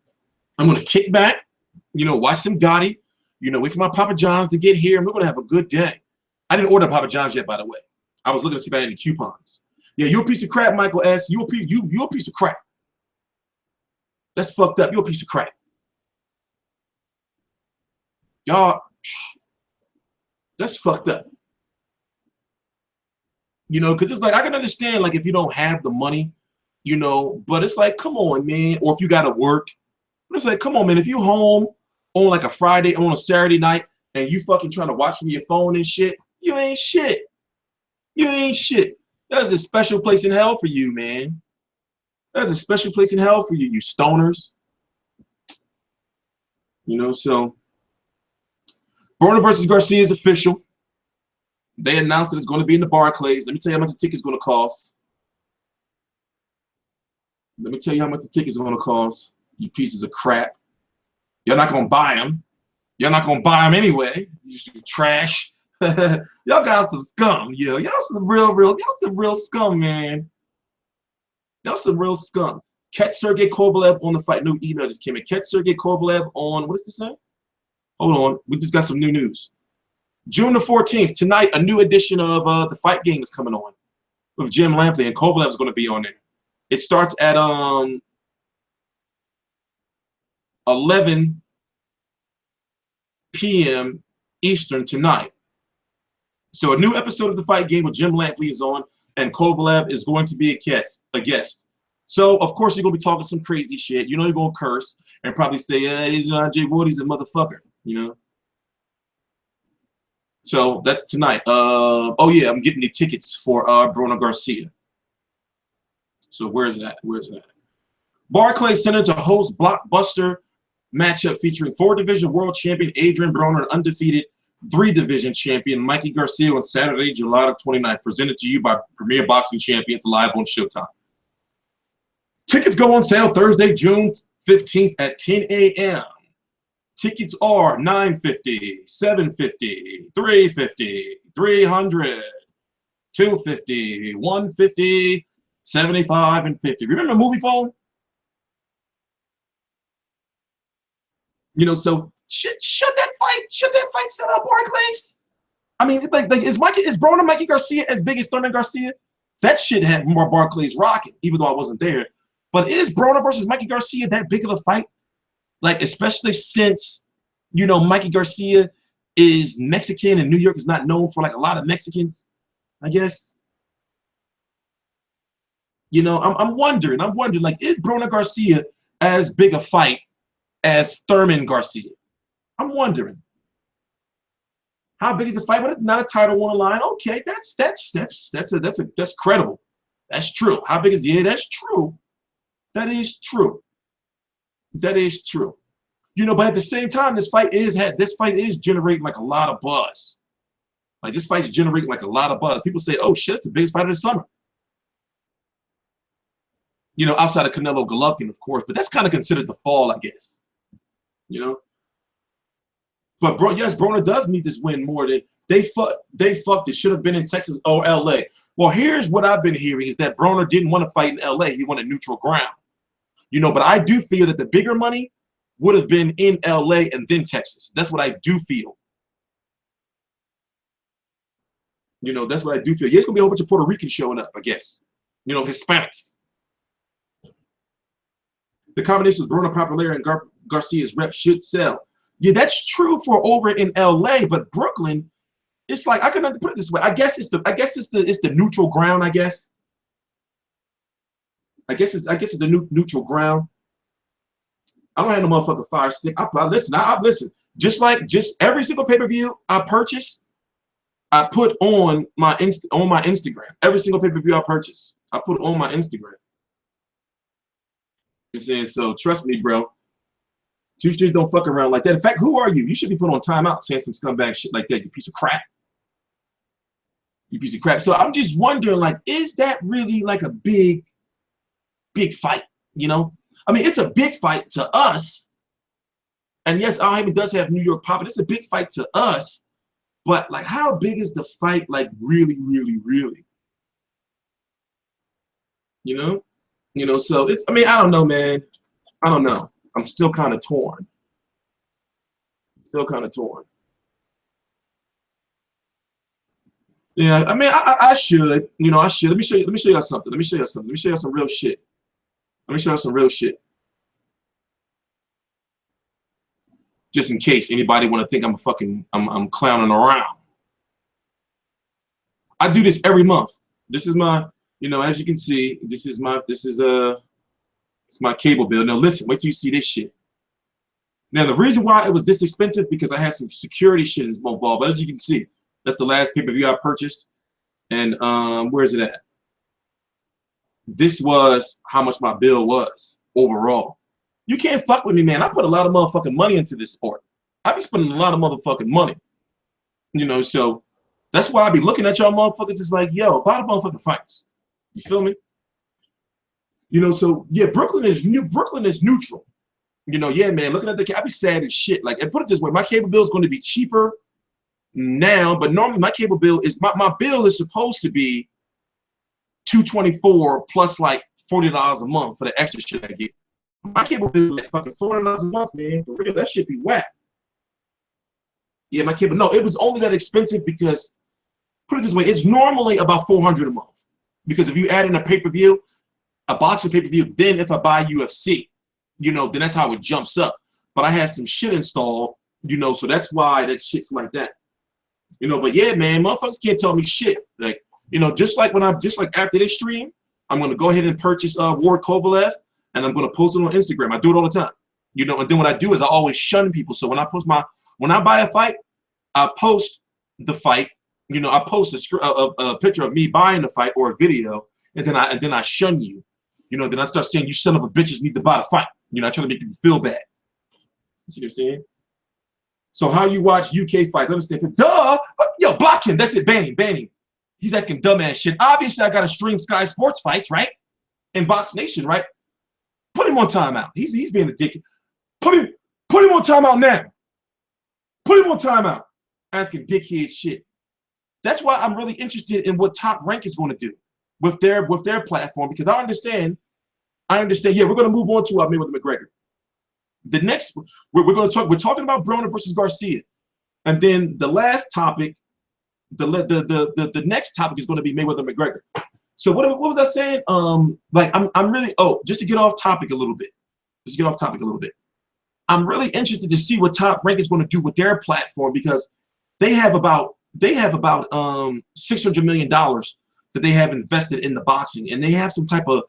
Speaker 1: I'm going to kick back, watch some Gotti, wait for my Papa John's to get here, and we're going to have a good day. I didn't order Papa John's yet, by the way. I was looking to see if I had any coupons. Yeah, you're a piece of crap, Michael S. You're a piece of crap. That's fucked up. You're a piece of crap. Y'all, that's fucked up. Because it's like, I can understand, like, if you don't have the money, but it's like, come on, man. Or if you got to work. But it's like, come on, man. If you home on like a Friday, on a Saturday night, and you fucking trying to watch from your phone and shit, you ain't shit. You ain't shit. There's a special place in hell for you, man. There's a special place in hell for you, you stoners. You know, so Broner versus Garcia is official. They announced that it's going to be in the Barclays. Let me tell you how much the ticket's going to cost. Let me tell you how much the tickets are going to cost, you pieces of crap. You're not going to buy them. You're not going to buy them anyway. You trash. Y'all got some scum, yo. Y'all some real scum, man. Y'all some real scum. Catch Sergey Kovalev on the fight. New email just came in. Catch Sergey Kovalev on, what does this say? Hold on. We just got some new news. June the 14th, tonight, a new edition of the Fight Game is coming on with Jim Lampley, and Kovalev is going to be on there. It starts at 11 p.m. Eastern tonight. So a new episode of the Fight Game with Jim Lampley is on, and Kovalev is going to be a guest. So, of course, you're going to be talking some crazy shit. You know you're going to curse and probably say, he's not Jay Woody's a motherfucker, you know? So that's tonight. Oh, yeah, I'm getting the tickets for Broner Garcia. So where's that? Where's that? Barclays Center to host blockbuster matchup featuring 4-division world champion Adrian Broner and undefeated 3-division champion Mikey Garcia on Saturday, July the 29th. Presented to you by Premier Boxing Champions live on Showtime. Tickets go on sale Thursday, June 15th at 10 a.m. Tickets are $9.50, $7.50, $3.50, $300, $250, $150, $75, and $50. Remember Movie Phone? You know, so shut that fight set up, Barclays. I mean, like is Broner Mikey Garcia as big as Thurman Garcia? That shit had more Barclays rocking, even though I wasn't there. But is Broner versus Mikey Garcia that big of a fight? Like, especially since, you know, Mikey Garcia is Mexican and New York is not known for like a lot of Mexicans, I guess. You know, I'm wondering, like, is Broner Garcia as big a fight as Thurman Garcia? I'm wondering. How big is the fight? But not a title on the line. Okay, that's credible. That's true. How big is that's true. That is true. That is true. You know, but at the same time, this fight is generating like a lot of buzz. Like this fight is generating like a lot of buzz. People say, "Oh shit, it's the biggest fight of the summer." You know, outside of Canelo Golovkin, of course, but that's kind of considered the fall, I guess. You know. But yes, Broner does need this win more than they fucked it. Should have been in Texas or LA. Well, here's what I've been hearing is that Broner didn't want to fight in LA. He wanted neutral ground. You know, but I do feel that the bigger money would have been in LA and then Texas. That's what I do feel. You know, that's what I do feel. Yeah, there's gonna be a whole bunch of Puerto Ricans showing up, I guess. You know, Hispanics. The combination of Broner popularity and Garcia's rep should sell. Yeah, that's true for over in LA, but Brooklyn, it's like I can put it this way. I guess it's the neutral ground. I guess it's the neutral ground. I don't have no motherfucking fire stick. I listen. Just every single pay-per-view I purchase, I put on my Instagram. Every single pay-per-view I purchase, I put on my Instagram. You saying so? Trust me, bro. Two streets don't fuck around like that. In fact, who are you? You should be put on timeout saying some scumbag shit like that, you piece of crap. You piece of crap. So I'm just wondering, like, is that really like a big fight? You know? I mean, it's a big fight to us. And yes, Al-Haymon does have New York popping. It's a big fight to us. But, like, how big is the fight, like, really, really, really? You know? You know, so it's, I mean, I don't know, man. I don't know. I'm still kind of torn. Yeah, I mean, I should. You know, I should. Let me show you something. Let me show you some real shit. Let me show you some real shit. Just in case anybody want to think I'm clowning around. I do this every month. This is my, you know, as you can see, it's my cable bill. Now listen, wait till you see this shit. Now the reason why it was this expensive because I had some security shit involved. But as you can see, that's the last pay-per-view I purchased. And where is it at? this was how much my bill was overall. You can't fuck with me, man. I put a lot of motherfucking money into this sport. I be spending a lot of motherfucking money. You know, so that's why I be looking at y'all motherfuckers. It's like, yo, buy the motherfucking fights. You feel me? You know, so yeah, Brooklyn is neutral. You know, yeah, man. Looking at the, I be sad as shit. Like, and put it this way, my cable bill is going to be cheaper now, but normally my cable bill is my bill is supposed to be $224 plus like $40 a month for the extra shit I get. My cable bill is like fucking $400 a month, man. For real, that shit be whack. Yeah, my cable. No, it was only that expensive because, put it this way, it's normally about $400 a month. Because if you add in a pay-per-view, a boxing pay-per-view, then if I buy UFC, you know, then that's how it jumps up. But I had some shit installed, you know, so that's why that shit's like that. You know, but yeah, man, motherfuckers can't tell me shit. Like, you know, just like after this stream, I'm gonna go ahead and purchase Ward-Kovalev, and I'm gonna post it on Instagram. I do it all the time. You know, and then what I do is I always shun people. So when I buy a fight, I post the fight. You know, I post a picture of me buying the fight or a video, and then I shun you. You know, then I start saying you son of a bitches need to buy the fight. You know, I try to make people feel bad. You see what I'm saying? So how you watch UK fights? I understand. But duh! Yo, block him. That's it. Ban him. He's asking dumbass shit. Obviously, I gotta stream Sky Sports fights, right? And Box Nation, right? Put him on timeout. He's being a dick. Put him on timeout now. Put him on timeout. Asking dickhead shit. That's why I'm really interested in what Top Rank is going to do with their platform, because I understand. Yeah, we're going to move on to MAYWEATHER McGREGOR. The next, we're going to talk. We're talking about Broner versus Garcia, and then the last topic, the next topic is going to be MAYWEATHER McGREGOR. So what was I saying? Like I'm really just to get off topic a little bit. I'm really interested to see what Top Rank is going to do with their platform, because they have about $600 million that they have invested in the boxing, and they have some type of,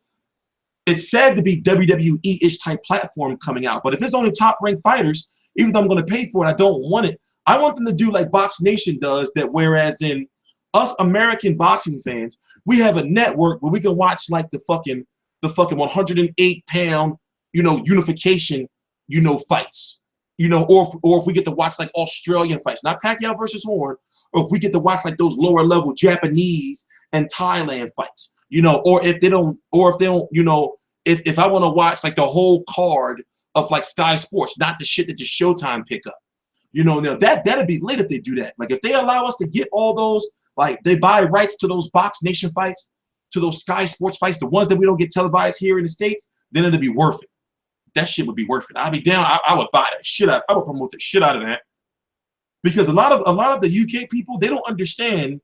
Speaker 1: it's sad to be WWE-ish type platform coming out. But if it's only top ranked fighters, even though I'm going to pay for it, I don't want it. I want them to do like Box Nation does, that whereas in us American boxing fans, we have a network where we can watch like the fucking 108-pound, you know, unification, you know, fights, you know, or if we get to watch like Australian fights, not Pacquiao versus Horn, or if we get to watch like those lower level Japanese and Thailand fights, you know, or if they don't, you know, if I want to watch like the whole card of like Sky Sports, not the shit that just Showtime pick up, you know, now that'd be lit if they do that. Like if they allow us to get all those, like they buy rights to those Box Nation fights, to those Sky Sports fights, the ones that we don't get televised here in the States, then it'd be worth it. That shit would be worth it. I'd be down. I would buy that shit out. I would promote the shit out of that, because a lot of the UK people, they don't understand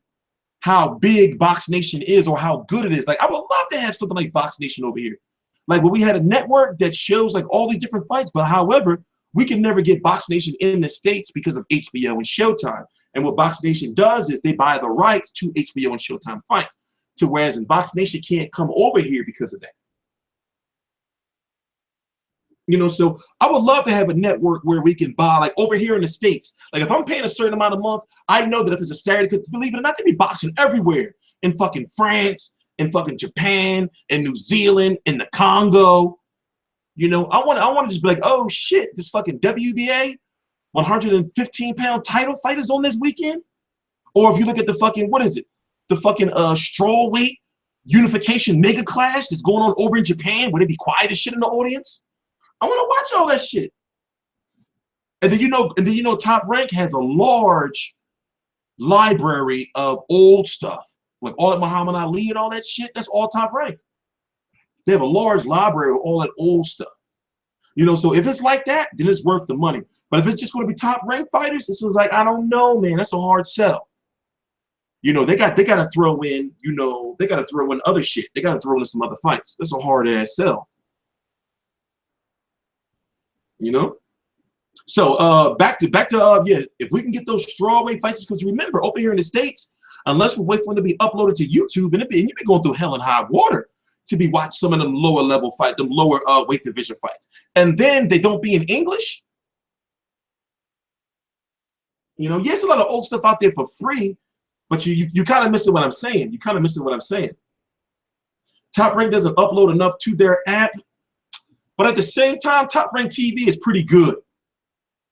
Speaker 1: how big Box Nation is or how good it is. Like I would love to have something like Box Nation over here. Like when we had a network that shows like all these different fights, but however, we can never get Box Nation in the States because of HBO and Showtime. And what Box Nation does is they buy the rights to HBO and Showtime fights, to whereas in Box Nation can't come over here because of that. You know, so I would love to have a network where we can buy, like over here in the States. Like if I'm paying a certain amount a month, I know that if it's a Saturday, because believe it or not, they be boxing everywhere. In fucking France, in fucking Japan, in New Zealand, in the Congo. You know, I want to just be like, oh shit, this fucking WBA 115-pound title fight is on this weekend. Or if you look at the fucking, what is it? The fucking strawweight unification mega clash that's going on over in Japan, where they be quiet as shit in the audience. I want to watch all that shit. And then you know Top Rank has a large library of old stuff, like all that Muhammad Ali and all that shit. That's all Top Rank. They have a large library of all that old stuff. You know, so if it's like that, then it's worth the money. But if it's just going to be Top Rank fighters, it seems like, I don't know, man. That's a hard sell. You know, they got to throw in, you know, they got to throw in other shit. They got to throw in some other fights. That's a hard ass sell. You know, so back to yeah, if we can get those strawweight fights, because remember over here in the States, unless we wait for them to be uploaded to YouTube, and you've been going through hell and high water to be watching some of them lower level fights, them lower weight division fights, and then they don't be in English. You know, yes, a lot of old stuff out there for free, but you kind of missing what I'm saying. You kind of missing what I'm saying. Top Rank doesn't upload enough to their app. But at the same time, Top Rank TV is pretty good.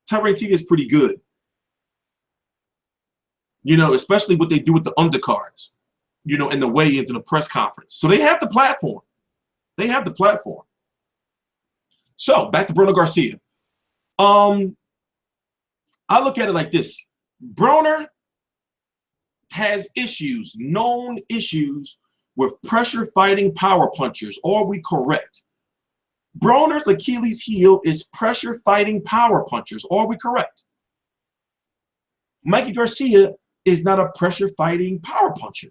Speaker 1: Top Rank TV is pretty good. You know, especially what they do with the undercards, you know, and the weigh-ins and the press conference. So they have the platform. They have the platform. So back to Broner Garcia. I look at it like this. Broner has issues, known issues with pressure fighting power punchers. Are we correct? Broner's Achilles heel is pressure fighting power punchers. Are we correct? Mikey Garcia is not a pressure fighting power puncher.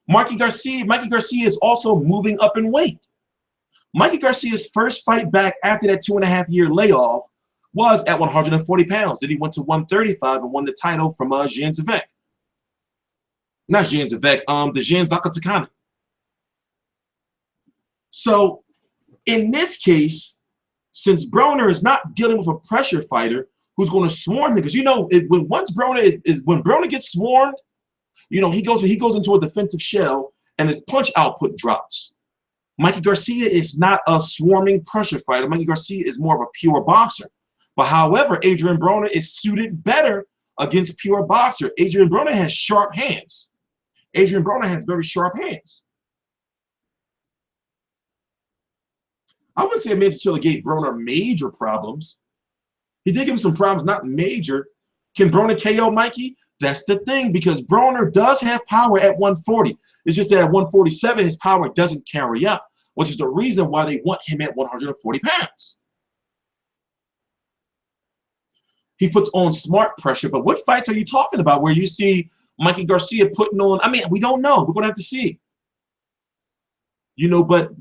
Speaker 1: Mikey Garcia is also moving up in weight. Mikey Garcia's first fight back after that 2.5-year layoff was at 140 pounds. Then he went to 135 and won the title from Jan Zavek. Not Jan Zavek, the Jan Zakatakana. So in this case, since Broner is not dealing with a pressure fighter who's going to swarm him, because you know, when Broner gets swarmed, you know, he goes into a defensive shell and his punch output drops. Mikey Garcia is not a swarming pressure fighter. Mikey Garcia is more of a pure boxer. But however, Adrian Broner is suited better against pure boxer. Adrian Broner has sharp hands. Adrian Broner has very sharp hands. I wouldn't say Amanda Chilla gave Broner major problems. He did give him some problems, not major. Can Broner KO Mikey? That's the thing, because Broner does have power at 140. It's just that at 147, his power doesn't carry up, which is the reason why they want him at 140 pounds. He puts on smart pressure, but what fights are you talking about where you see Mikey Garcia putting on? I mean, we don't know. We're going to have to see. You know, but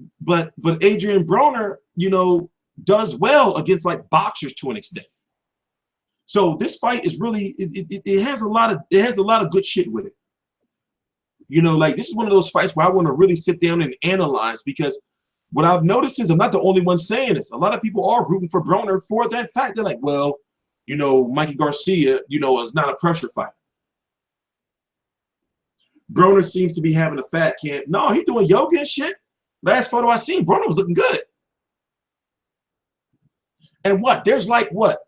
Speaker 1: Adrian Broner, you know, does well against like boxers to an extent. So this fight is really it has a lot of good shit with it. You know, like this is one of those fights where I want to really sit down and analyze, because what I've noticed is I'm not the only one saying this. A lot of people are rooting for Broner for that fact. They're like, well, you know, Mikey Garcia, you know, is not a pressure fighter. Broner seems to be having a fat camp. No, he's doing yoga and shit. Last photo I seen, Broner was looking good. And what? There's like, what,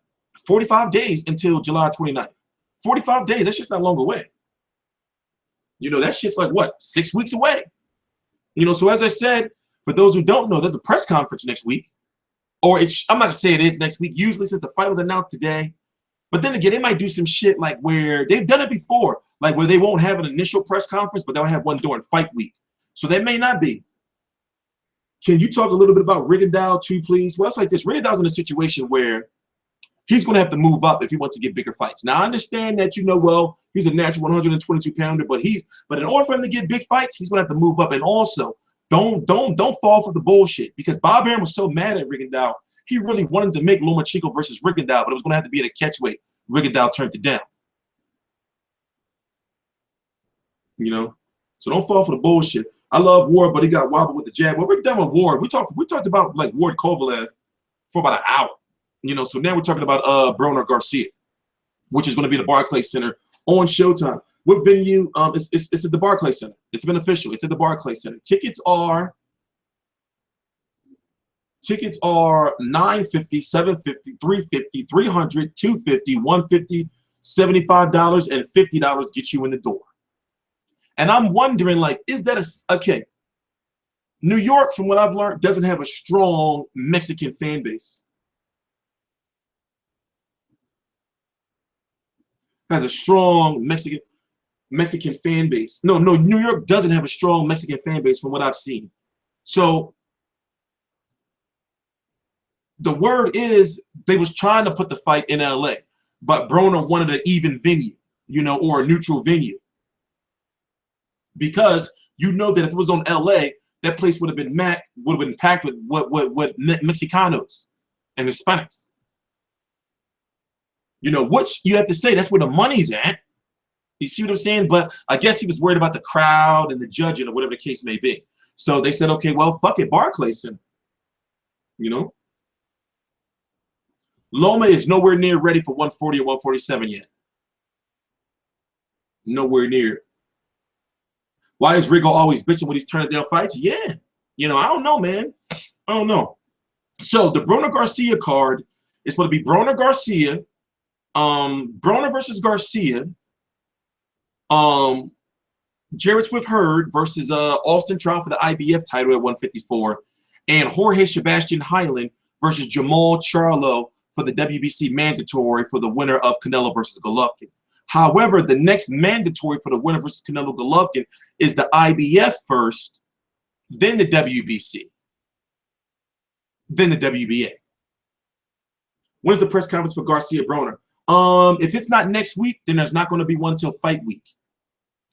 Speaker 1: 45 days until July 29th. 45 days, that's just not long away. You know, that shit's like, what, 6 weeks away? You know, so as I said, for those who don't know, there's a press conference next week. Or I'm not going to say it is next week. Usually since the fight was announced today. But then again, they might do some shit like where they've done it before, like where they won't have an initial press conference, but they'll have one during fight week. So that may not be. Can you talk a little bit about Rigondeaux too, please? Well, it's like this. Rigondeaux's in a situation where he's going to have to move up if he wants to get bigger fights. Now, I understand that, you know, well, he's a natural 122-pounder, but in order for him to get big fights, he's going to have to move up. And also, don't fall for the bullshit, because Bob Arum was so mad at Rigondeaux. He really wanted to make Lomachenko versus Rigondeaux, but it was going to have to be at a catchweight. Rigondeaux turned it down. You know, so don't fall for the bullshit. I love Ward, but he got wobbled with the jab. Well, we're done with Ward. We talked about like Ward-Kovalev for about an hour. You know, so now we're talking about Broner Garcia, which is going to be the Barclays Center on Showtime. What venue? It's at the Barclays Center. It's been official. It's at the Barclays Center. Tickets are $950, $750, $350, $300, $250, $150, $75, and $50 get you in the door. And I'm wondering, like, is that okay? New York, from what I've learned, doesn't have a strong Mexican fan base. Has a strong Mexican fan base. No, New York doesn't have a strong Mexican fan base from what I've seen. So the word is they was trying to put the fight in LA, but Broner wanted an even venue, you know, or a neutral venue. Because you know that if it was on LA, that place would have been packed with what Mexicanos and Hispanics. You know, which you have to say that's where the money's at. You see what I'm saying? But I guess he was worried about the crowd and the judging or whatever the case may be. So they said, okay, well, fuck it, Barclays Center. You know? Loma is nowhere near ready for 140 or 147 yet. Nowhere near. Why is Rigo always bitching when he's turning down fights? Yeah. You know, I don't know, man. I don't know. So the Broner Garcia card is going to be Broner Garcia, Broner versus Garcia, Jared Swift Hurd versus Austin Trout for the IBF title at 154, and Jorge Sebastian Hyland versus Jamal Charlo for the WBC mandatory for the winner of Canelo versus Golovkin. However, the next mandatory for the winner versus Canelo Golovkin is the IBF first, then the WBC, then the WBA. When's the press conference for Garcia Broner? If it's not next week, then there's not going to be one till fight week.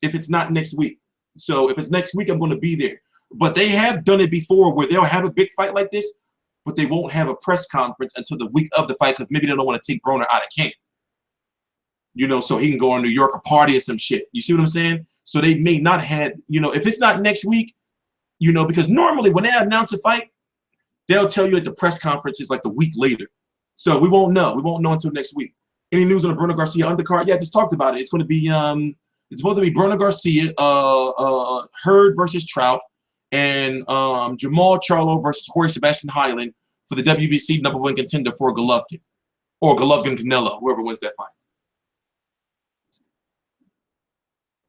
Speaker 1: If it's not next week. So if it's next week, I'm going to be there. But they have done it before where they'll have a big fight like this, but they won't have a press conference until the week of the fight because maybe they don't want to take Broner out of camp. You know, so he can go to New York or party or some shit. You see what I'm saying? So they may not have, you know, if it's not next week, you know, because normally when they announce a fight, they'll tell you that the press conference is like the week later. So we won't know. We won't know until next week. Any news on the Broner Garcia undercard? Yeah, I just talked about it. It's going to be it's supposed to be Broner Garcia, Hurd versus Trout, and Jamal Charlo versus Jorge Sebastian Hyland for the WBC #1 contender for Golovkin, or Golovkin Canelo, whoever wins that fight.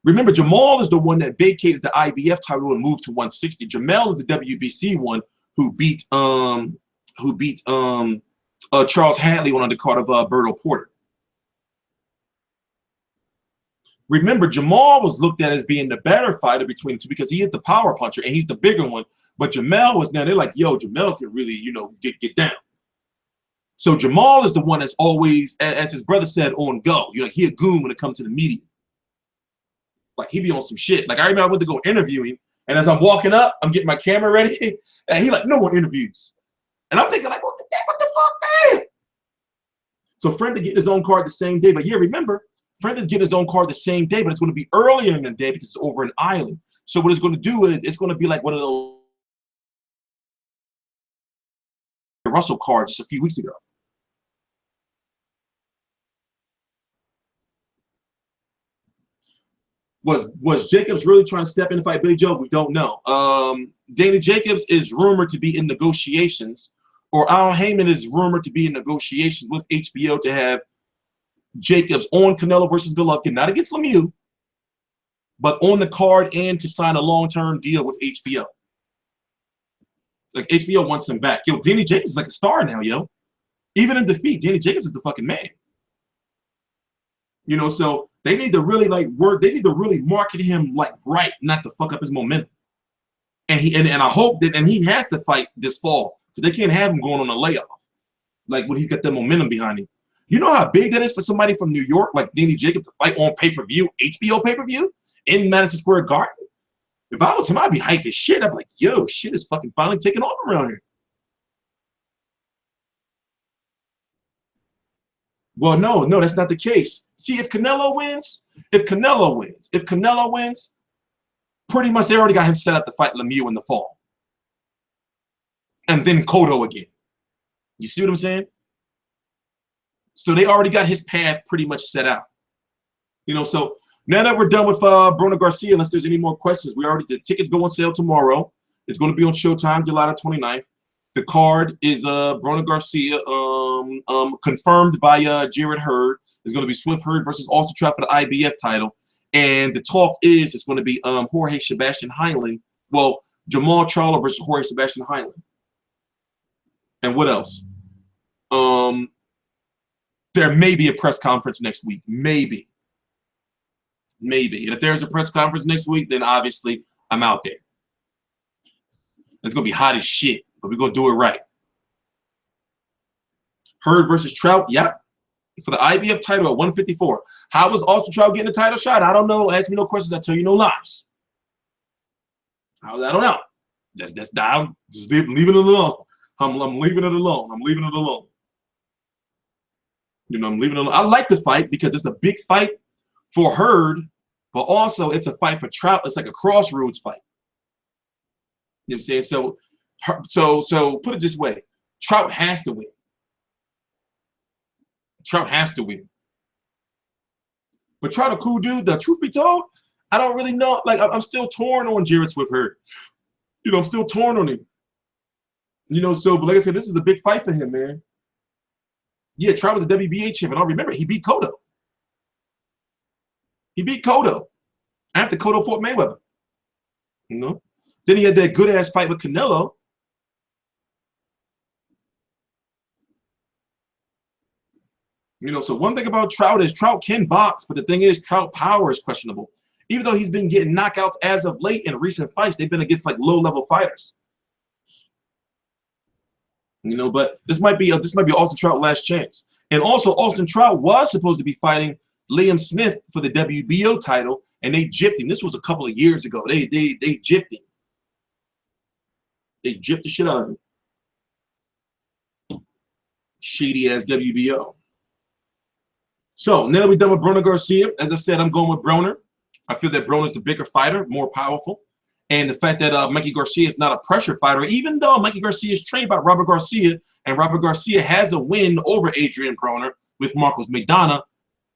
Speaker 1: Remember, Jamal is the one that vacated the IBF title and moved to 160. Jamal is the WBC one who beat Charles Hadley on the card of Berto Porter. Remember, Jamal was looked at as being the better fighter between the two because he is the power puncher and he's the bigger one. But Jamal was now, they're like, yo, Jamal can really, you know, get down. So Jamal is the one that's always, as his brother said, on go. You know, he a goon when it comes to the media. Like, he be on some shit. Like, I remember I went to go interview him, and as I'm walking up, I'm getting my camera ready, and he like, no more interviews. And I'm thinking, like, what the fuck, man? So Friend to get his own card the same day. But yeah, remember, Friend is getting his own card the same day, but it's going to be earlier in the day because it's over in Ireland. So what it's going to do is it's going to be like one of those Russell cards just a few weeks ago. Was Jacobs really trying to step in to fight Billy Joe? We don't know. Danny Jacobs is rumored to be in negotiations, or Al Heyman is rumored to be in negotiations with HBO to have Jacobs on Canelo versus Golovkin, not against Lemieux, but on the card and to sign a long-term deal with HBO. Like, HBO wants him back. Yo, Danny Jacobs is like a star now, yo. Even in defeat, Danny Jacobs is the fucking man. You know, so they need to really like work. They need to really market him like right, not to fuck up his momentum. And I hope that, and he has to fight this fall because they can't have him going on a layoff. Like when he's got the momentum behind him. You know how big that is for somebody from New York, like Danny Jacobs, to fight on pay-per-view, HBO pay-per-view in Madison Square Garden? If I was him, I'd be hyped as shit. I'd be like, yo, shit is fucking finally taking off around here. Well, no, that's not the case. See, if Canelo wins, pretty much they already got him set up to fight Lemieux in the fall. And then Cotto again. You see what I'm saying? So they already got his path pretty much set out. You know, so now that we're done with Broner Garcia, unless there's any more questions, the tickets go on sale tomorrow. It's going to be on Showtime July the 29th. The card is Broner Garcia, confirmed by Jared Hurd. It's going to be Swift Hurd versus Austin Trout for the IBF title. And the talk is it's going to be Jorge Sebastian Hyland. Well, Jamal Charlo versus Jorge Sebastian Hyland. And what else? There may be a press conference next week. Maybe. And if there's a press conference next week, then obviously I'm out there. It's going to be hot as shit. But we're going to do it right. Hurd versus Trout, yep. For the IBF title at 154. How was Austin Trout getting the title shot? I don't know. Ask me no questions. I tell you no lies. I don't know. That's down. Just leaving it alone. I'm leaving it alone. You know, I'm leaving it alone. I like the fight because it's a big fight for Hurd, but also it's a fight for Trout. It's like a crossroads fight. You know what I'm saying? So put it this way, Trout has to win. But Trout a cool dude. The truth be told, I don't really know. Like, I'm still torn on Jarrett Swift hurt. You know, I'm still torn on him. You know, so, but like I said, this is a big fight for him, man. Yeah, Trout was a WBA champion. I remember he beat Cotto. He beat Cotto after Cotto fought Mayweather. You know? Then he had that good-ass fight with Canelo. You know, so one thing about Trout is Trout can box, but the thing is Trout power is questionable. Even though he's been getting knockouts as of late in recent fights, they've been against like low-level fighters. You know, but this might be Austin Trout's last chance. And also, Austin Trout was supposed to be fighting Liam Smith for the WBO title, and they gypped him. This was a couple of years ago. They gypped him. They gypped the shit out of him. Shady ass WBO. So now that we're done with Broner Garcia, as I said, I'm going with Broner. I feel that Broner's the bigger fighter, more powerful. And the fact that Mikey Garcia is not a pressure fighter, even though Mikey Garcia is trained by Robert Garcia, and Robert Garcia has a win over Adrian Broner with Marcos McDonough,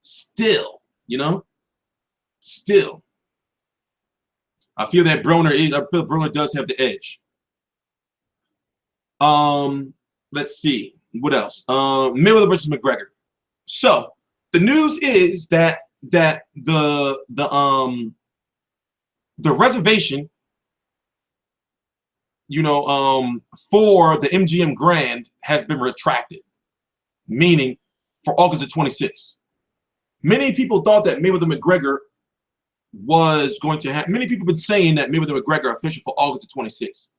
Speaker 1: still, you know, still. I feel that Broner does have the edge. Let's see. What else? Mayweather versus McGregor. So the news is that the reservation, you know, for the MGM Grand has been retracted, meaning for August the 26th. Many people thought that Mayweather McGregor was going to have. Many people have been saying that Mayweather McGregor official for August the 26th.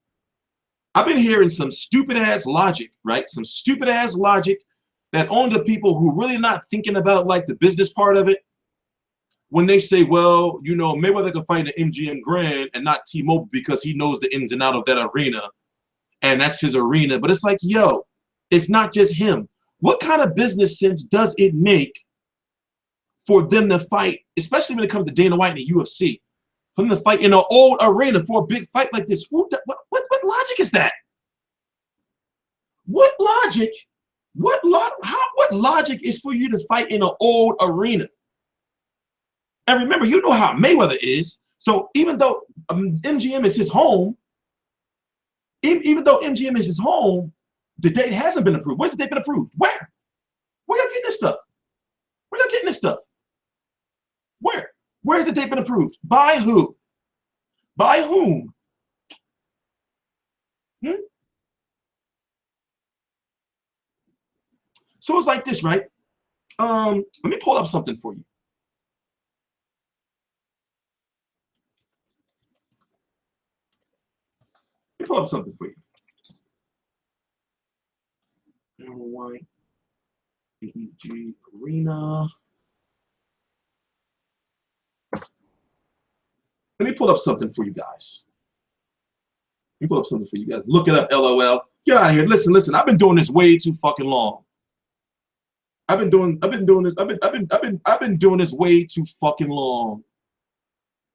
Speaker 1: I've been hearing some stupid ass logic, right? Some stupid ass logic that only the people who really not thinking about like the business part of it, when they say, well, you know, Mayweather can fight in the MGM Grand and not T-Mobile because he knows the ins and out of that arena, and that's his arena. But it's like, yo, it's not just him. What kind of business sense does it make for them to fight, especially when it comes to Dana White and the UFC, for them to fight in an old arena for a big fight like this? What logic is that? What logic? What logic is for you to fight in an old arena? And remember, you know how Mayweather is. So even though MGM is his home, even though MGM is his home, the date hasn't been approved. Where's the date been approved? Where? Where y'all getting this stuff? Where y'all getting this stuff? Where? Where has the date been approved? By who? By whom? So it's like this, right? Let me pull up something for you. Let me pull up something for you. White, AEG Arena. Let me pull up something for you guys. Let me pull up something for you guys. Look it up, LOL. Get out of here. Listen. I've been doing this way too fucking long. I've been doing this way too fucking long.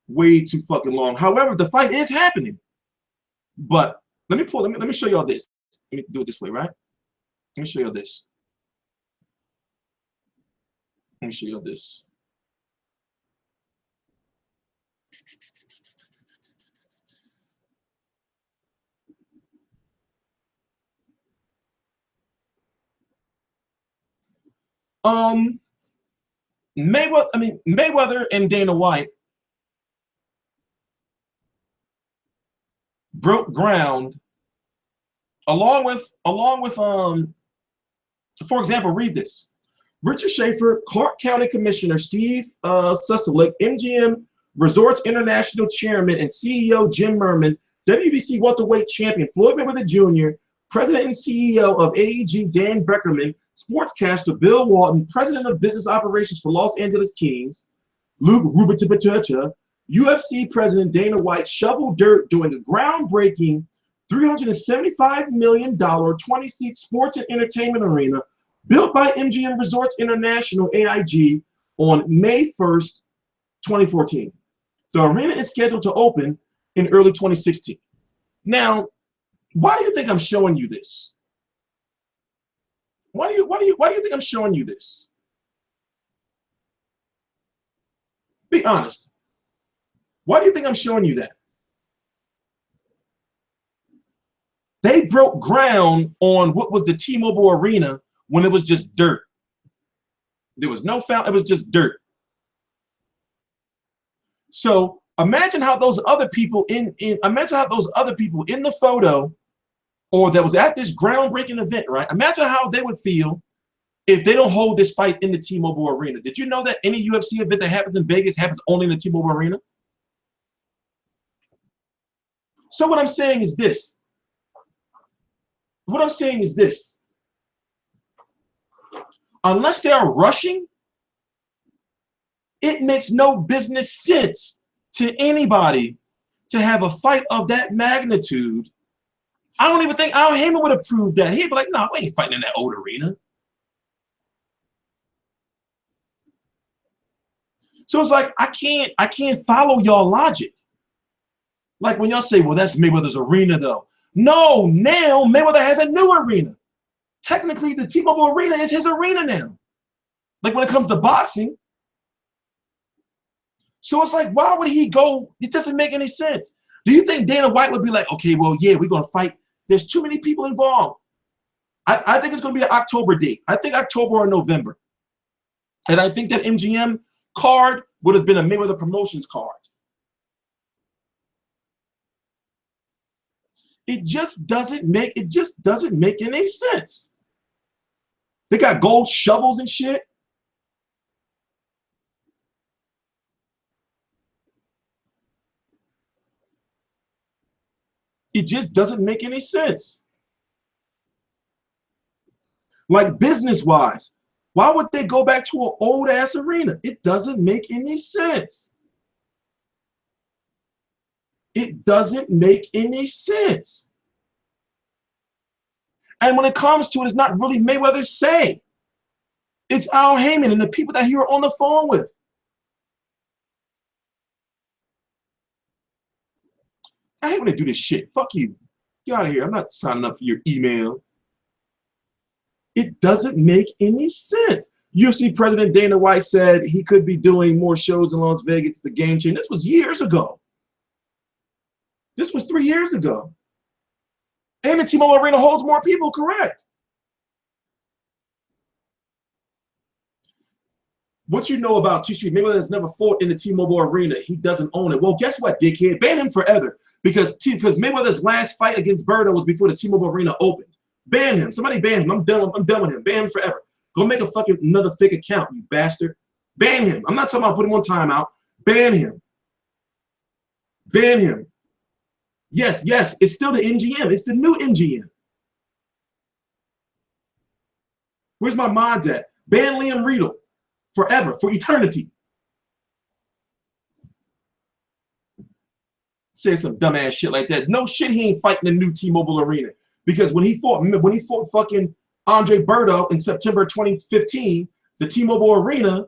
Speaker 1: Way too fucking long. However, the fight is happening. But let me show y'all this. Let me do it this way, right? Let me show y'all this. Let me show y'all this. Mayweather and Dana White broke ground along with for example, read this. Richard Schaefer, Clark County Commissioner Steve Susselick, MGM Resorts International Chairman and CEO Jim Merman, WBC welterweight champion Floyd Mayweather Jr., President and CEO of AEG Dan Beckerman, sportscaster Bill Walton, President of Business Operations for Los Angeles Kings, Luke Rubitapatata, UFC President Dana White shoveled dirt during a groundbreaking $375 million 20-seat sports and entertainment arena built by MGM Resorts International AIG on May 1st, 2014. The arena is scheduled to open in early 2016. Now, why do you think I'm showing you this? Why do you think I'm showing you this? Be honest. Why do you think I'm showing you that? They broke ground on what was the T-Mobile Arena when it was just dirt. There was no fountain, it was just dirt. So imagine how those other people imagine how those other people in the photo or that was at this groundbreaking event, right? Imagine how they would feel if they don't hold this fight in the T-Mobile Arena. Did you know that any UFC event that happens in Vegas happens only in the T-Mobile Arena? So what I'm saying is this. What I'm saying is this. Unless they are rushing, it makes no business sense to anybody to have a fight of that magnitude. I don't even think Al Heyman would approve that. He'd be like, no, we ain't fighting in that old arena. So it's like, I can't follow y'all logic. Like when y'all say, well, that's Mayweather's arena though. No, now Mayweather has a new arena. Technically, the T-Mobile Arena is his arena now. Like when it comes to boxing. So it's like, why would he go? It doesn't make any sense. Do you think Dana White would be like, okay, well, yeah, we're going to fight. There's too many people involved. I think it's going to be an October date. I think October or November. And I think that MGM card would have been a Mayweather Promotions card. It just doesn't make any sense. They got gold shovels and shit. It just doesn't make any sense. Like business-wise, why would they go back to an old-ass arena? It doesn't make any sense. It doesn't make any sense. And when it comes to it, it's not really Mayweather's say. It's Al Heyman and the people that he were on the phone with. I hate when they do this shit. Fuck you. Get out of here. I'm not signing up for your email. It doesn't make any sense. UFC President Dana White said he could be doing more shows in Las Vegas. It's a game changer. This was years ago. This was 3 years ago. And the T-Mobile Arena holds more people, correct? What you know about T-Street, Mayweather has never fought in the T-Mobile Arena. He doesn't own it. Well, guess what, dickhead? Ban him forever. Because Mayweather's last fight against Broner was before the T-Mobile Arena opened. Ban him. Somebody ban him. I'm done with him. Ban him forever. Go make a fucking another fake account, you bastard. Ban him. I'm not talking about putting him on timeout. Ban him. Ban him. Yes, yes, it's still the MGM. It's the new MGM. Where's my mods at? Ban Liam Riedel forever, for eternity. Say some dumbass shit like that. No shit, he ain't fighting the new T-Mobile Arena. Because when he fought fucking Andre Berto in September 2015, the T-Mobile Arena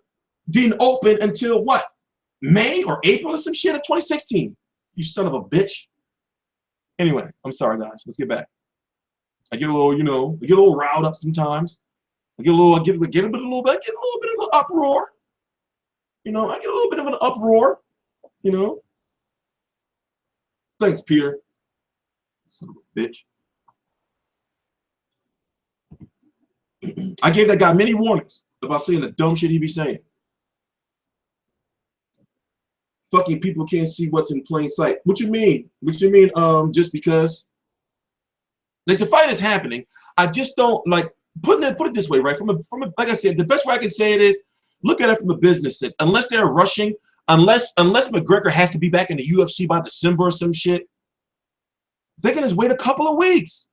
Speaker 1: didn't open until what? May or April or some shit of 2016. You son of a bitch. Anyway, I'm sorry, guys. Let's get back. I get a little, I get a little riled up sometimes. I get a little bit of an uproar. I get a little bit of an uproar. Thanks, Peter. Son of a bitch. I gave that guy many warnings about saying the dumb shit he be saying. Fucking people can't see what's in plain sight. What you mean? Just because? Like the fight is happening. I just don't like put it this way, right? From a like I said, the best way I can say it is look at it from a business sense. Unless they're rushing, unless McGregor has to be back in the UFC by December or some shit, they can just wait a couple of weeks.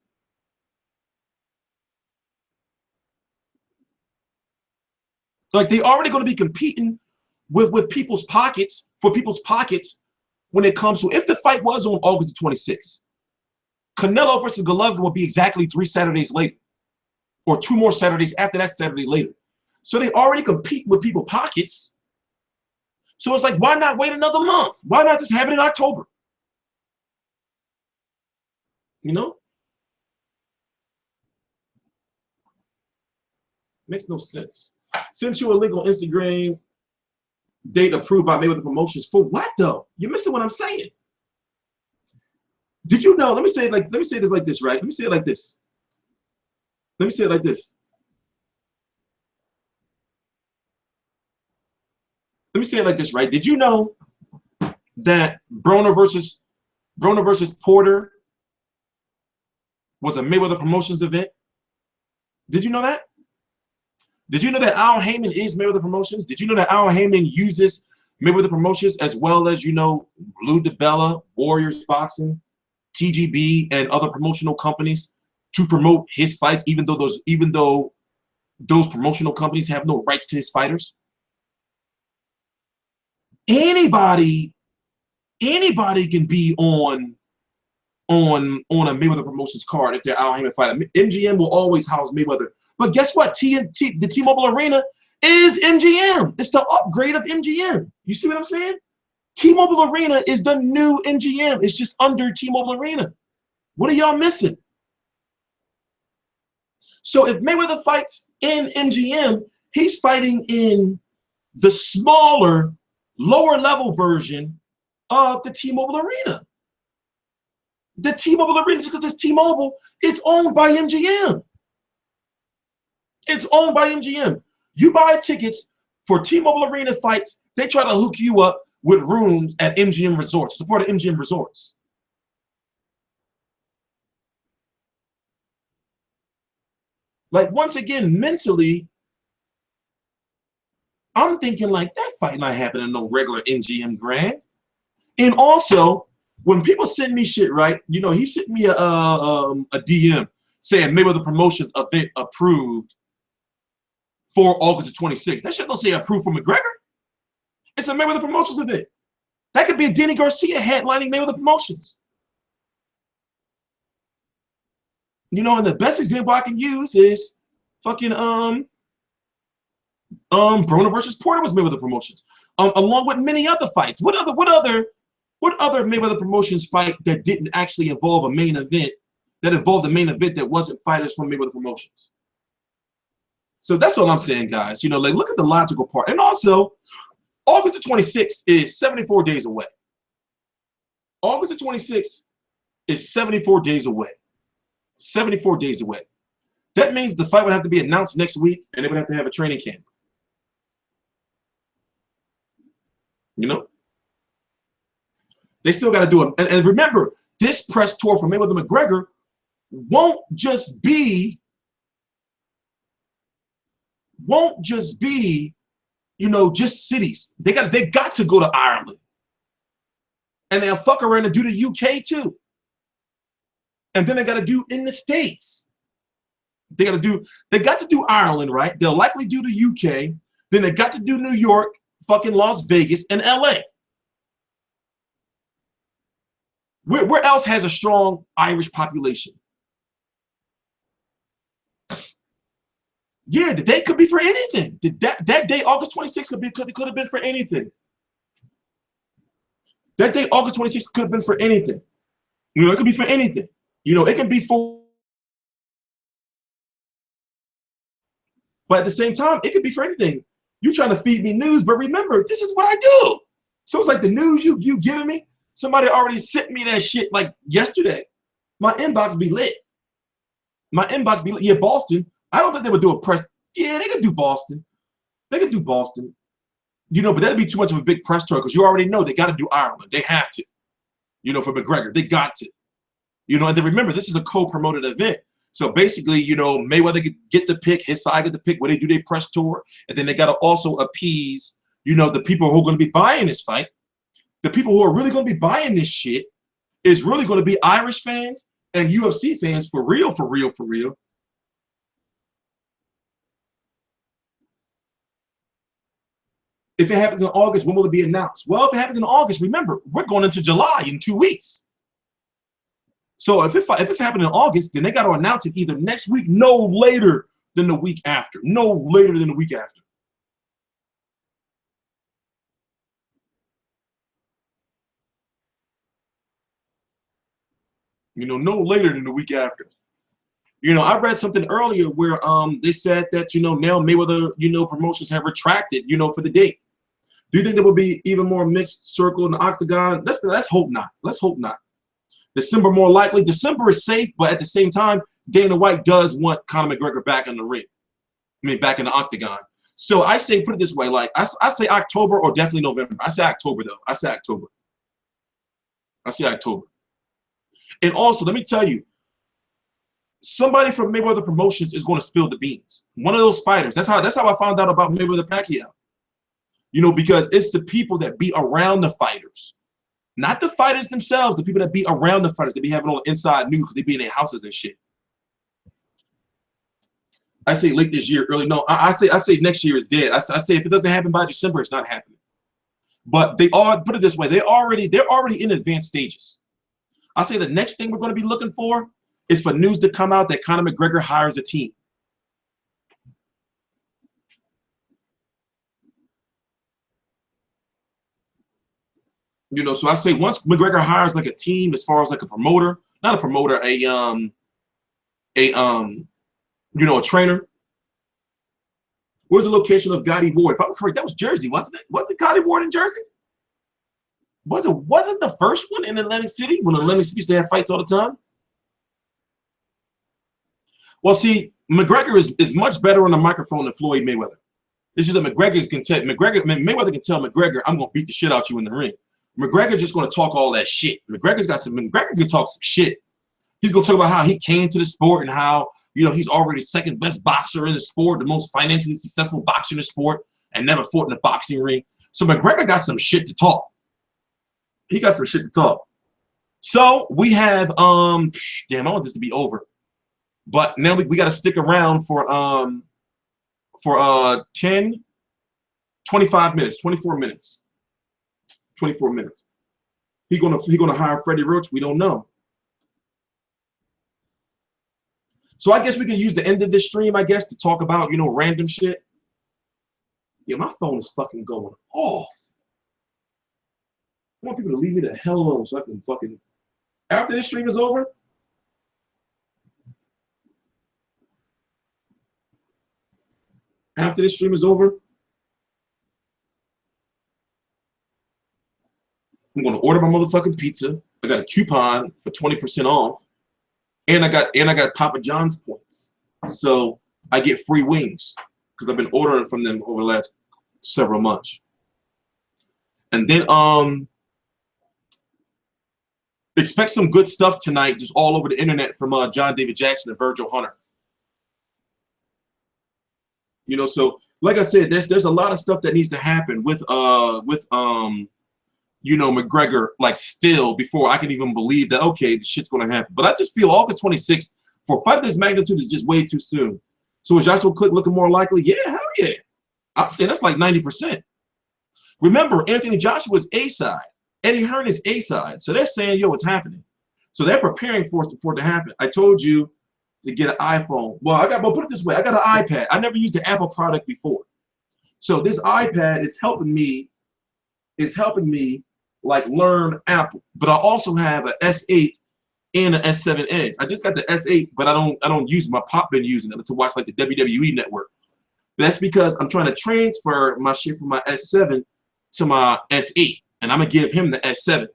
Speaker 1: Like they already going to be competing with people's pockets, for people's pockets when it comes to, if the fight was on August the 26th, Canelo versus Golovkin will be exactly 3 Saturdays later, or 2 more Saturdays after that Saturday later. So they already compete with people's pockets. So it's like, why not wait another month? Why not just have it in October? Makes no sense. Since you a link on Instagram, date approved by Mayweather Promotions. For what though? You're missing what I'm saying. Did you know? Let me say this like this, right? Let me say it like this. Let me say it like this. Let me say it like this, right? Did you know that Broner versus Porter was a Mayweather Promotions event? Did you know that? Did you know that Al Heyman is Mayweather Promotions? Did you know that Al Heyman uses Mayweather Promotions as well as, you know, Lou DiBella, Warriors Boxing, TGB, and other promotional companies to promote his fights, even though those promotional companies have no rights to his fighters? Anybody can be on a Mayweather Promotions card if they're Al Heyman fighter. MGM will always house Mayweather. But guess what? The T-Mobile Arena is MGM. It's the upgrade of MGM. You see what I'm saying? T-Mobile Arena is the new MGM. It's just under T-Mobile Arena. What are y'all missing? So if Mayweather fights in MGM, he's fighting in the smaller, lower level version of the T-Mobile Arena. The T-Mobile Arena, just because it's T-Mobile, it's owned by MGM. It's owned by MGM. You buy tickets for T-Mobile Arena fights, they try to hook you up with rooms at MGM Resorts, support of MGM Resorts. Like, once again, mentally, I'm thinking like that fight not happening in no regular MGM Grand. And also, when people send me shit, right? You know, he sent me a DM saying Mayweather Promotions event approved for August the 26th. That shit don't say approved for McGregor. It's a Mayweather Promotions event. That could be a Danny Garcia headlining Mayweather Promotions. You know, and the best example I can use is fucking Broner versus Porter was Mayweather Promotions, along with many other fights. What other Mayweather Promotions fight that didn't actually involve a main event, that involved a main event that wasn't fighters from Mayweather Promotions? So that's all I'm saying, guys. You know, like, look at the logical part. And also, August the 26th is 74 days away. August the 26th is 74 days away. 74 days away. That means the fight would have to be announced next week, and they would have to have a training camp. You know? They still got to do it. And remember, this press tour for Mayweather McGregor won't just be, you know, just cities. They got to go to Ireland. And they'll fuck around and do the UK too. And then they got to do in the States. They got to do Ireland, right? They'll likely do the UK. Then they got to do New York, fucking Las Vegas, and LA. Where else has a strong Irish population? Yeah, the date could be for anything. That day, August 26th, could have been for anything. That day, August 26th, could have been for anything. You know, it could be for anything. You know, it can be for, but at the same time, it could be for anything. You're trying to feed me news, but remember, this is what I do. So it's like the news you giving me, somebody already sent me that shit like yesterday. My inbox be lit. My inbox be lit. Yeah, Boston. I don't think they would do a press. Yeah, they could do Boston. They could do Boston. You know, but that'd be too much of a big press tour because you already know they got to do Ireland. They have to. You know, for McGregor, they got to. You know, and then remember, this is a co-promoted event. So basically, you know, Mayweather could get the pick, his side get the pick, where they do their press tour, and then they got to also appease, you know, the people who are going to be buying this fight. The people who are really going to be buying this shit is really going to be Irish fans and UFC fans for real, for real, for real. If it happens in August, when will it be announced? Well, if it happens in August, remember, we're going into July in 2 weeks. So if it's happening in August, then they got to announce it either next week, no later than the week after. No later than the week after. You know, no later than the week after. You know, I read something earlier where they said that, you know, now Mayweather, you know, Promotions have retracted, you know, for the date. Do you think there will be even more mixed circle in the octagon? Let's hope not. Let's hope not. December more likely. December is safe, but at the same time, Dana White does want Conor McGregor back in the ring. I mean, back in the octagon. So I say, put it this way, like I say October or definitely November. I say October though. I say October. I say October. And also, let me tell you, somebody from Mayweather Promotions is going to spill the beans. One of those fighters. That's how I found out about Mayweather Pacquiao. You know, because it's the people that be around the fighters. Not the fighters themselves, the people that be around the fighters. They be having all the inside news because they be in their houses and shit. I say late this year, early. No, I say next year is dead. I say if it doesn't happen by December, it's not happening. But they all, put it this way, they're already in advanced stages. I say the next thing we're going to be looking for is for news to come out that Conor McGregor hires a team. You know, so I say once McGregor hires like a team, as far as like a promoter, not a promoter, a trainer. Where's the location of Gotti Ward? If I'm correct, that was Jersey, wasn't it? Wasn't Gotti Ward in Jersey? Wasn't the first one in Atlantic City when Atlantic City used to have fights all the time? Well, see, McGregor is much better on the microphone than Floyd Mayweather. This is that Mayweather can tell McGregor, I'm gonna beat the shit out you in the ring. McGregor just gonna talk all that shit. McGregor can talk some shit. He's gonna talk about how he came to the sport and how, you know, he's already second best boxer in the sport, the most financially successful boxer in the sport, and never fought in a boxing ring. So McGregor got some shit to talk. He got some shit to talk. So we have damn, I want this to be over. But now we got to stick around for 10, 25 minutes, 24 minutes. 24 minutes. He gonna hire Freddie Roach? We don't know. So I guess we can use the end of this stream, I guess, to talk about, you know, random shit. Yeah, my phone is fucking going off. I want people to leave me the hell alone so I can fucking, after this stream is over, I'm gonna order my motherfucking pizza. I got a coupon for 20% off, and I got Papa John's points, so I get free wings because I've been ordering from them over the last several months. And then expect some good stuff tonight, just all over the internet from John David Jackson and Virgil Hunter. You know, so like I said, there's a lot of stuff that needs to happen with you know, McGregor, like, still before I can even believe that, okay, the shit's gonna happen. But I just feel August 26th for a fight of this magnitude is just way too soon. So is Joshua Click looking more likely? Yeah, hell yeah. I'm saying that's like 90%. Remember, Anthony Joshua's A side. Eddie Hearn is A side. So they're saying, yo, what's happening? So they're preparing for it to happen. I told you to get an iPhone. Well, put it this way, I got an iPad. I never used the Apple product before. So this iPad is helping me like learn Apple. But I also have an S8 and an S7 Edge. I just got the S8, but I don't use it. My pop been using it to watch like the WWE network. But that's because I'm trying to transfer my shit from my S7 to my S8, and I'm gonna give him the S7.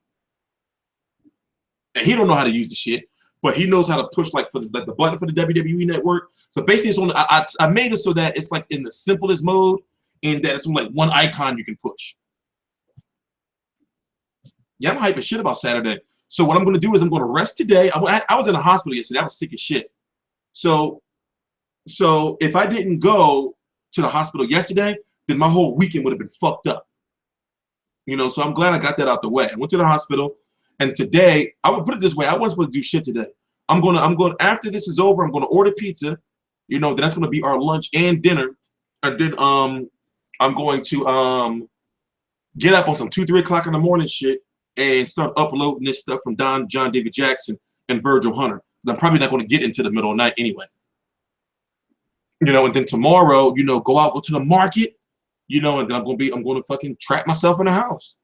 Speaker 1: And he don't know how to use the shit, but he knows how to push like for the button for the WWE network. So basically, it's on. I made it so that it's like in the simplest mode, and that it's on like one icon you can push. Yeah, I'm hyping shit about Saturday. So what I'm going to do is I'm going to rest today. I was in the hospital yesterday. I was sick as shit. So if I didn't go to the hospital yesterday, then my whole weekend would have been fucked up. You know, so I'm glad I got that out the way. I went to the hospital, and today, I would put it this way, I wasn't supposed to do shit today. I'm going after this is over, I'm going to order pizza. You know, that's going to be our lunch and dinner. And then I'm going to get up on some 2, 3 o'clock in the morning shit and start uploading this stuff from John David Jackson and Virgil Hunter. I'm probably not going to get into the middle of the night anyway. You know, and then tomorrow, you know, go to the market, you know, and then I'm going to fucking trap myself in the house.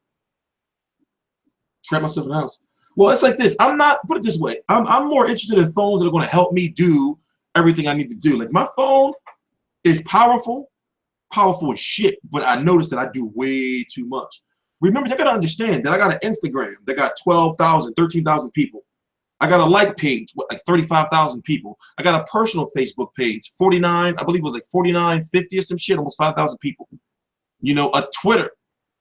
Speaker 1: Trap myself in the house. Well, it's like this. Put it this way. I'm more interested in phones that are going to help me do everything I need to do. Like, my phone is powerful, powerful as shit, but I noticed that I do way too much. Remember, you gotta understand that I got an Instagram that got 12,000, 13,000 people. I got a like page with like 35,000 people. I got a personal Facebook page, 49, I believe it was like 4950 or some shit, almost 5,000 people. You know, a Twitter.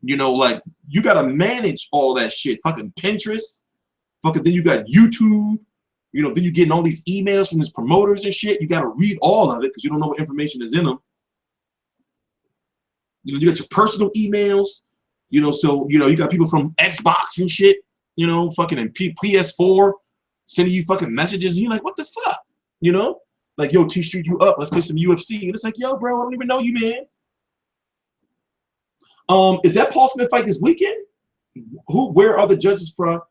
Speaker 1: You know, like, you gotta manage all that shit. Fucking Pinterest. Fucking, then you got YouTube. You know, then you're getting all these emails from these promoters and shit. You gotta read all of it because you don't know what information is in them. You know, you got your personal emails. You know, so, you know, you got people from Xbox and shit. You know, fucking and PS4 sending you fucking messages. And you're like, what the fuck? You know? Like, yo, T-Street, you up. Let's play some UFC. And it's like, yo, bro, I don't even know you, man. Is that Paul Smith fight this weekend? Where are the judges for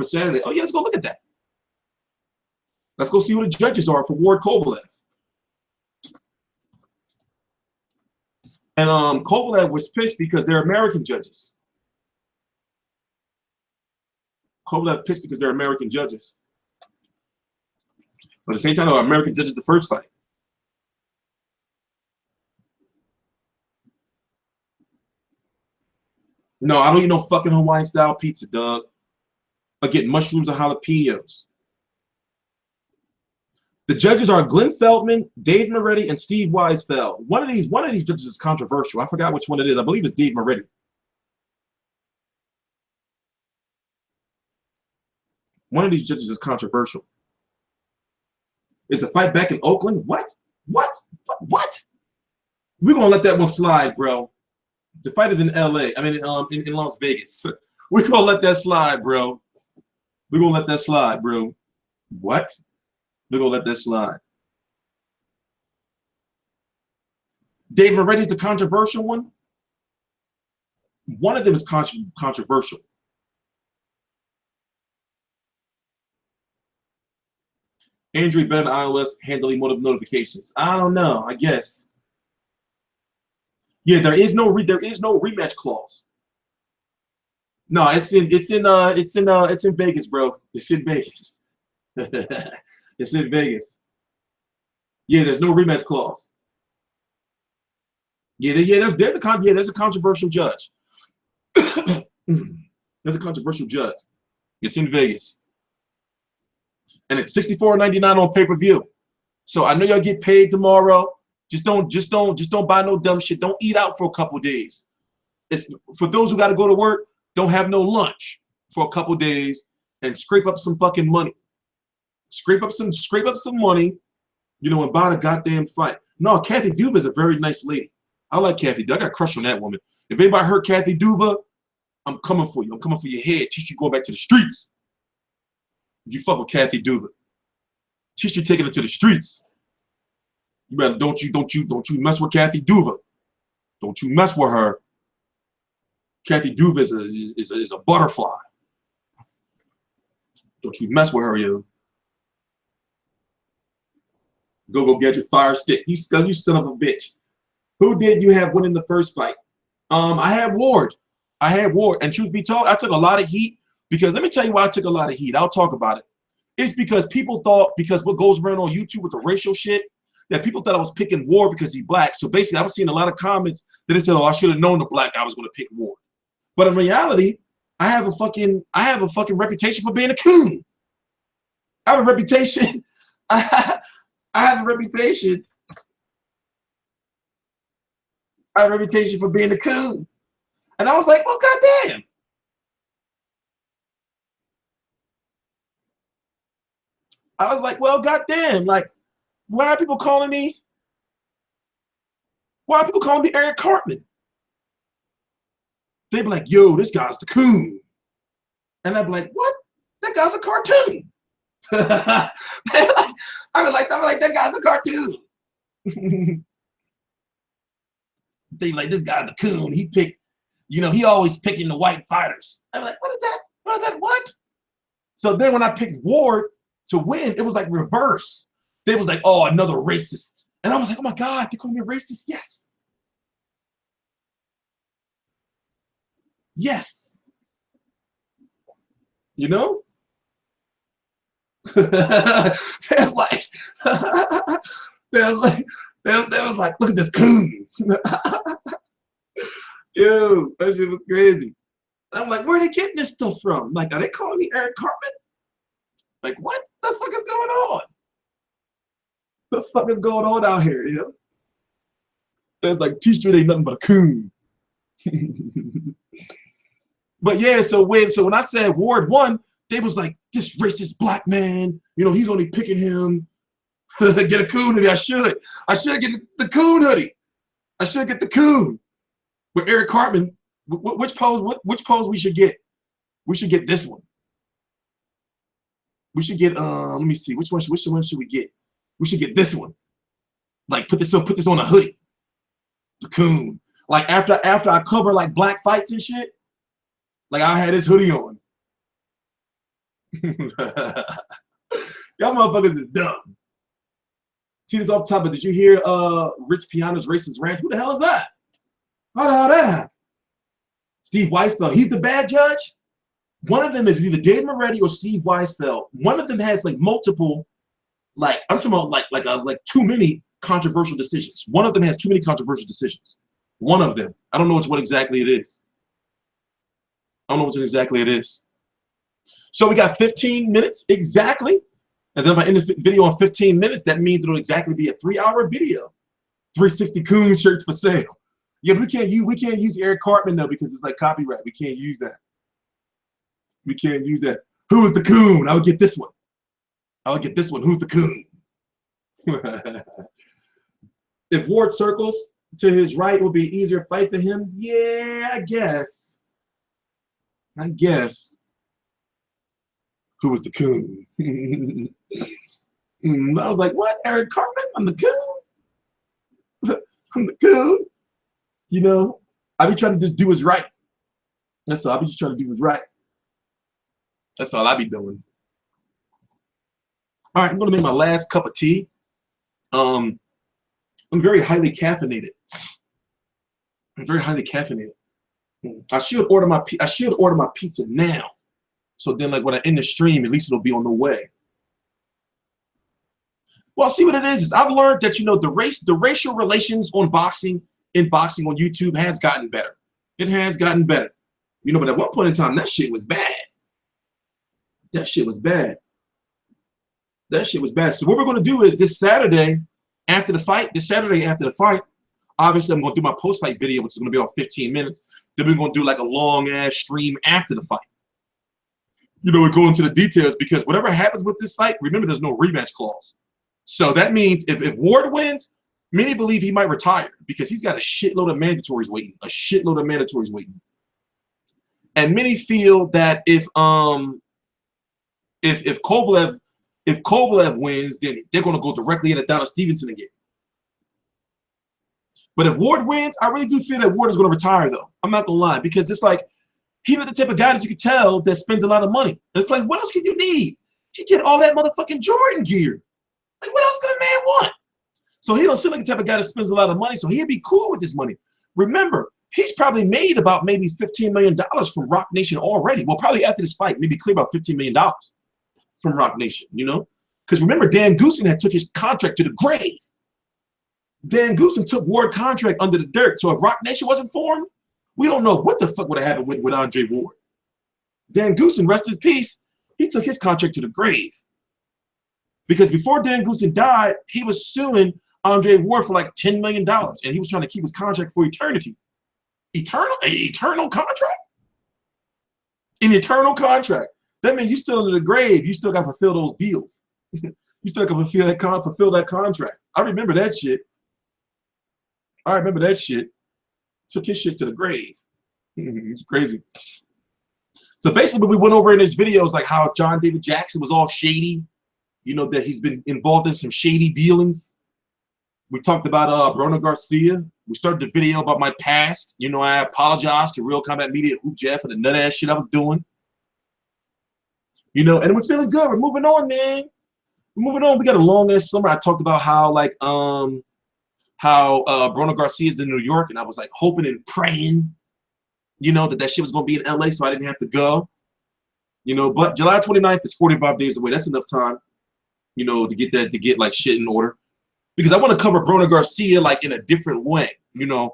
Speaker 1: Saturday? Oh yeah, let's go look at that. Let's go see who the judges are for Ward-Kovalev. And Kovalev was pissed because they're American judges. Kovalev pissed because they're American judges. But at the same time, American judges the first fight. No, I don't eat no fucking Hawaiian style pizza, dog. I get mushrooms and jalapenos. The judges are Glenn Feldman, Dave Moretti, and Steve Weisfeld. One of these judges is controversial. I forgot which one it is. I believe it's Dave Moretti. One of these judges is controversial. Is the fight back in Oakland? What? What? What? We're gonna let that one slide, bro. The fight is in LA. I mean, in Las Vegas. We're gonna let that slide, bro. We're gonna let that slide, bro. What? We're gonna let that slide. Dave Moretti's the controversial one. One of them is controversial. Andrew better than iOS handling notifications. I don't know. I guess. Yeah, there is no rematch clause. No, it's in Vegas, bro. It's in Vegas. It's in Vegas. Yeah, there's no rematch clause. Yeah, there's a controversial judge. There's a controversial judge. It's in Vegas. And it's $64.99 on pay-per-view. So I know y'all get paid tomorrow. Just don't buy no dumb shit. Don't eat out for a couple days. It's for those who got to go to work. Don't have no lunch for a couple days and scrape up some fucking money. Scrape up some money, you know, and buy the goddamn fight. No, Kathy Duva is a very nice lady. I like Kathy Duva. I got a crush on that woman. If anybody heard Kathy Duva, I'm coming for you. I'm coming for your head. Teach you going back to the streets. If you fuck with Kathy Duva, teach you taking it to the streets. You better don't you mess with Kathy Duva. Don't you mess with her. Kathy Duva is a butterfly. Don't you mess with her, yo. Go get your fire stick. You son of a bitch. Who did you have winning the first fight? I had Ward. And truth be told, I took a lot of heat because let me tell you why I took a lot of heat. I'll talk about it. It's because people thought, because what goes around on YouTube with the racial shit, that people thought I was picking Ward because he's black. So basically, I was seeing a lot of comments that they said, "Oh, I should have known the black guy was going to pick Ward." But in reality, I have a fucking reputation for being a coon. I have a reputation. I have a reputation. I have a reputation for being a coon. And I was like, well, goddamn. I was like, well, goddamn. Like, why are people calling me? Why are people calling me Eric Cartman? They'd be like, yo, this guy's the coon. And I'd be like, what? That guy's a cartoon. I was like, that guy's a cartoon. They like, this guy's a coon. He picked, you know, he always picking the white fighters. I'm like, what is that? What is that? What? So then when I picked Ward to win, it was like reverse. They was like, oh, another racist. And I was like, oh my God, they call me a racist? Yes. Yes. You know? There's like They was like, look at this coon. Yo, that shit was crazy. I'm like, where are they getting this stuff from? Like, are they calling me Eric Cartman? Like, what the fuck is going on? The fuck is going on out here, you know? There's like, T-shirt ain't nothing but a coon. But yeah, so when I said Ward won, they was like, this racist black man, you know, he's only picking him. Get a coon hoodie. I should get the coon hoodie. I should get the coon. With Eric Cartman, which pose we should get? We should get this one. We should get let me see, which one should we get? We should get this one. Like put this on a hoodie. The coon. Like after I cover like black fights and shit, like I had this hoodie on. Y'all motherfuckers is dumb. See this off topic. Did you hear Rich Piana's racist rant? Who the hell is that? How the hell that happen? Steve Weisfeld. He's the bad judge. One of them is either Dave Moretti or Steve Weisfeld. One of them has like multiple, like I'm talking about like too many controversial decisions. One of them has too many controversial decisions. One of them. I don't know what exactly it is. I don't know what exactly it is. So we got 15 minutes exactly. And then if I end this video on 15 minutes, that means it'll exactly be a 3-hour video. 360 coon shirts for sale. Yeah, we can't use Eric Cartman though because it's like copyright. We can't use that. We can't use that. Who is the coon? I would get this one. I would get this one. Who's the coon? If Ward circles to his right, it would be an easier fight for him. Yeah, I guess. I guess. Who was the coon? I was like, what? Eric Cartman? I'm the coon? I'm the coon? You know, I be trying to just do what's right. That's all. I be just trying to do what's right. That's all I be doing. All right, I'm going to make my last cup of tea. I'm very highly caffeinated. I'm very highly caffeinated. I should order my pizza now. So then, like when I end the stream, at least it'll be on the way. Well, see what it is I've learned that, you know, the racial relations on boxing on YouTube has gotten better. It has gotten better. You know, but at one point in time, that shit was bad. That shit was bad. That shit was bad. So what we're gonna do is this Saturday after the fight, obviously I'm gonna do my post-fight video, which is gonna be on 15 minutes. Then we're gonna do like a long ass stream after the fight. You know, we go into the details because whatever happens with this fight, remember there's no rematch clause. So that means if Ward wins, many believe he might retire because he's got a shitload of mandatories waiting. A shitload of mandatories waiting. And many feel that if Kovalev wins, then they're gonna go directly into Donna Stevenson again. But if Ward wins, I really do feel that Ward is gonna retire though. I'm not gonna lie, because it's like he's not the type of guy that you can tell that spends a lot of money. And it's like, what else can you need? He get all that motherfucking Jordan gear. Like, what else can a man want? So he don't seem like the type of guy that spends a lot of money, so he'd be cool with this money. Remember, he's probably made about maybe $15 million from Rock Nation already. Well, probably after this fight, maybe clear about $15 million from Rock Nation, you know? Because remember, Dan Goosen had took his contract to the grave. Dan Goosen took Ward contract under the dirt. So if Rock Nation wasn't formed, we don't know what the fuck would have happened with Andre Ward. Dan Goosen, rest his peace, he took his contract to the grave. Because before Dan Goosen died, he was suing Andre Ward for like $10 million. And he was trying to keep his contract for eternity. Eternal contract? An eternal contract. That means you still in the grave. You still got to fulfill those deals. You still got to fulfill that contract. I remember that shit. I remember that shit. Took his shit to the grave. It's crazy. So basically what we went over in this video is like how John David Jackson was all shady. You know, that he's been involved in some shady dealings. We talked about Broner Garcia. We started the video about my past. You know, I apologized to Real Combat Media, Hoop Jeff, for the nut ass shit I was doing. You know, and we're feeling good. We're moving on, man. We're moving on. We got a long ass summer. I talked about how like Broner Garcia is in New York, and I was like hoping and praying, you know, that shit was gonna be in LA, so I didn't have to go. You know, but July 29th is 45 days away. That's enough time, you know, to get like shit in order. because I want to cover Broner Garcia like in a different way. You know,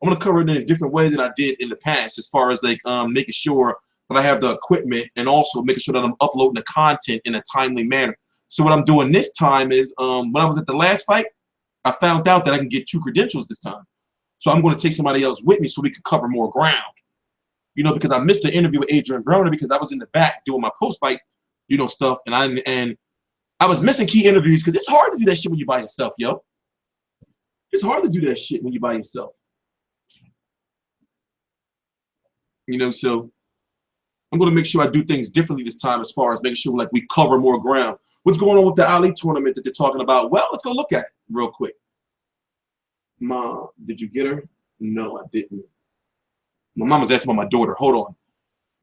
Speaker 1: I want to cover it in a different way than I did in the past, as far as like making sure that I have the equipment and also making sure that I'm uploading the content in a timely manner. So what I'm doing this time is when I was at the last fight, I found out that I can get 2 credentials this time. So I'm going to take somebody else with me so we can cover more ground. You know, because I missed the interview with Broner because I was in the back doing my post-fight, you know, stuff, and I was missing key interviews because it's hard to do that shit when you're by yourself, yo. It's hard to do that shit when you're by yourself. You know, so I'm going to make sure I do things differently this time as far as making sure like we cover more ground. What's going on with the Ali tournament that they're talking about? Well, let's go look at it real quick. Mom, did you get her? No, I didn't. My mom was asking about my daughter. Hold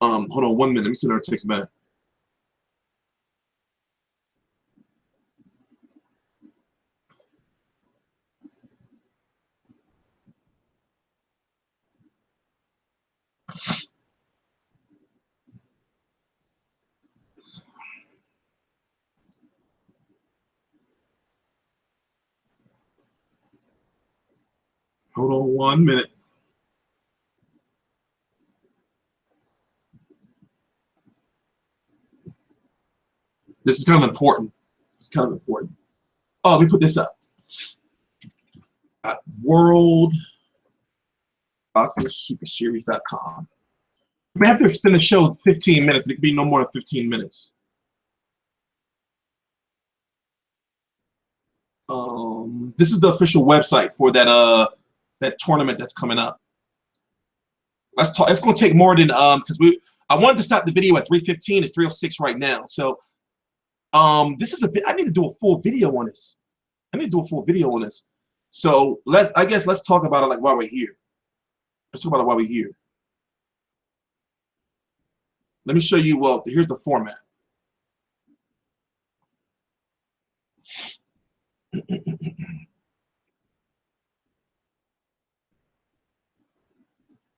Speaker 1: on 1 minute. Let me send her a text back. Hold on 1 minute. This is kind of important. It's kind of important. Oh, let me put this up. WorldBoxingSuperSeries.com. We may have to extend the show 15 minutes. It could be no more than 15 minutes. This is the official website for that that tournament that's coming up. Let's talk. It's going to take more than because I wanted to stop the video at 3:15. It's 3:06 right now. So this is I need to do a full video on this. So I guess let's talk about it like while we're here. Let's talk about it while we're here. Let me show you. Well, here's the format.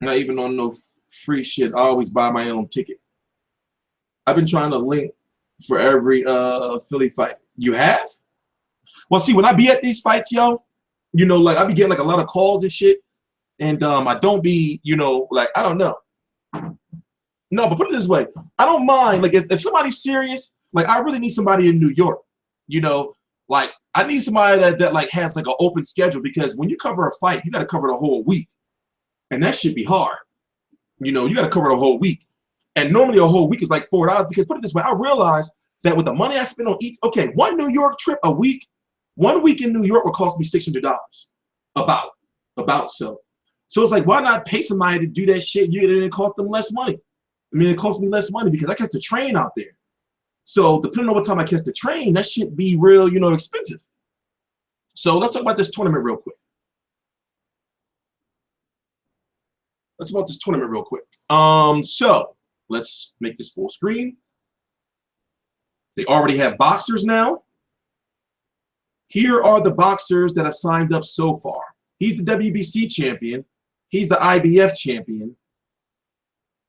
Speaker 1: Not even on no free shit. I always buy my own ticket. I've been trying to link for every Philly fight. You have? Well, see, when I be at these fights, yo, you know, like I be getting like a lot of calls and shit, and I don't be, you know, like I don't know. No, but put it this way, I don't mind. Like if somebody's serious, like I really need somebody in New York. You know, like I need somebody that like has like an open schedule, because when you cover a fight, you got to cover the whole week. And that should be hard. You know, you got to cover the whole week. And normally a whole week is like $4 because put it this way, I realized that with the money I spend on each, okay, one New York trip a week, 1 week in New York will cost me $600. So it's like, why not pay somebody to do that shit? It cost them less money. I mean, it cost me less money because I catch the train out there. So depending on what time I catch the train, that shit be real, you know, expensive. So let's talk about this tournament real quick. So let's make this full screen. They already have boxers now. Here are the boxers that have signed up so far. He's the WBC champion. He's the IBF champion.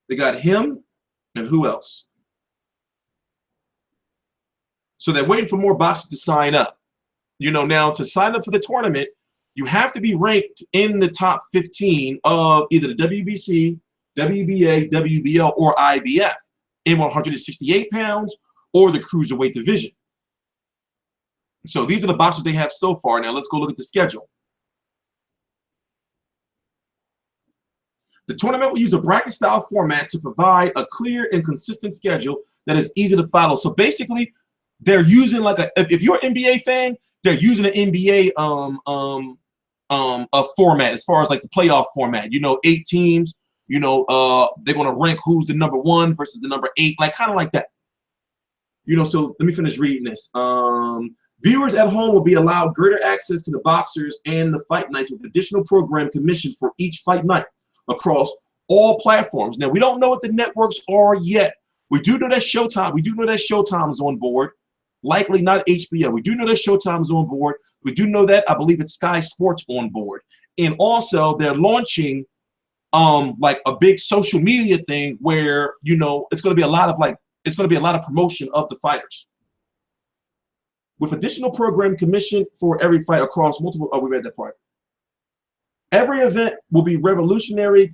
Speaker 1: They got him, and who else? So they're waiting for more boxers to sign up. You know, now to sign up for the tournament, you have to be ranked in the top 15 of either the WBC, WBA, WBL, or IBF in 168 pounds or the cruiserweight division. So these are the boxers they have so far. Now let's go look at the schedule. The tournament will use a bracket-style format to provide a clear and consistent schedule that is easy to follow. So basically, they're using like if you're an NBA fan, they're using an NBA a format as far as like the playoff format. You know, 8 teams. You know, they're gonna rank who's the number 1 versus the number 8, like kind of like that. You know, so let me finish reading this. Viewers at home will be allowed greater access to the boxers and the fight nights with additional program commissioned for each fight night across all platforms. Now, we don't know what the networks are yet. We do know that Showtime. We do know that Showtime is on board. Likely not HBO. We do know that Showtime is on board. We do know that I believe it's Sky Sports on board. And also, they're launching like a big social media thing where, you know, it's going to be a lot of promotion of the fighters. with additional program commissioned for every fight across multiple. Oh, we read that part. Every event will be revolutionary.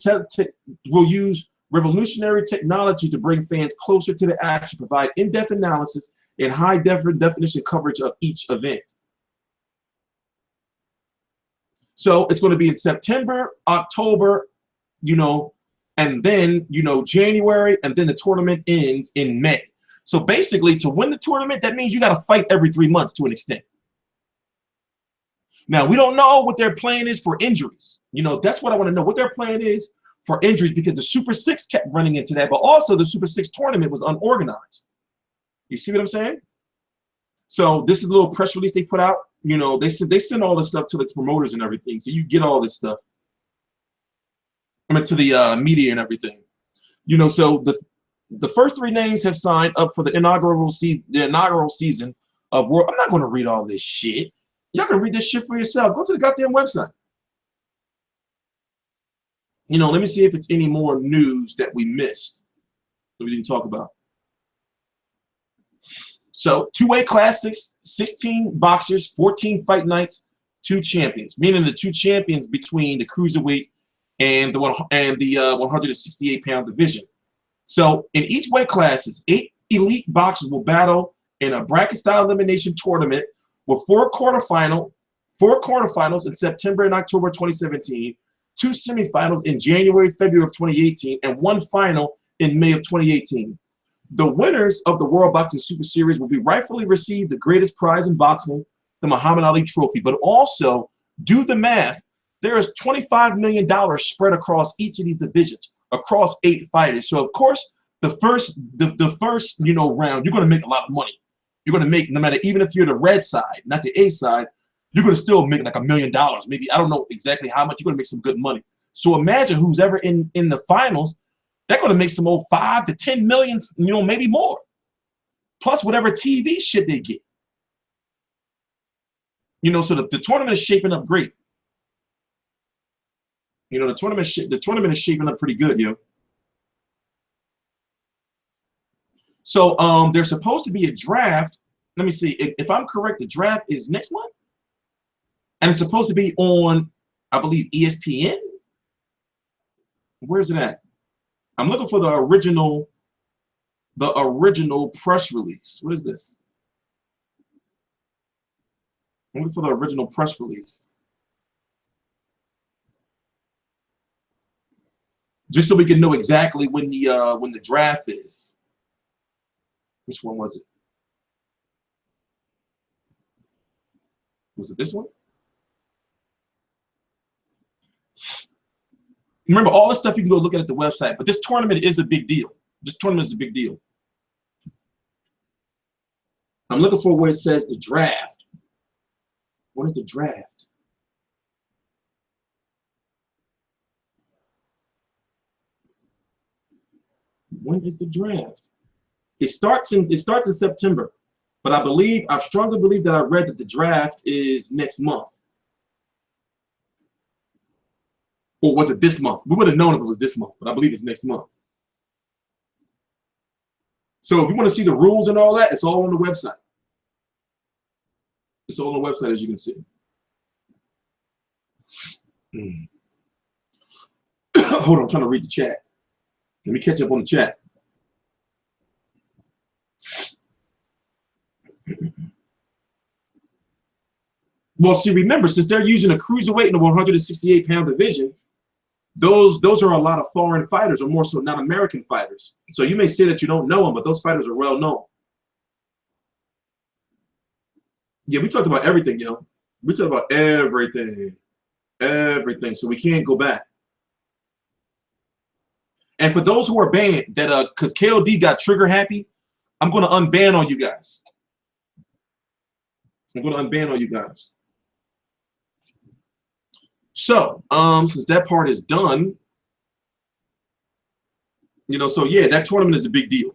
Speaker 1: Will use revolutionary technology to bring fans closer to the action, provide in-depth analysis and high definition coverage of each event. So it's going to be in September, October, you know, and then, you know, January, and then the tournament ends in May. So basically, to win the tournament, that means you got to fight every 3 months to an extent. Now, we don't know what their plan is for injuries. You know, that's what I want to know, what their plan is for injuries, because the Super 6 kept running into that, but also the Super 6 tournament was unorganized. You see what I'm saying? So this is a little press release they put out. You know, they send all this stuff to the promoters and everything, so you get all this stuff. I mean, to the media and everything. You know, so the first 3 names have signed up for the inaugural season of World. I'm not going to read all this shit. Y'all can read this shit for yourself. Go to the goddamn website. You know, let me see if it's any more news that we missed that we didn't talk about. So 2-weight classics, 16 boxers, 14 fight nights, 2 champions, meaning the 2 champions between the cruiserweight and the 168-pound division. So in each weight classes, 8 elite boxers will battle in a bracket-style elimination tournament with 4 quarterfinals in September and October 2017, 2 semifinals in January, February of 2018, and 1 final in May of 2018. The winners of the World Boxing Super Series will be rightfully receive the greatest prize in boxing, the Muhammad Ali Trophy. But also, do the math, there is $25 million spread across each of these divisions, across 8 fighters. So of course, the first you know, round, you're going to make a lot of money. You're going to make, no matter, even if you're the red side, not the A side, you're going to still make like $1 million. Maybe, I don't know exactly how much. You're going to make some good money. So imagine who's ever in the finals, they're going to make some old 5 to 10 million, you know, maybe more. Plus whatever TV shit they get. You know, so the tournament is shaping up great. You know, the tournament is shaping up pretty good, yo. So there's supposed to be a draft. Let me see. If I'm correct, the draft is next month. And it's supposed to be on, I believe, ESPN. Where's it at? I'm looking for the original press release. What is this? I'm looking for the original press release. Just so we can know exactly when the draft is. Which one was it? Was it this one? Remember, all this stuff you can go look at the website, but this tournament is a big deal. This tournament is a big deal. I'm looking for where it says the draft. What is the draft? When is the draft? It starts in September, but I strongly believe that I read that the draft is next month. Or was it this month? We would have known if it was this month, but I believe it's next month. So if you want to see the rules and all that, it's all on the website. It's all on the website, as you can see. Hold on, I'm trying to read the chat. Let me catch up on the chat. Well, see, remember, since they're using a cruiserweight in the 168-pound division, those are a lot of foreign fighters, or more so not American fighters. So you may say that you don't know them, but those fighters are well known. Yeah, we talked about everything, yo. We talked about everything. Everything. So we can't go back. And for those who are banned, that because KOD got trigger happy, I'm going to unban all you guys. I'm going to unban all you guys. So, since that part is done, you know, so yeah, that tournament is a big deal.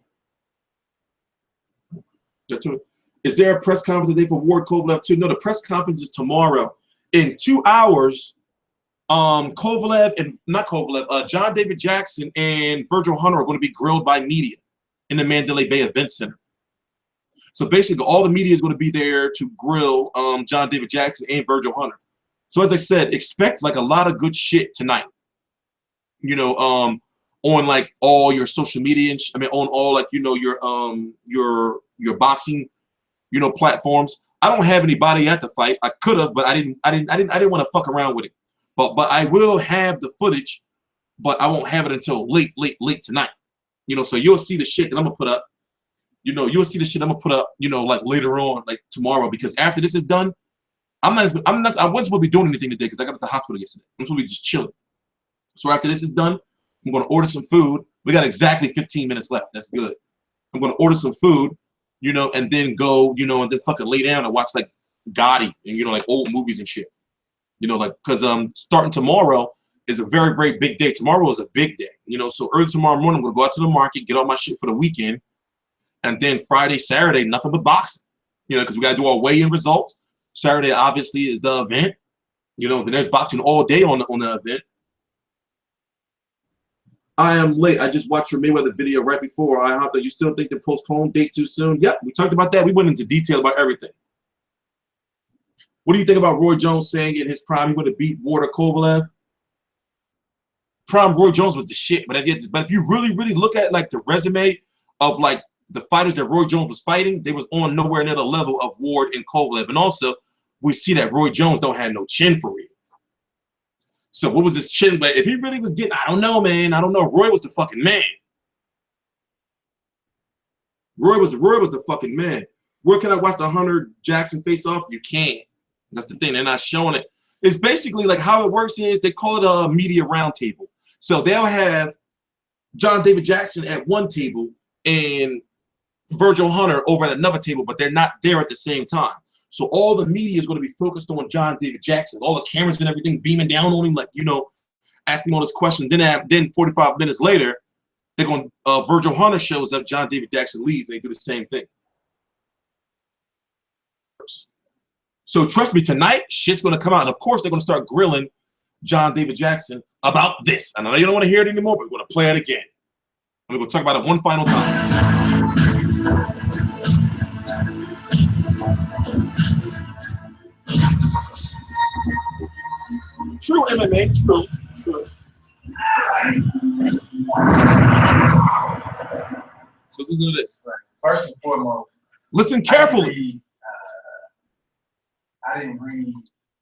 Speaker 1: Is there a press conference today for Ward-Kovalev too? No, the press conference is tomorrow. In 2 hours, Kovalev and not Kovalev, John David Jackson and Virgil Hunter are going to be grilled by media in the Mandalay Bay Event Center. So basically, all the media is going to be there to grill John David Jackson and Virgil Hunter. So as I said, expect like a lot of good shit tonight. You know, on like all your social media, and I mean, on all like your boxing, platforms. I don't have anybody at the fight. I could have, but I didn't want to fuck around with it. But I will have the footage, but I won't have it until late tonight. So you'll see the shit that I'm gonna put up. You'll see the shit I'm gonna put up. Like later on, like tomorrow, because after this is done, I wasn't supposed to be doing anything today because I got to the hospital yesterday. I'm supposed to be just chilling. So after this is done, I'm gonna order some food. We got exactly 15 minutes left. That's good. I'm gonna order some food, and then go, and then fucking lay down and watch like Gotti and like old movies and shit. Because starting tomorrow is a very, very big day. Tomorrow is a big day. So early tomorrow morning, I'm gonna go out to the market, get all my shit for the weekend, and then Friday, Saturday, nothing but boxing. Because we gotta do our weigh-in results. Saturday obviously is the event. Then there's boxing all day on the event. I am late. I just watched your Mayweather video right before. I hope that you still think the postponed date too soon. Yep, we talked about that. We went into detail about everything. What do you think about Roy Jones saying in his prime he would have beat Ward-Kovalev? Prime Roy Jones was the shit, but if you really, really look at like the resume of like the fighters that Roy Jones was fighting, they was on nowhere near the level of Ward and Kovalev. And also, we see that Roy Jones don't have no chin for real. So what was his chin? But if he really was getting, I don't know, man. I don't know. Roy was the fucking man. Roy was the fucking man. Where can I watch the Hunter Jackson face off? You can't. That's the thing. They're not showing it. It's basically like how it works is they call it a media roundtable. So they'll have John David Jackson at one table and Virgil Hunter over at another table, but they're not there at the same time. So all the media is going to be focused on John David Jackson. All the cameras and everything beaming down on him, like, asking all this questions. Then 45 minutes later, they're going. Virgil Hunter shows up. John David Jackson leaves, and they do the same thing. So trust me, tonight shit's going to come out, and of course they're going to start grilling John David Jackson about this. And I know you don't want to hear it anymore, but we're going to play it again. I'm going to talk about it one final time. True MMA, true. So listen to this.
Speaker 2: First and foremost,
Speaker 1: Listen carefully.
Speaker 2: I didn't read.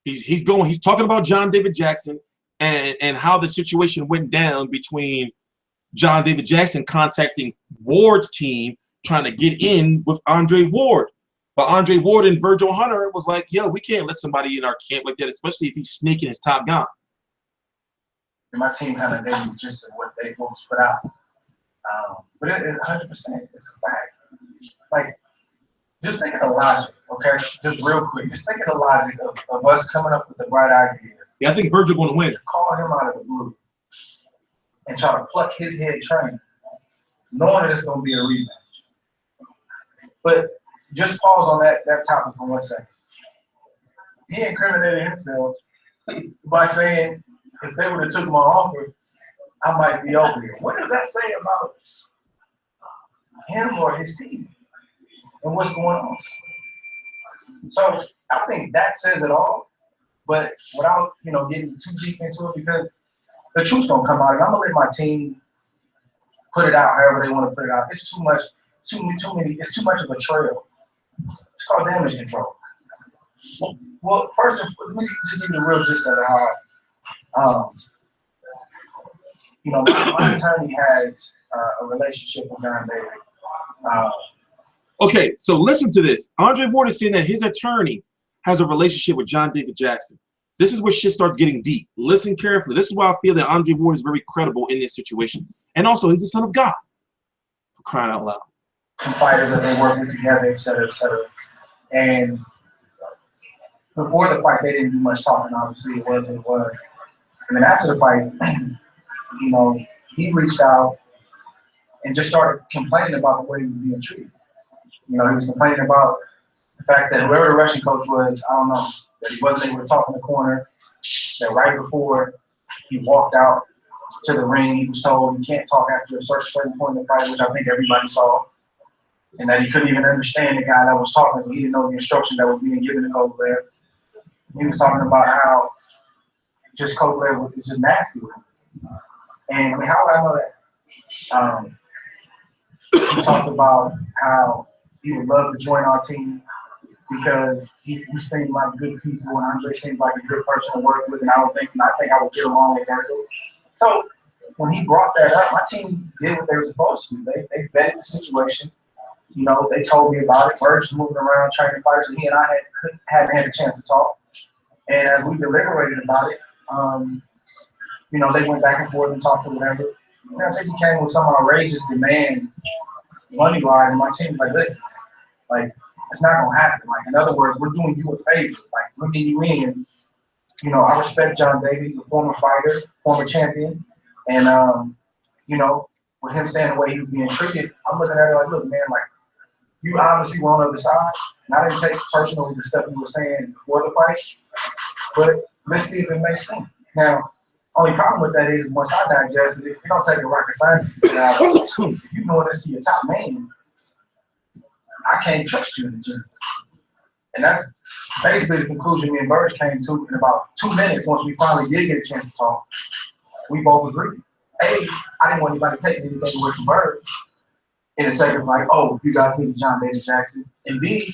Speaker 1: He's talking about John David Jackson and how the situation went down between John David Jackson contacting Ward's team trying to get in with Andre Ward. But Andre Ward and Virgil Hunter was like, yo, we can't let somebody in our camp like that, especially if he's sneaking his top guy.
Speaker 2: And my team kind of gave me just what was put out. But it 100%, it's a fact. Like, just think of the logic, okay? Just real quick. Just think of the logic of us coming up with the right idea.
Speaker 1: Yeah, I think Virgil going to win.
Speaker 2: Call him out of the blue and try to pluck his head train, knowing that it's going to be a rematch. But just pause on that topic for 1 second. He incriminated himself by saying, if they would have took my offer, I might be over here. What does that say about him or his team and what's going on? So I think that says it all, but without getting too deep into it, because the truth's gonna come out, and I'm gonna let my team put it out however they want to put it out. It's too much, too many. It's too much of a trail. It's called damage control. Well, first, let me just give you the real gist of it. How my attorney has a relationship with John David.
Speaker 1: Okay, so listen to this. Andre Ward is saying that his attorney has a relationship with John David Jackson. This is where shit starts getting deep. Listen carefully. This is why I feel that Andre Ward is very credible in this situation. And also, he's the son of God. For crying out loud.
Speaker 2: Some fighters that they work with together, et cetera, et cetera. And before the fight, they didn't do much talking. Obviously, it was what it was. And then after the fight, he reached out and just started complaining about the way he was being treated. He was complaining about the fact that whoever the Russian coach was, I don't know, that he wasn't able to talk in the corner, that right before he walked out to the ring, he was told he can't talk after a certain point in the fight, which I think everybody saw. and that he couldn't even understand the guy that was talking to him. He didn't know the instruction that was being given to Kovalev. He was talking about how just Kovalev is just nasty with him. And I mean, how would I know that? He talked about how he would love to join our team because he seemed like good people, and Andre seemed like a good person to work with, and I think I would get along with her. So when he brought that up, my team did what they were supposed to do. They vetted the situation. You know, they told me about it. Birds moving around, training fighters, and he and I hadn't had a chance to talk. And as we deliberated about it, you know, they went back and forth and talked or whatever. And I think he came with some outrageous demand, money-wise, and my team was like, listen, like, it's not gonna happen. Like, in other words, we're doing you a favor. Like, bringing you in. You know, I respect John Davies, a former fighter, former champion, and you know, with him saying the way he was being treated, I'm looking at it like, look, man, like, you obviously were on the other side, and I didn't take personally the stuff you were saying before the fight, but let's see if it makes sense. Now, only problem with that is once I digest it, you don't take a rocket science. Now, if you know this to your top man, I can't trust you in the gym. And that's basically the conclusion me and Bird came to in about 2 minutes once we finally did get a chance to talk. We both agreed. A, I didn't want anybody to take anything away from Bird. In a second, like, oh, you guys need John Davis Jackson. And B,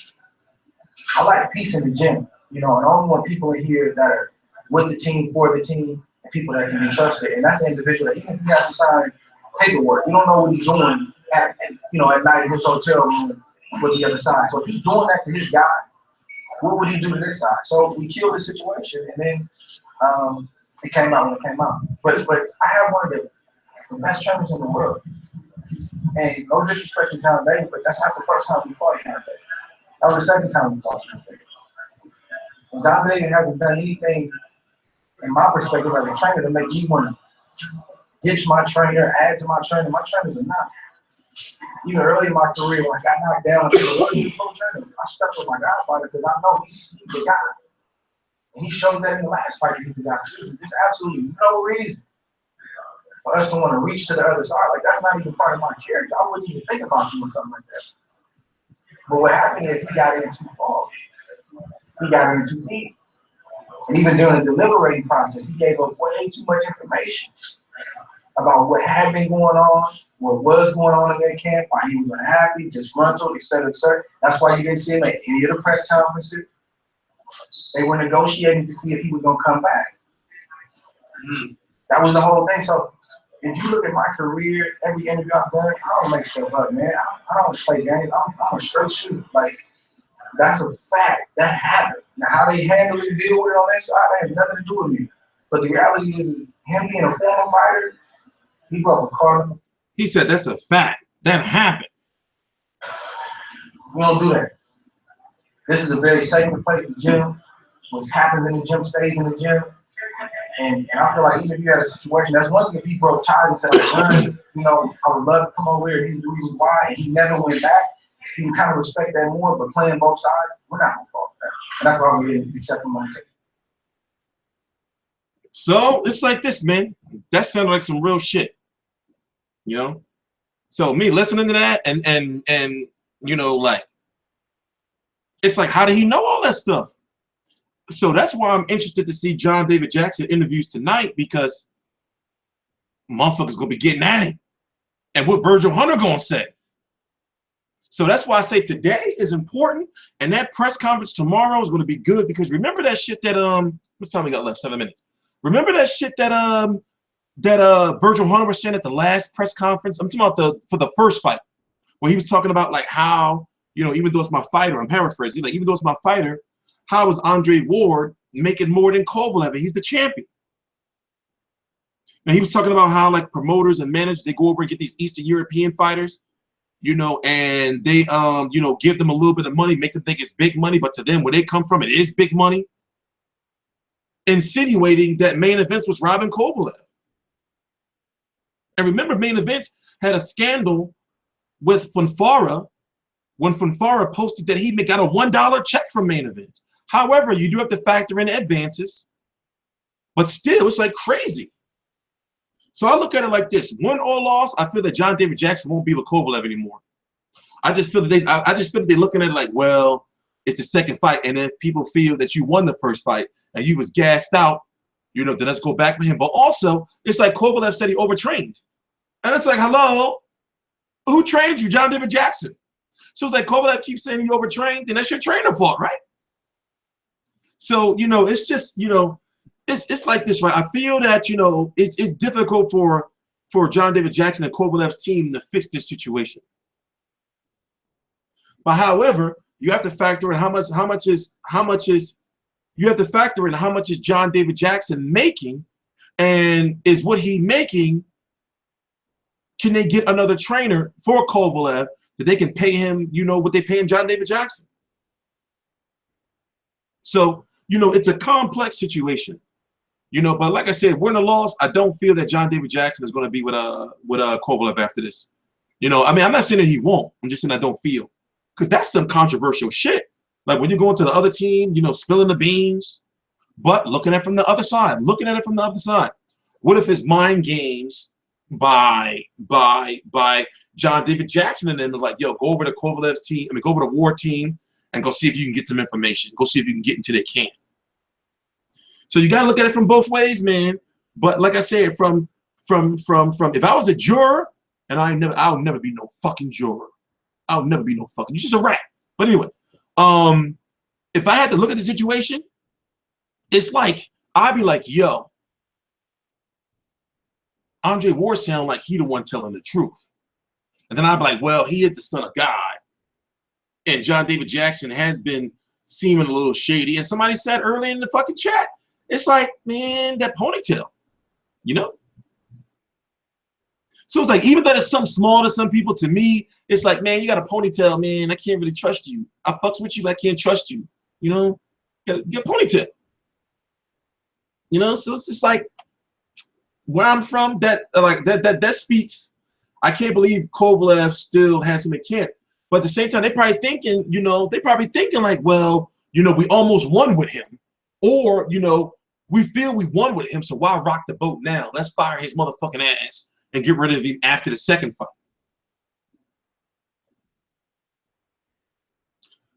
Speaker 2: I like peace in the gym. You know, and I only want people in here that are with the team, for the team, and people that can be trusted. And that's an individual that even if you have to sign paperwork, you don't know what he's doing at night in his hotel room with the other side. So if he's doing that to his guy, what would he do to this side? So we killed the situation, and then it came out when it came out. But I have one of the best trainers in the world. And no disrespect to John Davis, but that's not the first time we fought John Davis. That was the second time we fought John Davis. And John Davis hasn't done anything, in my perspective, as a trainer to make me want to ditch my trainer, add to my trainer. My trainers are not. Even early in my career, when I got knocked down, I stuck with my godfather because I know he's the guy. And he showed that in the last fight he's the guy. There's absolutely no reason for us to want to reach to the other side. Like, that's not even part of my character. I wouldn't even think about doing something like that. But what happened is he got in too far. He got in too deep. And even during the deliberating process, he gave up way too much information about what had been going on, what was going on in their camp, why he was unhappy, disgruntled, et cetera, et cetera. That's why you didn't see him at any of the press conferences. They were negotiating to see if he was going to come back. That was the whole thing. So if you look at my career, every interview I've done, I don't make stuff up, man. I don't play games. I'm a straight shooter. Like, that's a fact. That happened. Now, how they handle it, deal with it on that side, that has nothing to do with me. But the reality is him being a former fighter, he broke a cardinal.
Speaker 1: He said that's a fact. That happened.
Speaker 2: We don't do that. This is a very sacred place, the gym. What happens in the gym stays in the gym. And I feel like even if you had a situation, that's one thing if he broke ties and said, you know, I would love to come over here. These are the reasons why. And he never went back. You can kind of respect that more, but playing both sides, we're not going to fall for that. And that's why we didn't accept him on the ticket.
Speaker 1: So it's like this, man. That sounded like some real shit. You know? So me listening to that and you know, like, it's like, how did he know all that stuff? So that's why I'm interested to see John David Jackson interviews tonight, because motherfuckers gonna be getting at him. And what Virgil Hunter gonna say. So that's why I say today is important, and that press conference tomorrow is gonna be good, because remember that shit that what time we got left? 7 minutes. Remember that shit that Virgil Hunter was saying at the last press conference? I'm talking about for the first fight, where he was talking about like how, you know, even though it's my fighter, I'm paraphrasing, like even though it's my fighter, how is Andre Ward making more than Kovalev? He's the champion. And he was talking about how like promoters and managers, they go over and get these Eastern European fighters, you know, and they you know, give them a little bit of money, make them think it's big money, but to them, where they come from, it is big money. Insinuating that Main Events was robbing Kovalev. And remember, Main Events had a scandal with Fonfara when Fonfara posted that he got a $1 check from Main Events. However, you do have to factor in advances, but still, it's like crazy. So I look at it like this: win or loss, I feel that John David Jackson won't be with Kovalev anymore. I just feel that I just feel that they're looking at it like, well, it's the second fight, and if people feel that you won the first fight and you was gassed out, you know, then let's go back with him. But also, it's like Kovalev said he overtrained, and it's like, hello, who trained you? John David Jackson. So it's like Kovalev keeps saying he overtrained, then that's your trainer fault, right? So, you know, it's just, you know, it's like this, right? I feel that, you know, it's difficult for John David Jackson and Kovalev's team to fix this situation. But however, you have to factor in how much is you have to factor in how much is John David Jackson making, and is what he making, can they get another trainer for Kovalev that they can pay him, you know, what they paying John David Jackson? So, you know, it's a complex situation, you know, but like I said, win or loss, I don't feel that John David Jackson is going to be with Kovalev after this. You know, I mean, I'm not saying that he won't. I'm just saying I don't feel. Because that's some controversial shit. Like when you're going to the other team, you know, spilling the beans, but looking at it from the other side. What if it's mind games by John David Jackson and then like, yo, go over to Kovalev's team, I mean, go over to Ward team and go see if you can get some information. Go see if you can get into their camp. So you got to look at it from both ways, man. But like I said, from if I was a juror, and I'll never be no fucking juror. I'll never be no fucking. You're just a rat. But anyway, if I had to look at the situation, it's like I'd be like, yo, Andre Ward sound like he the one telling the truth, and then I'd be like, well, he is the son of God, and John David Jackson has been seeming a little shady. And somebody said earlier in the fucking chat, it's like, man, that ponytail, you know. So it's like, even though it's something small to some people, to me, it's like, man, you got a ponytail, man. I can't really trust you. I fucks with you, but I can't trust you. You know, get a ponytail. You know, so it's just like where I'm from. That speaks. I can't believe Kovalev still has him in camp. But at the same time, they probably thinking, you know, like, well, you know, we almost won with him, or you know, we feel we won with him, so why rock the boat now? Let's fire his motherfucking ass and get rid of him after the second fight.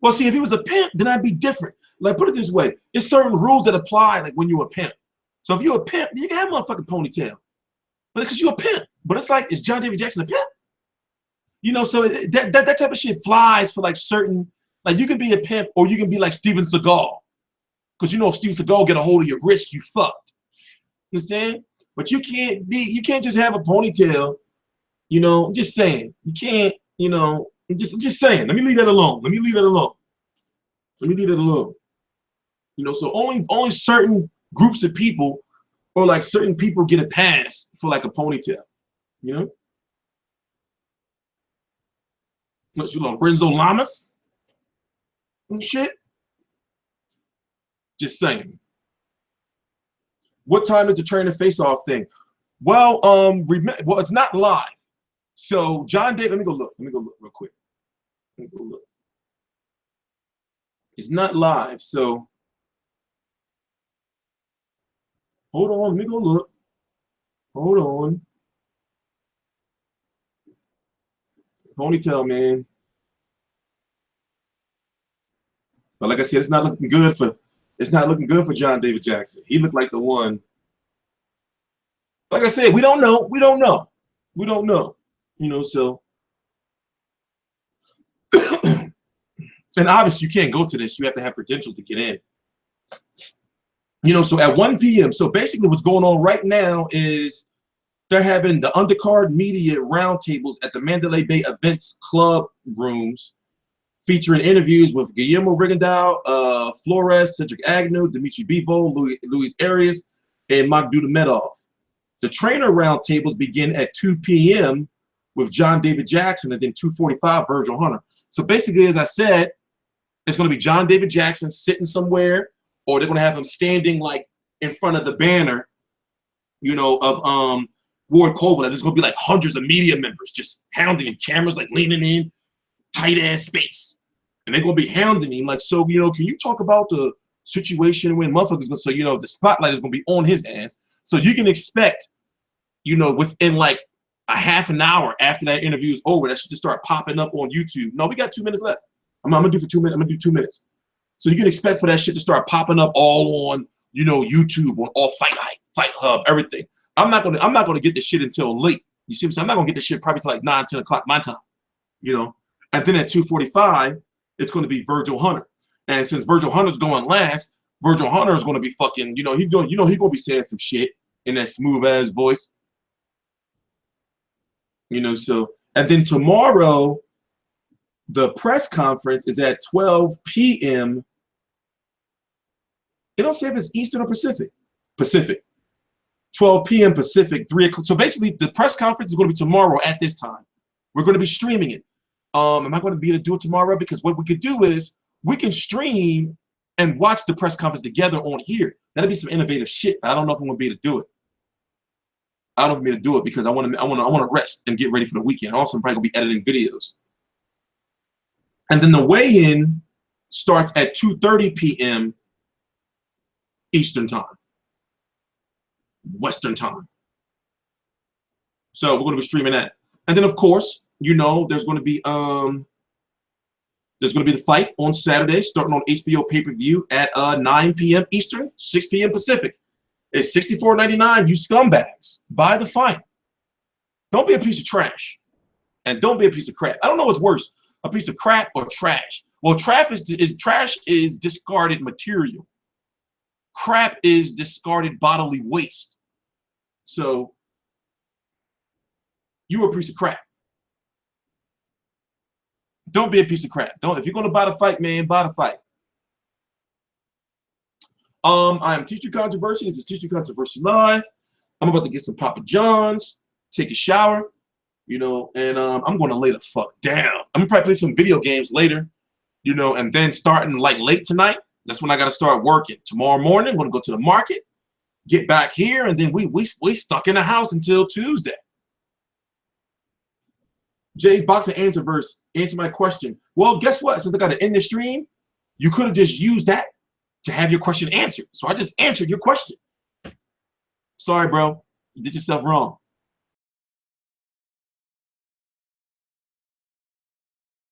Speaker 1: Well, see, if he was a pimp, then I'd be different. Like, put it this way, there's certain rules that apply, like when you're a pimp. So if you're a pimp, you can have a motherfucking ponytail. But because you're a pimp. But it's like, is John David Jackson a pimp? You know, so that type of shit flies for like certain, like you can be a pimp or you can be like Steven Seagal. Because you know, if Steven Seagal get a hold of your wrist, you fucked. You know what I'm saying? But you can't just have a ponytail, you know. I'm just saying. You can't, you know, I'm just saying. Let me leave that alone. You know, so only certain groups of people or like certain people get a pass for like a ponytail, you know? You know, Renzo Lamas and shit. Just saying. What time is the trainer face-off thing? Well, it's not live. So John David, let me go look real quick. It's not live, so hold on. Let me go look. Hold on. Ponytail, man. But like I said, it's not looking good for John David Jackson. He looked like the one. Like I said, we don't know. You know, so and obviously you can't go to this. You have to have credentials to get in. You know, so at 1 p.m. So basically what's going on right now is they're having the undercard media roundtables at the Mandalay Bay Events Club rooms, featuring interviews with Guillermo Rigondeaux, Flores, Cedric Agnew, Dimitri Bivol, Luis Arias, and Magdudamedov. The trainer roundtables begin at 2 p.m. with John David Jackson, and then 2:45 Virgil Hunter. So basically, as I said, it's going to be John David Jackson sitting somewhere, or they're going to have him standing like in front of the banner, you know, of Ward-Kovalev. There's going to be like hundreds of media members just hounding him, cameras like leaning in, tight ass space, and they're going to be hounding him like, so, you know, can you talk about the situation when motherfuckers going to, so, you know, the spotlight is going to be on his ass. So you can expect, you know, within like a half an hour after that interview is over, that should just start popping up on YouTube. No, we got 2 minutes left. I'm gonna do for 2 minutes. I'm gonna do 2 minutes. So you can expect for that shit to start popping up all on, you know, YouTube, on all Fight Hype, Fight Hub, everything. I'm not gonna get this shit until late. You see what I'm saying? I'm not gonna get this shit probably till like 9, 10 o'clock my time. You know, and then at 2:45, it's gonna be Virgil Hunter. And since Virgil Hunter's going last, Virgil Hunter is gonna be fucking, you know, he's gonna be saying some shit in that smooth ass voice. You know, so, and then tomorrow, the press conference is at 12 p.m. It don't say if it's Eastern or Pacific. Pacific. 12 p.m. Pacific, 3 o'clock. So basically, the press conference is going to be tomorrow at this time. We're going to be streaming it. Am I going to be able to do it tomorrow? Because what we could do is we can stream and watch the press conference together on here. That'll be some innovative shit. I don't know if I'm going to be able to do it. I don't know if I'm going to do it because I want to rest and get ready for the weekend. Also, I'm probably going to be editing videos. And then the weigh-in starts at 2:30 p.m. Eastern time, Western time. So we're going to be streaming that. And then, of course, you know, there's going to be the fight on Saturday, starting on HBO pay-per-view at 9 p.m. Eastern, 6 p.m. Pacific. It's $64.99. You scumbags, buy the fight. Don't be a piece of trash, and don't be a piece of crap. I don't know what's worse, a piece of crap or trash. Well, trash is discarded material. Crap is discarded bodily waste. So you're a piece of crap. Don't be a piece of crap. Don't. If you're gonna buy the fight, man, buy the fight. I am Teacher Controversy. This is Teacher Controversy Live. I'm about to get some Papa John's, take a shower, you know, and I'm gonna lay the fuck down. I'm gonna probably play some video games later, you know, and then starting like late tonight, that's when I gotta start working. Tomorrow morning, I'm gonna go to the market, get back here, and then we stuck in the house until Tuesday. Jay's Boxing Answerverse, answer my question. Well, guess what? Since I got to end the stream, you could have just used that to have your question answered. So I just answered your question. Sorry, bro. You did yourself wrong.